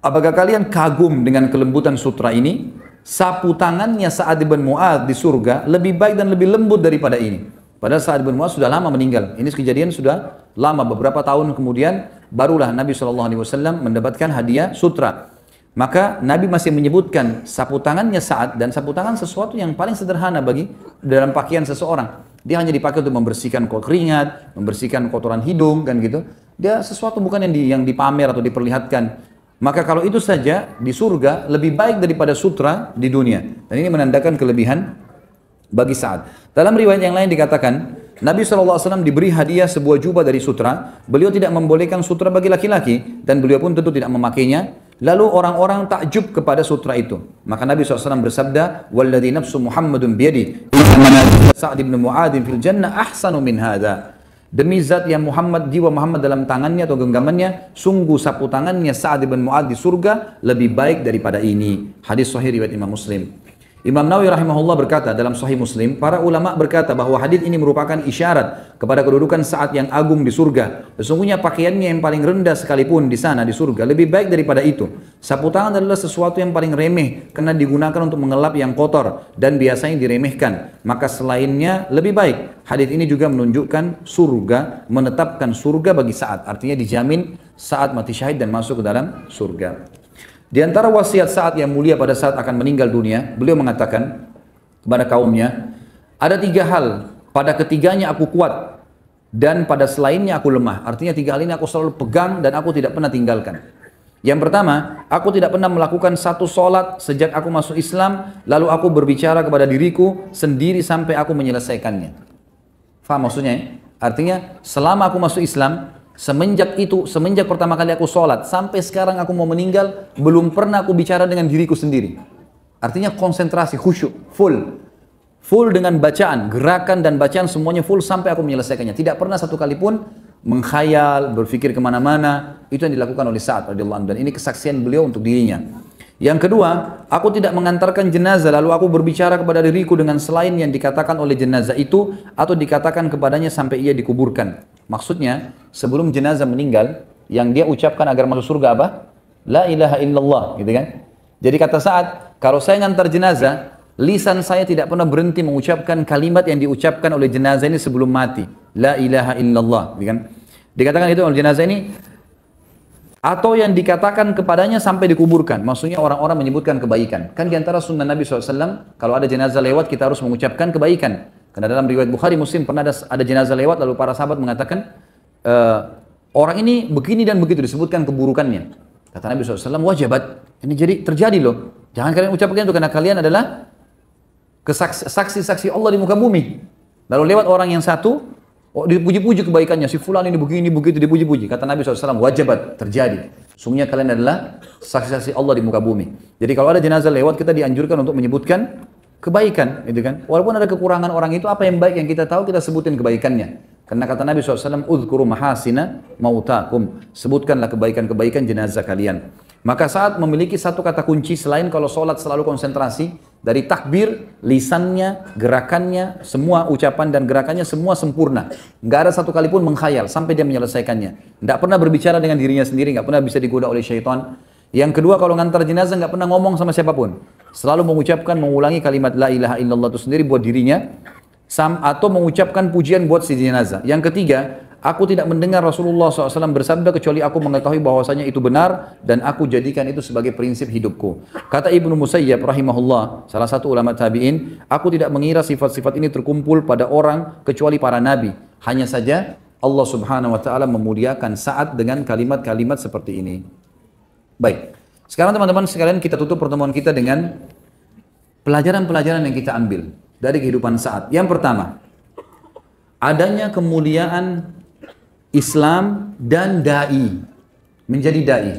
Apakah kalian kagum dengan kelembutan sutra ini? Sapu tangannya Sa'ad bin Mu'adz di surga lebih baik dan lebih lembut daripada ini. Padahal Sa'ad bin Mu'adz sudah lama meninggal. Ini kejadian sudah lama, beberapa tahun kemudian barulah Nabi SAW mendapatkan hadiah sutra. Maka Nabi masih menyebutkan sapu tangannya Sa'ad, dan sapu tangan sesuatu yang paling sederhana bagi dalam pakaian seseorang. Dia hanya dipakai untuk membersihkan keringat, membersihkan kotoran hidung, kan gitu. Dia sesuatu bukan yang dipamer atau diperlihatkan. Maka kalau itu saja di surga lebih baik daripada sutra di dunia. Dan ini menandakan kelebihan bagi Sa'ad. Dalam riwayat yang lain dikatakan, Nabi SAW diberi hadiah sebuah jubah dari sutra. Beliau tidak membolehkan sutra bagi laki-laki, dan beliau pun tentu tidak memakainya. Lalu orang-orang takjub kepada sutra itu. Maka Nabi SAW bersabda, "Walladzi nafsu Muhammadun biyadi, Sa'd bin Mu'adz fil jannah ahsanu min hadza." Demi zat yang jiwa Muhammad dalam tangannya atau genggamannya, sungguh sapu tangannya Sa'ad bin Mu'adz di surga lebih baik daripada ini. Hadis sahih riwayat Imam Muslim. Imam Nawawi rahimahullah berkata dalam Sahih Muslim, para ulama berkata bahwa hadis ini merupakan isyarat kepada kedudukan Sa'ad yang agung di surga. Sesungguhnya pakaiannya yang paling rendah sekalipun di sana di surga lebih baik daripada itu. Sapu tangan adalah sesuatu yang paling remeh karena digunakan untuk mengelap yang kotor dan biasanya diremehkan. Maka selainnya lebih baik. Hadis ini juga menunjukkan surga, menetapkan surga bagi Sa'ad. Artinya dijamin Sa'ad mati syahid dan masuk ke dalam surga. Di antara wasiat Sa'ad yang mulia pada saat akan meninggal dunia, beliau mengatakan kepada kaumnya, Ada 3 hal, pada ketiganya aku kuat dan pada selainnya aku lemah. Artinya 3 hal ini aku selalu pegang dan aku tidak pernah tinggalkan. Yang pertama, aku tidak pernah melakukan satu solat sejak aku masuk Islam, lalu aku berbicara kepada diriku sendiri sampai aku menyelesaikannya. Faham maksudnya ya? Artinya selama aku masuk Islam, semenjak pertama kali aku sholat sampai sekarang aku mau meninggal, belum pernah aku bicara dengan diriku sendiri. Artinya konsentrasi, khusyuk, full dengan bacaan, gerakan dan bacaan semuanya full sampai aku menyelesaikannya. Tidak pernah satu kali pun menghayal, berpikir kemana-mana. Itu yang dilakukan oleh Sa'ad radhiyallahu anhu, dan ini kesaksian beliau untuk dirinya. Yang kedua, aku tidak mengantarkan jenazah lalu aku berbicara kepada diriku dengan selain yang dikatakan oleh jenazah itu atau dikatakan kepadanya sampai ia dikuburkan. Maksudnya, sebelum jenazah meninggal, yang dia ucapkan agar masuk surga apa? La ilaha illallah, gitu kan? Jadi kata Sa'ad, kalau saya ngantar jenazah, lisan saya tidak pernah berhenti mengucapkan kalimat yang diucapkan oleh jenazah ini sebelum mati. La ilaha illallah, gitu kan? Dikatakan itu oleh jenazah ini, atau yang dikatakan kepadanya sampai dikuburkan. Maksudnya orang-orang menyebutkan kebaikan. Kan diantara sunnah Nabi SAW, kalau ada jenazah lewat kita harus mengucapkan kebaikan. Karena dalam riwayat Bukhari Muslim pernah ada jenazah lewat lalu para sahabat mengatakan, orang ini begini dan begitu, disebutkan keburukannya. Kata Nabi SAW, wajabat. Ini jadi terjadi loh. Jangan kalian ucapkan itu karena kalian adalah saksi-saksi Allah di muka bumi. Lalu lewat orang yang satu, dipuji-puji kebaikannya, si fulan ini begini, begitu, dipuji-puji. Kata Nabi SAW, wajabat, terjadi. Sungguhnya kalian adalah saksi-saksi Allah di muka bumi. Jadi kalau ada jenazah lewat, kita dianjurkan untuk menyebutkan kebaikan, gitu kan? Walaupun ada kekurangan orang itu, apa yang baik yang kita tahu, kita sebutin kebaikannya. Karena kata Nabi SAW, udhkuru mahasina mautakum. Sebutkanlah kebaikan-kebaikan jenazah kalian. Maka saat memiliki satu kata kunci, selain kalau sholat selalu konsentrasi, dari takbir, lisannya, gerakannya, semua ucapan dan gerakannya semua sempurna. Nggak ada satu kali pun menghayal sampai dia menyelesaikannya. Nggak pernah berbicara dengan dirinya sendiri, nggak pernah bisa digoda oleh syaitan. Yang kedua, kalau ngantar jenazah nggak pernah ngomong sama siapapun. Selalu mengucapkan, mengulangi kalimat la ilaha illallah itu sendiri buat dirinya, atau mengucapkan pujian buat si jenazah. Yang ketiga, aku tidak mendengar Rasulullah SAW bersabda kecuali aku mengetahui bahwasanya itu benar dan aku jadikan itu sebagai prinsip hidupku. Kata Ibnu Musayyab rahimahullah, salah satu ulama tabi'in, aku tidak mengira sifat-sifat ini terkumpul pada orang kecuali para nabi. Hanya saja Allah Subhanahu wa taala memuliakan Sa'ad dengan kalimat-kalimat seperti ini. Baik. Sekarang teman-teman sekalian, kita tutup pertemuan kita dengan pelajaran-pelajaran yang kita ambil dari kehidupan Sa'ad. Yang pertama, adanya kemuliaan Islam dan da'i, menjadi da'i.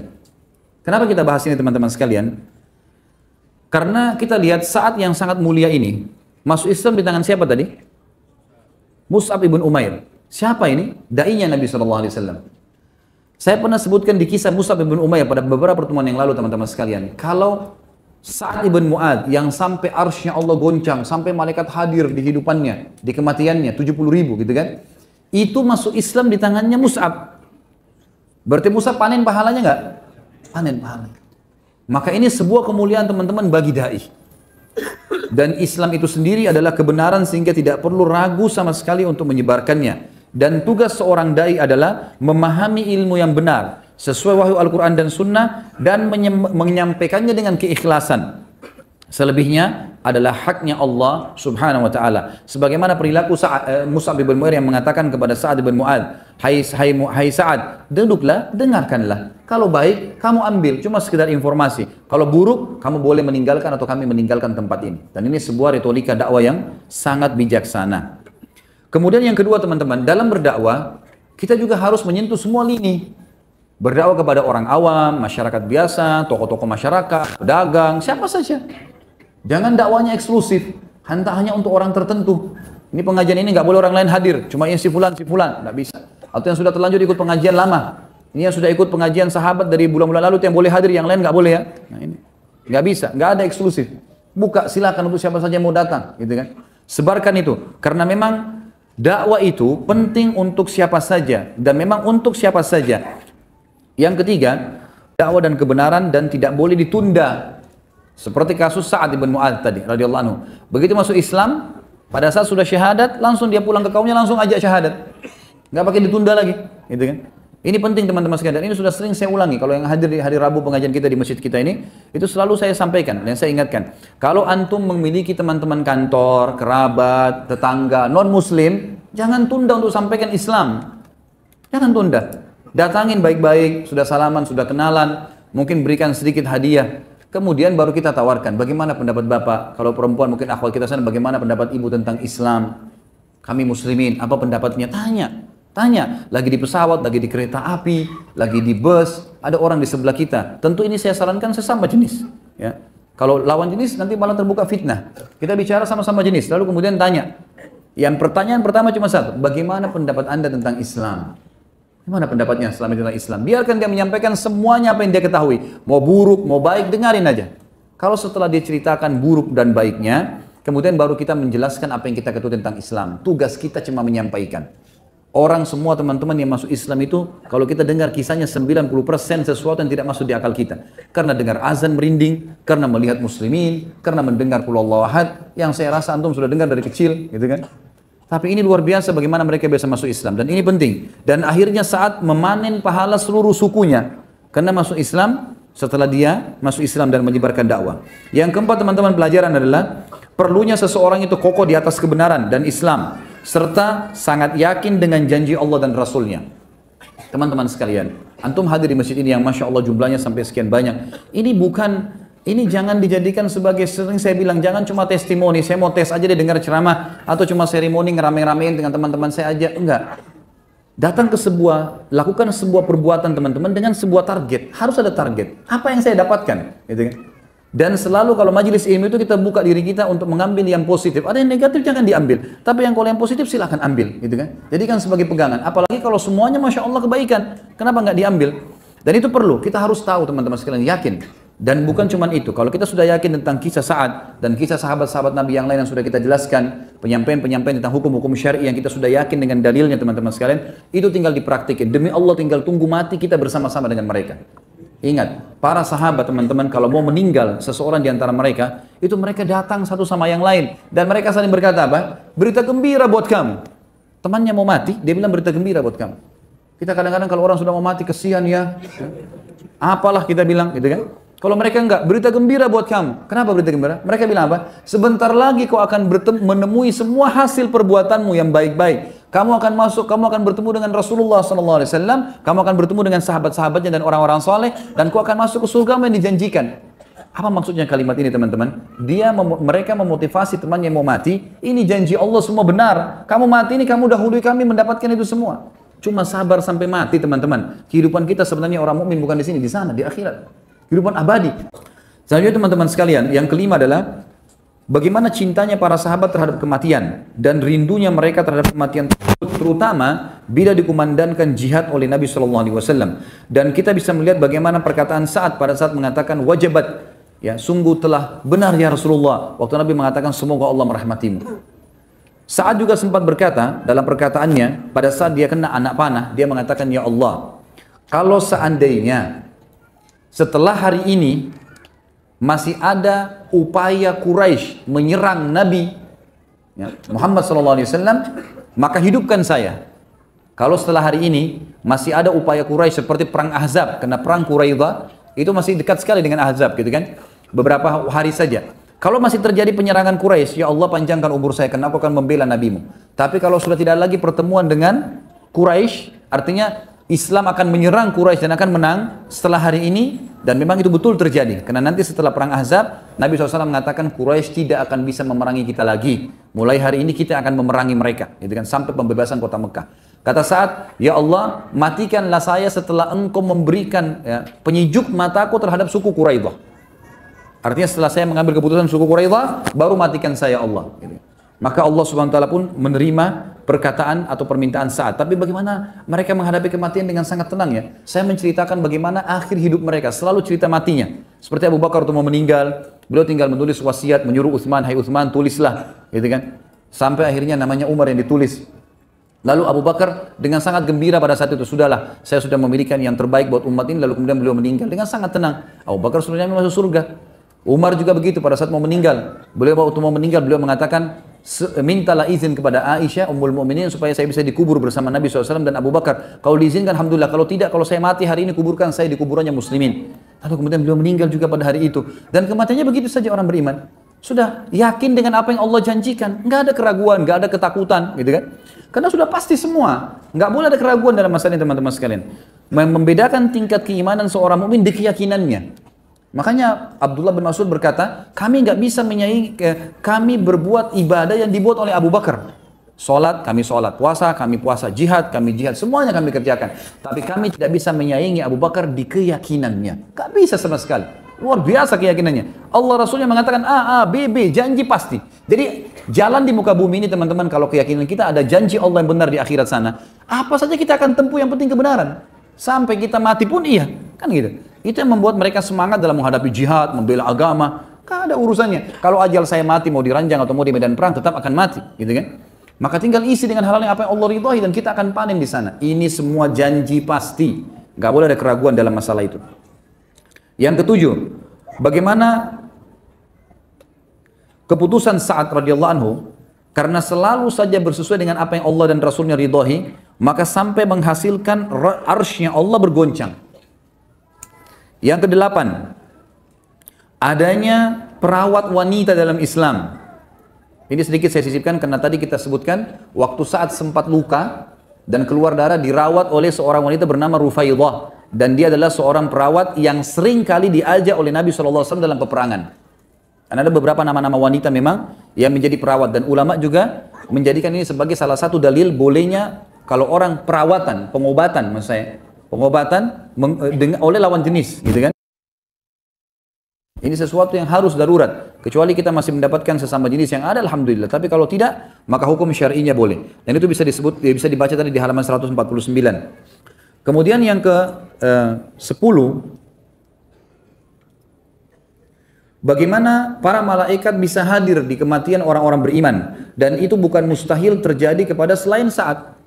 Kenapa kita bahas ini teman-teman sekalian? Karena kita lihat saat yang sangat mulia ini, masuk Islam di tangan siapa tadi? Mus'ab ibn Umair. Siapa ini? Da'inya Nabi SAW. Saya pernah sebutkan di kisah Mus'ab ibn Umair pada beberapa pertemuan yang lalu teman-teman sekalian. Kalau Sa'ad ibn Mu'ad yang sampai arsy-nya Allah goncang, sampai malaikat hadir di hidupannya, di kematiannya, 70.000 gitu kan. Itu masuk Islam di tangannya Mus'ab. Berarti Mus'ab panen pahalanya enggak? Panen pahalanya. Maka ini sebuah kemuliaan teman-teman bagi da'i. Dan Islam itu sendiri adalah kebenaran sehingga tidak perlu ragu sama sekali untuk menyebarkannya. Dan tugas seorang da'i adalah memahami ilmu yang benar sesuai wahyu Al-Quran dan Sunnah dan menyampaikannya dengan keikhlasan. Selebihnya adalah haknya Allah Subhanahu wa taala. Sebagaimana perilaku Mus'ab bin Umair yang mengatakan kepada Sa'ad bin Mu'ad, "Hai Sa'ad, duduklah, dengarkanlah. Kalau baik, kamu ambil, cuma sekedar informasi. Kalau buruk, kamu boleh meninggalkan atau kami meninggalkan tempat ini." Dan ini sebuah retorika dakwah yang sangat bijaksana. Kemudian yang kedua teman-teman, dalam berdakwah, kita juga harus menyentuh semua lini. Berdakwah kepada orang awam, masyarakat biasa, tokoh-tokoh masyarakat, pedagang, siapa saja. Jangan dakwanya eksklusif, hanya untuk orang tertentu. Ini pengajian ini nggak boleh orang lain hadir, cuma yang si fulan, nggak bisa. Atau yang sudah terlanjur ikut pengajian lama, ini yang sudah ikut pengajian sahabat dari bulan-bulan lalu yang boleh hadir, yang lain nggak boleh ya. Nah ini nggak bisa, nggak ada eksklusif. Buka silakan untuk siapa saja yang mau datang, gitu kan. Sebarkan itu, karena memang dakwah itu penting untuk siapa saja dan memang untuk siapa saja. Yang ketiga, dakwah dan kebenaran dan tidak boleh ditunda. Seperti kasus Sa'ad bin Mu'ad tadi, radhiyallahu anhu. Begitu masuk Islam, pada saat sudah syahadat, langsung dia pulang ke kaumnya, langsung ajak syahadat. Nggak pakai ditunda lagi, gitu kan? Ini penting teman-teman sekalian, dan ini sudah sering saya ulangi. Kalau yang hadir di hari Rabu pengajian kita di masjid kita ini, itu selalu saya sampaikan dan saya ingatkan. Kalau antum memiliki teman-teman kantor, kerabat, tetangga, non-muslim, jangan tunda untuk sampaikan Islam. Jangan tunda. Datangin baik-baik, sudah salaman, sudah kenalan, mungkin berikan sedikit hadiah. Kemudian baru kita tawarkan, bagaimana pendapat Bapak? Kalau perempuan mungkin akhwat kita sana, bagaimana pendapat Ibu tentang Islam? Kami muslimin, apa pendapatnya? Tanya, lagi di pesawat, lagi di kereta api, lagi di bus, ada orang di sebelah kita. Tentu ini saya sarankan sesama jenis. Ya. Kalau lawan jenis nanti malah terbuka fitnah. Kita bicara sama-sama jenis, lalu kemudian tanya. Yang pertanyaan pertama cuma satu, bagaimana pendapat Anda tentang Islam? Gimana pendapatnya selama tentang Islam? Biarkan dia menyampaikan semuanya apa yang dia ketahui. Mau buruk, mau baik, dengarin aja. Kalau setelah dia ceritakan buruk dan baiknya, kemudian baru kita menjelaskan apa yang kita ketahui tentang Islam. Tugas kita cuma menyampaikan. Orang semua teman-teman yang masuk Islam itu, kalau kita dengar kisahnya 90% sesuatu yang tidak masuk di akal kita. Karena dengar azan merinding, karena melihat muslimin, karena mendengar qul huwallahu ahad, yang saya rasa antum sudah dengar dari kecil, gitu kan? Tapi ini luar biasa bagaimana mereka bisa masuk Islam, dan ini penting. Dan akhirnya saat memanen pahala seluruh sukunya, karena masuk Islam, setelah dia masuk Islam dan menyebarkan dakwah. Yang keempat teman-teman pelajaran adalah, perlunya seseorang itu kokoh di atas kebenaran dan Islam, serta sangat yakin dengan janji Allah dan Rasulnya. Teman-teman sekalian, antum hadir di masjid ini yang Masya Allah jumlahnya sampai sekian banyak. Ini jangan dijadikan sebagai, sering saya bilang, jangan cuma testimoni, saya mau tes aja deh dengar ceramah, atau cuma seremoni ngerame-ramein dengan teman-teman saya aja, enggak. Datang ke lakukan sebuah perbuatan teman-teman dengan sebuah target, harus ada target. Apa yang saya dapatkan? Gitu kan? Dan selalu kalau majelis ilmu itu kita buka diri kita untuk mengambil yang positif. Ada yang negatif jangan diambil. Tapi yang kalau yang positif silahkan ambil, gitu kan? Jadikan sebagai pegangan. Apalagi kalau semuanya Masya Allah kebaikan, kenapa nggak diambil? Dan itu perlu. Kita harus tahu teman-teman sekalian, yakin. Dan bukan cuma itu. Kalau kita sudah yakin tentang kisah Sa'ad dan kisah sahabat-sahabat Nabi yang lain yang sudah kita jelaskan, penyampaian-penyampaian tentang hukum-hukum syar'i yang kita sudah yakin dengan dalilnya teman-teman sekalian, itu tinggal dipraktikin. Demi Allah tinggal tunggu mati kita bersama-sama dengan mereka. Ingat, para sahabat teman-teman kalau mau meninggal seseorang di antara mereka, itu mereka datang satu sama yang lain. Dan mereka saling berkata apa? Berita gembira buat kamu. Temannya mau mati, dia bilang berita gembira buat kamu. Kita kadang-kadang kalau orang sudah mau mati, kesian ya. Apalah kita bilang, gitu kan? Kalau mereka enggak, berita gembira buat kamu. Kenapa berita gembira? Mereka bilang apa? Sebentar lagi kau akan menemui semua hasil perbuatanmu yang baik-baik. Kamu akan masuk, kamu akan bertemu dengan Rasulullah SAW, kamu akan bertemu dengan sahabat-sahabatnya dan orang-orang soleh, dan kau akan masuk ke surga yang dijanjikan. Apa maksudnya kalimat ini teman-teman? Mereka memotivasi temannya yang mau mati, ini janji Allah semua benar. Kamu mati ini, kamu dahului kami mendapatkan itu semua. Cuma sabar sampai mati teman-teman. Kehidupan kita sebenarnya orang mukmin bukan di sini, di sana, di akhirat. Kehidupan abadi. Selanjutnya teman-teman sekalian, yang kelima adalah bagaimana cintanya para sahabat terhadap kematian dan rindunya mereka terhadap kematian tersebut, terutama bila dikumandangkan jihad oleh Nabi SAW. Dan kita bisa melihat bagaimana perkataan Sa'ad pada saat mengatakan wajabat, ya sungguh telah benar ya Rasulullah, waktu Nabi mengatakan semoga Allah merahmatimu. Sa'ad juga sempat berkata dalam perkataannya pada saat dia kena anak panah, dia mengatakan ya Allah, kalau seandainya setelah hari ini masih ada upaya Quraisy menyerang Nabi Muhammad SAW, maka hidupkan saya. Kalau setelah hari ini masih ada upaya Quraisy seperti perang Ahzab, karena perang Quraidah itu masih dekat sekali dengan Ahzab, gitu kan? Beberapa hari saja. Kalau masih terjadi penyerangan Quraisy, ya Allah panjangkan umur saya, karena aku akan membela Nabimu. Tapi kalau sudah tidak lagi pertemuan dengan Quraisy, artinya Islam akan menyerang Quraisy dan akan menang setelah hari ini, dan memang itu betul terjadi. Karena nanti setelah perang Ahzab, Nabi SAW mengatakan Quraisy tidak akan bisa memerangi kita lagi. Mulai hari ini kita akan memerangi mereka, gitu kan, sampai pembebasan kota Mekah. Kata Sa'ad, ya Allah, matikanlah saya setelah engkau memberikan penyejuk mataku terhadap suku Quraidah. Artinya setelah saya mengambil keputusan suku Quraidah, baru matikan saya Allah. Gitu. Maka Allah SWT pun menerima perkataan atau permintaan Sa'ad. Tapi bagaimana mereka menghadapi kematian dengan sangat tenang ya. Saya menceritakan bagaimana akhir hidup mereka, selalu cerita matinya. Seperti Abu Bakar waktu mau meninggal, beliau tinggal menulis wasiat, menyuruh Utsman, hai Utsman tulislah, gitu kan. Sampai akhirnya namanya Umar yang ditulis. Lalu Abu Bakar dengan sangat gembira pada saat itu, sudahlah, saya sudah memberikan yang terbaik buat umat ini, lalu kemudian beliau meninggal dengan sangat tenang. Abu Bakar sudah masuk surga. Umar juga begitu pada saat mau meninggal. Beliau waktu mau meninggal, beliau mengatakan, mintalah izin kepada Aisyah Ummul Mukminin supaya saya bisa dikubur bersama Nabi SAW dan Abu Bakar. Kalau diizinkan alhamdulillah, kalau tidak, kalau saya mati hari ini kuburkan saya di kuburannya muslimin. Lalu kemudian beliau meninggal juga pada hari itu. Dan kematiannya begitu saja orang beriman. Sudah yakin dengan apa yang Allah janjikan, nggak ada keraguan, nggak ada ketakutan, gitu kan? Karena sudah pasti semua, nggak boleh ada keraguan dalam masalah ini teman-teman sekalian. Membedakan tingkat keimanan seorang mukmin di keyakinannya. Makanya Abdullah bin Mas'ud berkata, kami nggak bisa menyaingi, kami berbuat ibadah yang dibuat oleh Abu Bakar. Sholat, kami sholat, puasa, kami puasa, jihad, kami jihad, semuanya kami kerjakan. Tapi kami tidak bisa menyaingi Abu Bakar di keyakinannya. Nggak bisa sama sekali. Luar biasa keyakinannya. Allah Rasulnya mengatakan A, B, B, janji pasti. Jadi jalan di muka bumi ini teman-teman, kalau keyakinan kita ada janji Allah yang benar di akhirat sana, apa saja kita akan tempuh, yang penting kebenaran. Sampai kita mati pun iya, kan gitu. Itu yang membuat mereka semangat dalam menghadapi jihad, membela agama. Kan ada urusannya. Kalau ajal saya mati, mau diranjang atau mau di medan perang, tetap akan mati, gitu kan? Maka tinggal isi dengan hal-hal yang apa yang Allah ridhoi dan kita akan panen di sana. Ini semua janji pasti. Gak boleh ada keraguan dalam masalah itu. Yang ketujuh, bagaimana keputusan Sa'ad radhiyallahu anhu, karena selalu saja bersesuai dengan apa yang Allah dan Rasulnya ridhoi, maka sampai menghasilkan arsy-Nya Allah bergoncang. Yang kedelapan, adanya perawat wanita dalam Islam. Ini sedikit saya sisipkan karena tadi kita sebutkan waktu Sa'ad sempat luka dan keluar darah dirawat oleh seorang wanita bernama Rufaidah, dan dia adalah seorang perawat yang sering kali diajak oleh Nabi SAW dalam peperangan. Karena ada beberapa nama-nama wanita memang yang menjadi perawat, dan ulama juga menjadikan ini sebagai salah satu dalil bolehnya kalau orang perawatan, pengobatan maksud saya, pengobatan oleh lawan jenis, gitu kan? Ini sesuatu yang harus darurat, kecuali kita masih mendapatkan sesama jenis yang ada, alhamdulillah. Tapi kalau tidak, maka hukum syar'inya boleh. Dan itu bisa disebut, bisa dibaca tadi di halaman 149. Kemudian yang ke 10, bagaimana para malaikat bisa hadir di kematian orang-orang beriman, dan itu bukan mustahil terjadi kepada selain Sa'ad.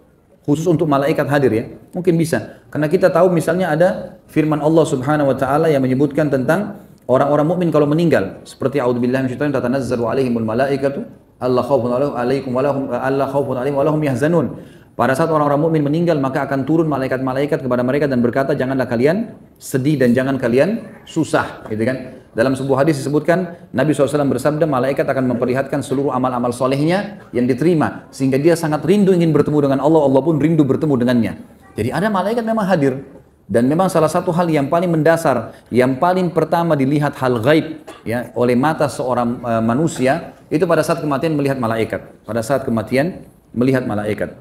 Khusus untuk malaikat hadir ya, mungkin bisa. Karena kita tahu misalnya ada firman Allah Subhanahu wa taala yang menyebutkan tentang orang-orang mukmin kalau meninggal, seperti a'udzubillahi minasyaitonir rajim, tatanazzalu alaihimul malaikatu alla khaufun alaikum wa lahum yahzanun. Pada saat orang-orang mukmin meninggal, maka akan turun malaikat-malaikat kepada mereka dan berkata, janganlah kalian sedih dan jangan kalian susah, gitu kan? Dalam sebuah hadis disebutkan, Nabi SAW bersabda, malaikat akan memperlihatkan seluruh amal-amal solehnya yang diterima, sehingga dia sangat rindu ingin bertemu dengan Allah, Allah pun rindu bertemu dengannya. Jadi ada malaikat memang hadir, dan memang salah satu hal yang paling mendasar, yang paling pertama dilihat hal gaib ya, oleh mata seorang manusia, itu pada saat kematian melihat malaikat. Pada saat kematian melihat malaikat.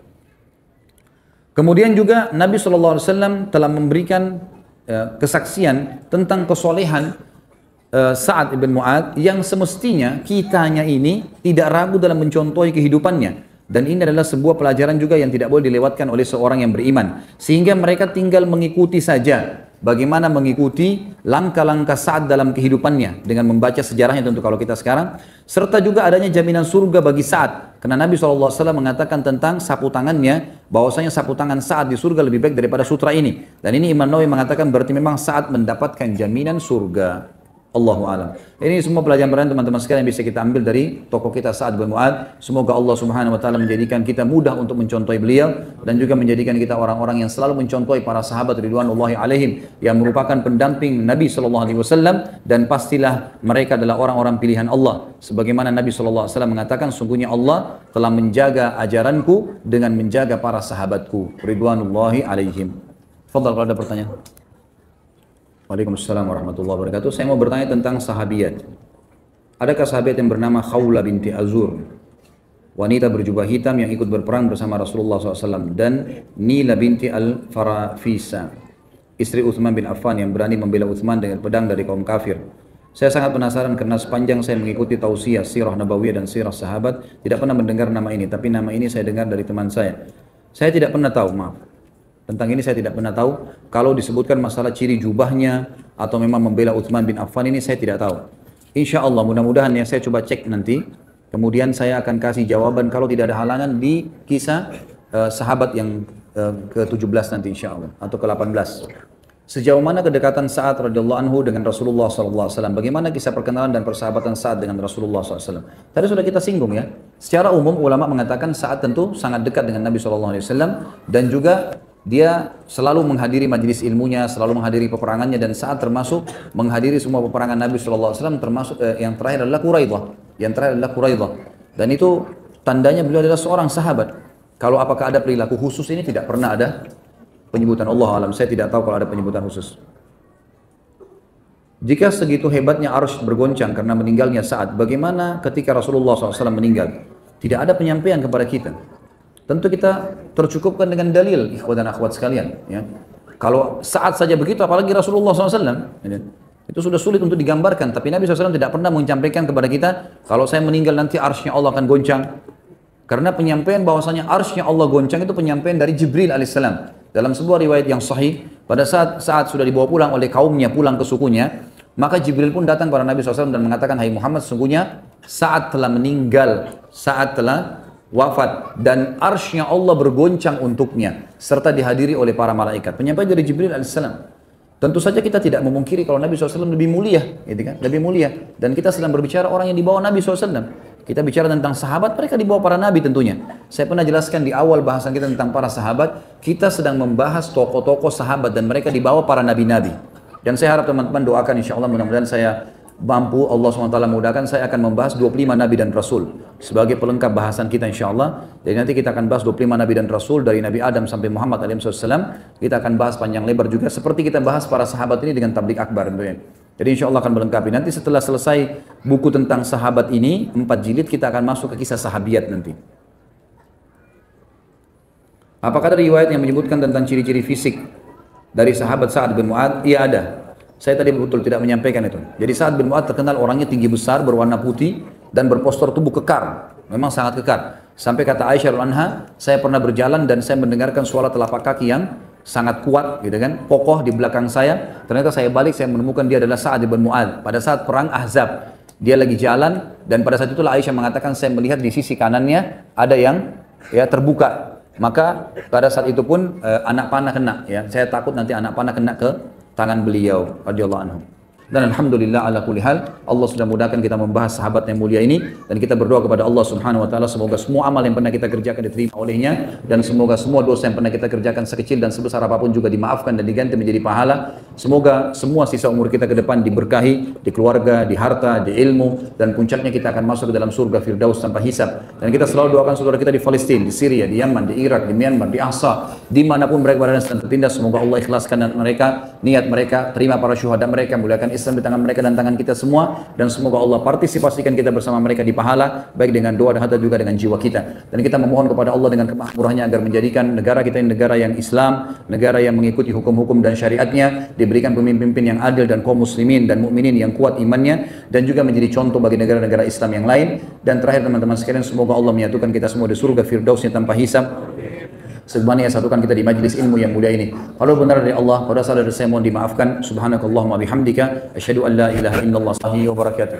Kemudian juga Nabi SAW telah memberikan kesaksian tentang kesolehan Sa'ad ibn Mu'ad yang semestinya kitanya ini tidak ragu dalam mencontohi kehidupannya. Dan ini adalah sebuah pelajaran juga yang tidak boleh dilewatkan oleh seorang yang beriman. Sehingga mereka tinggal mengikuti saja. Bagaimana mengikuti langkah-langkah Sa'ad dalam kehidupannya. Dengan membaca sejarahnya tentu kalau kita sekarang. Serta juga adanya jaminan surga bagi Sa'ad. Karena Nabi SAW mengatakan tentang sapu tangannya. Bahwasanya sapu tangan Sa'ad di surga lebih baik daripada sutra ini. Dan ini Imam Nawawi mengatakan berarti memang Sa'ad mendapatkan jaminan surga. Allahu a'lam. Ini semua pelajaran teman-teman sekalian yang bisa kita ambil dari tokoh kita Sa'ad bin Mu'ad. Semoga Allah Subhanahu wa taala menjadikan kita mudah untuk mencontohi beliau dan juga menjadikan kita orang-orang yang selalu mencontohi para sahabat ridwanullahi alaihim yang merupakan pendamping Nabi sallallahu alaihi wasallam, dan pastilah mereka adalah orang-orang pilihan Allah. Sebagaimana Nabi sallallahu alaihi wasallam mengatakan, sungguhnya Allah telah menjaga ajaranku dengan menjaga para sahabatku ridwanullahi alaihim. Fadhal kalau ada pertanyaan. Waalaikumsalam warahmatullahi wabarakatuh. Saya mau bertanya tentang sahabiat. Adakah sahabat yang bernama Khawla binti Azur, wanita berjubah hitam yang ikut berperang bersama Rasulullah SAW, dan Nila binti Al-Farafisa, istri Uthman bin Affan yang berani membela Uthman dengan pedang dari kaum kafir? Saya sangat penasaran karena sepanjang saya mengikuti tausiah, sirah nabawiyah dan sirah sahabat, tidak pernah mendengar nama ini, tapi nama ini saya dengar dari teman saya. Saya tidak pernah tahu, maaf. Tentang ini saya tidak pernah tahu. Kalau disebutkan masalah ciri jubahnya atau memang membela Uthman bin Affan, ini saya tidak tahu. Insya Allah mudah-mudahan ya, saya coba cek nanti. Kemudian saya akan kasih jawaban kalau tidak ada halangan di kisah sahabat yang ke-17 nanti insya Allah. Atau ke-18. Sejauh mana kedekatan Sa'ad radhiyallahu anhu dengan Rasulullah SAW? Bagaimana kisah perkenalan dan persahabatan Sa'ad dengan Rasulullah SAW? Tadi sudah kita singgung ya. Secara umum ulama mengatakan Sa'ad tentu sangat dekat dengan Nabi SAW dan juga dia selalu menghadiri majelis ilmunya, selalu menghadiri peperangannya, dan Sa'ad termasuk menghadiri semua peperangan Nabi SAW, termasuk yang terakhir adalah Quraidah. Yang terakhir adalah Quraidah. Dan itu tandanya beliau adalah seorang sahabat. Kalau apakah ada perilaku khusus ini tidak pernah ada penyebutan, Allah alam, saya tidak tahu kalau ada penyebutan khusus. Jika segitu hebatnya arsy bergoncang karena meninggalnya Sa'ad, bagaimana ketika Rasulullah SAW meninggal? Tidak ada penyampaian kepada kita. Tentu kita tercukupkan dengan dalil, ikhwan dan akhwat sekalian. Ya. Kalau Sa'ad saja begitu, apalagi Rasulullah SAW. Itu sudah sulit untuk digambarkan. Tapi Nabi SAW tidak pernah menyampaikan kepada kita, kalau saya meninggal nanti arsy-Nya Allah akan goncang. Karena penyampaian bahwasanya arsy-Nya Allah goncang itu penyampaian dari Jibril alaihissalam. Dalam sebuah riwayat yang sahih, pada saat sudah dibawa pulang oleh kaumnya, pulang ke sukunya, maka Jibril pun datang kepada Nabi SAW dan mengatakan, hai Muhammad, sesungguhnya Sa'ad telah meninggal, Sa'ad telah wafat, dan arsy-Nya Allah bergoncang untuknya, serta dihadiri oleh para malaikat. Penyampaian dari Jibril alaihissalam. Tentu saja kita tidak memungkiri kalau Nabi SAW lebih mulia, gitu kan? Lebih mulia. Dan kita sedang berbicara orang yang dibawa Nabi SAW. Kita bicara tentang sahabat, mereka dibawa para nabi tentunya. Saya pernah jelaskan di awal bahasan kita tentang para sahabat, kita sedang membahas tokoh-tokoh sahabat dan mereka dibawa para nabi-nabi. Dan saya harap teman-teman doakan, insya Allah mudah-mudahan saya mampu, Allah SWT mudahkan, saya akan membahas 25 nabi dan rasul sebagai pelengkap bahasan kita insya Allah. Jadi nanti kita akan bahas 25 nabi dan rasul dari Nabi Adam sampai Muhammad SAW. Kita akan bahas panjang lebar juga seperti kita bahas para sahabat ini dengan tablik akbar tentunya. Jadi insya Allah akan melengkapi. Nanti setelah selesai buku tentang sahabat ini, 4 jilid, kita akan masuk ke kisah sahabiat nanti. Apakah ada riwayat yang menyebutkan tentang ciri-ciri fisik dari sahabat Sa'ad bin Mu'adz? Iya ada. Saya tadi betul tidak menyampaikan itu. Jadi Sa'ad bin Mu'adz terkenal orangnya tinggi besar, berwarna putih, dan berpostur tubuh kekar. Memang sangat kekar. Sampai kata Aisyah radhiyallahu anha, saya pernah berjalan dan saya mendengarkan suara telapak kaki yang sangat kuat, gitu kan, kokoh di belakang saya. Ternyata saya balik, saya menemukan dia adalah Sa'ad bin Mu'adz pada saat perang Ahzab. Dia lagi jalan dan pada saat itulah Aisyah mengatakan saya melihat di sisi kanannya ada yang ya terbuka. Maka pada saat itu pun anak panah kena, ya. Saya takut nanti anak panah kena ke tangan beliau radhiyallahu anhu. Dan alhamdulillah ala kulli hal, Allah sudah mudahkan kita membahas sahabat yang mulia ini, dan kita berdoa kepada Allah Subhanahu wa taala semoga semua amal yang pernah kita kerjakan diterima olehnya, dan semoga semua dosa yang pernah kita kerjakan sekecil dan sebesar apapun juga dimaafkan dan diganti menjadi pahala. Semoga semua sisa umur kita ke depan diberkahi di keluarga, di harta, di ilmu, dan puncaknya kita akan masuk ke dalam surga Firdaus tanpa hisab. Dan kita selalu doakan saudara kita di Palestina, di Syria, di Yaman, di Irak, di Myanmar, di Ahsa, dimanapun mereka berada dan tertindas, semoga Allah ikhlaskan mereka, niat mereka, terima para syuhada mereka, muliakan Islam di tangan mereka dan tangan kita semua, dan semoga Allah partisipasikan kita bersama mereka di pahala, baik dengan doa dan harta juga dengan jiwa kita. Dan kita memohon kepada Allah dengan kemakmurannya agar menjadikan negara kita ini negara yang Islam, negara yang mengikuti hukum-hukum dan syariatnya, diberikan pemimpin-pemimpin yang adil dan kaum muslimin dan mukminin yang kuat imannya, dan juga menjadi contoh bagi negara-negara Islam yang lain. Dan terakhir teman-teman sekalian, semoga Allah menyatukan kita semua di surga Firdausnya tanpa hisab. Sebagaimana satukan kita di majlis ilmu yang mulia ini. Kalau benar dari Allah, pada salah dari saya mohon dimaafkan. Subhanakallahumma bihamdika, asyhadu an la ilaha illallah wa barakatuh.